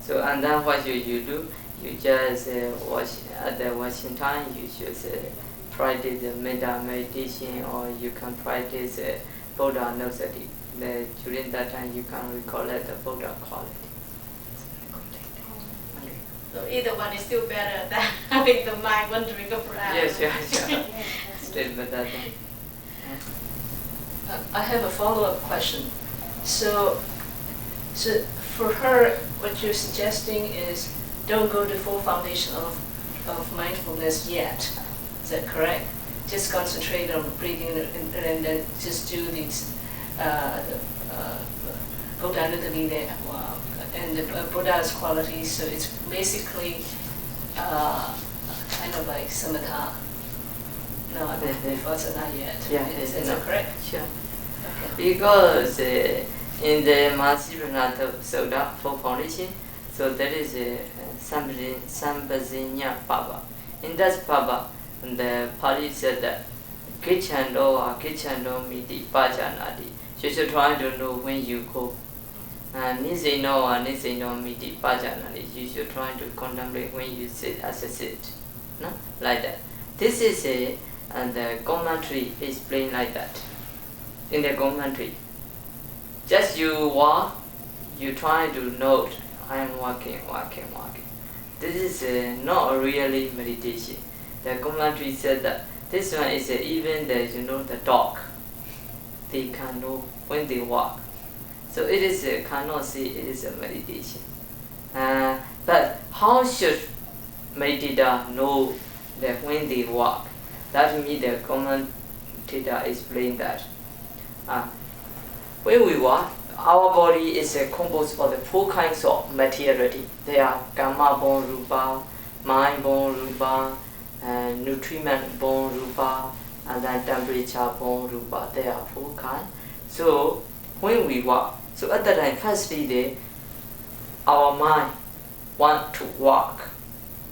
So, and then what you do, you just watch at the washing time, you should practice the meditation, or you can practice Buddha Nosati. During that time, you can recollect the Buddha quality. So either one is still better than having the mind wandering around. Yes. Still better than. I have a follow-up question. So for her, what you're suggesting is don't go to full foundation of mindfulness yet. Is that correct? Just concentrate on breathing and then just do these Buddha and the Buddha's qualities. So it's basically kind of like samatha. No, vipassana yet. Yeah, is that correct? Sure. Okay. Because in the Mahasiddhana Sutta for foundation, so there is a Sampazinya Pava. In that Pava, the Pali said that Kichando Miti Pajanadi. You should try to know when you go. Nisino Miti Pajanadi. You should try to contemplate when you sit as a sit. No? Like that. This is the commentary explained like that. In the commentary, just you walk, you try to note, I am walking. This is not really meditation. The commentary said that this one is even the dog. They can know when they walk. So it is cannot say it is a meditation. But how should meditator know that when they walk? That means the commentator explained that. When we walk, our body is composed of the 4 kinds of materiality. They are Kama born Rupa, mind born Rupa, and nutriment born Rupa, and then temperature born Rupa. There are 4 kinds. So when we walk, so at that time, firstly, our mind want to walk.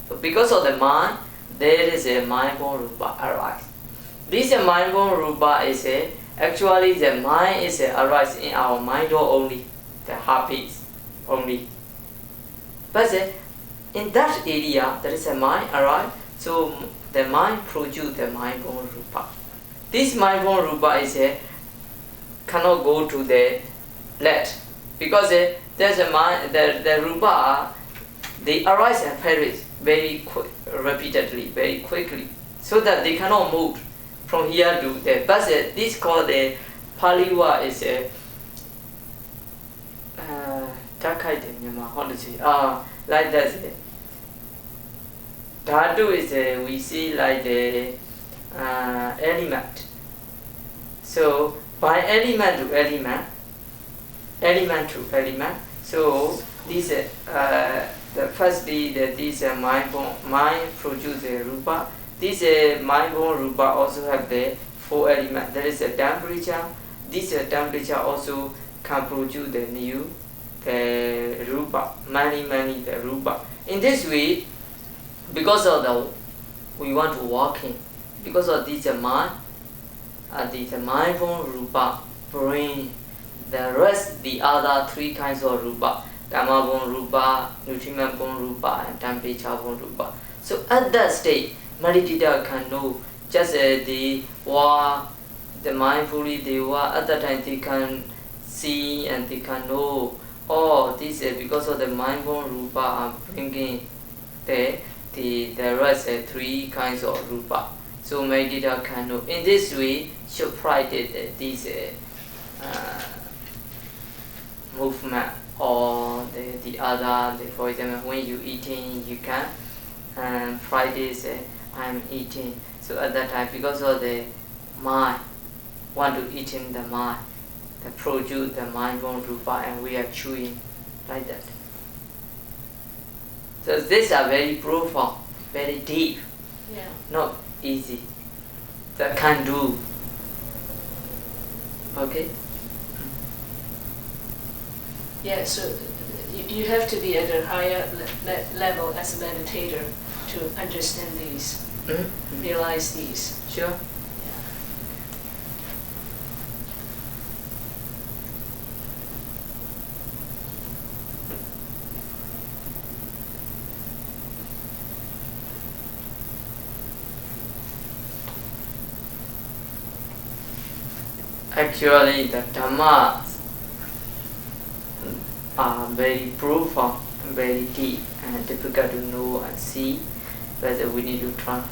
So because of the mind, there is a mind born Rupa arise. This mind born Rupa is Actually, the mind is arise in our mind door only, the heartbeats only. But in that area, there is a mind arise, so the mind produce the mind-born rupa. This mind-born rupa is cannot go to the left because there's a mind, the rupa, they arise and perish very repeatedly, very quickly, so that they cannot move from here to there. But this called the Pali word is like that. Dhatu is we see like the element. So by element to element, element to element. So this the firstly this mind produce a rupa. This mind-born rupa also have the 4 elements. There is a temperature. This temperature also can produce the new rupa, many the rupa. In this way, because of we want to walk in, because of this mind, this mind-born rupa bring the rest, the other 3 kinds of rupa: dhamma-born rupa, nutriment-born rupa, and temperature-born rupa. So at that state, meditator can know just the mindfully they walk. At that time they can see and they can know. Oh, this because of the mind-born rupa are bringing the rest 3 kinds of rupa. So meditator can know. In this way, should practice this movement or the other. For example, when you eating, you can practice. I'm eating. So at that time, because of the mind, want to eat in the mind, the produce the mind-born rupa, and we are chewing like that. So these are very profound, very deep, not easy. That can do. Okay? Yeah, so you have to be at a higher level as a meditator to understand these, realize these. Sure. Actually, the Dhammas are very profound, very deep, and difficult to know and see. But we need to try.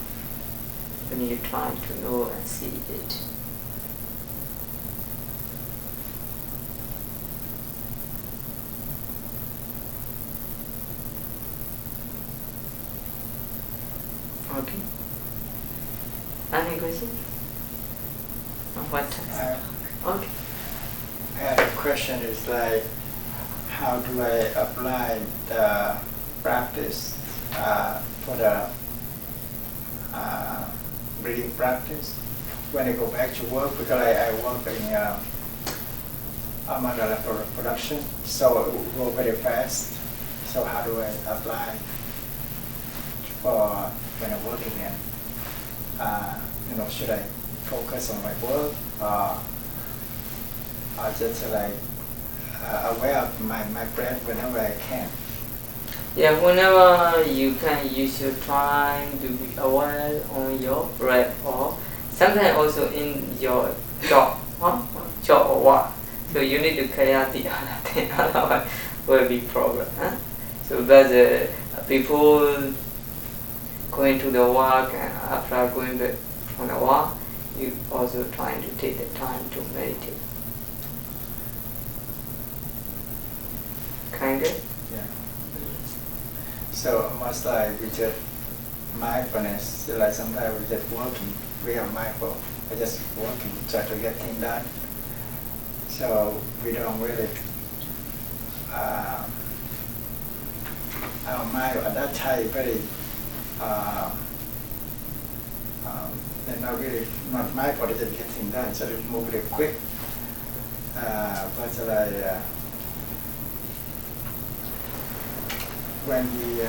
We need to try to know and see it. Okay. Any question? What time? Okay. I had a question. Is like, how do I apply the practice for the breathing practice when I go back to work, because I work in mandala production, so it will go very fast. So how do I apply for when I'm working in? Should I focus on my work or just like aware of my breath whenever I can? Yeah, whenever you can, you should try to be aware on your breath, or sometimes also in your job, job or what. So you need to clear the other thing, otherwise will be problem. So that's before going to the work and after going back from the work, you also trying to take the time to meditate. Kind of? Yeah. So almost like we just mindfulness, so like sometimes we just working, we are mindful, we just working, try to get things done. So we don't really, our mind at that time very, they're not really, not mindful to just get things done, so they move really quick. But like, when we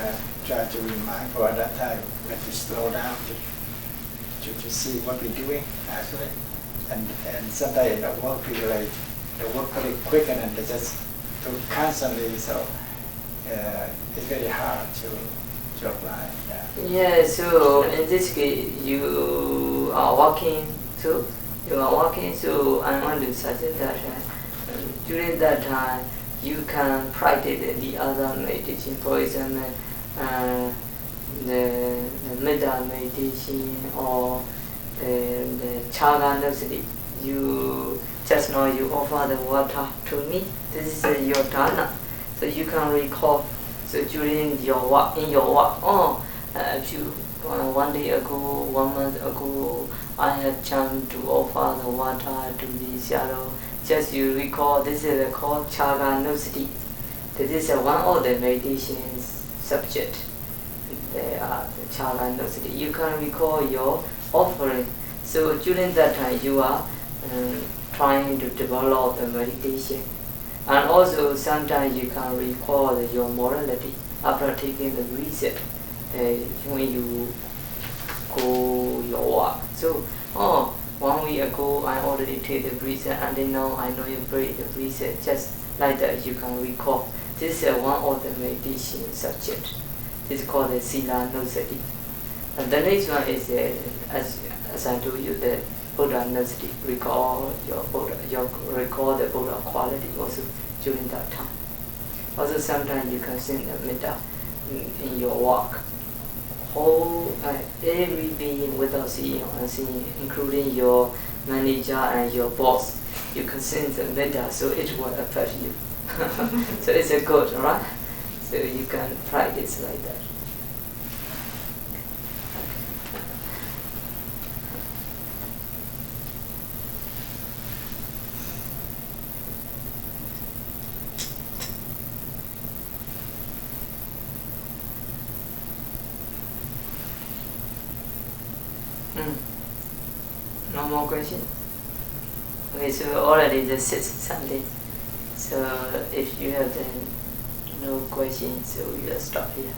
try to be mindful at that time, we have to slow down to see what we're doing actually. and sometimes the work is like the work very quick and then they just do constantly, so it's very hard to apply. Yeah, so in this case you are working too. So I want to suggest that during that time you can practice the other meditation, for example, the metta meditation or the chaga nosati. You just now you offer the water to me. This is your dana, so you can recall. So during your walk, if you 1 day ago, 1 month ago, I had chance to offer the water to the shadow. Just you recall, this is called chaga nosati. This is one of the meditation subject. They are the chaga nosati. You can recall your offering. So during that time, you are trying to develop the meditation. And also sometimes you can recall your morality after taking the reset when you go your walk. So 1 week ago I already take the reset and then now I know you break the reset. Just like that you can recall. This is one of the meditation subject. This is called the sila nosati. And the next one is as I told you, the Buddha nosati. Recall your Buddha, recall the Buddha quality also during that time. Also sometimes you can sing the metta in your walk. Whole every being without seeing or unseen, including your manager and your boss, you can sing the metta, so it will affect you. So it's a good, right? So you can practice like that. No more question? Okay, so already the 6th Sunday. So if you have no questions, so we'll stop here.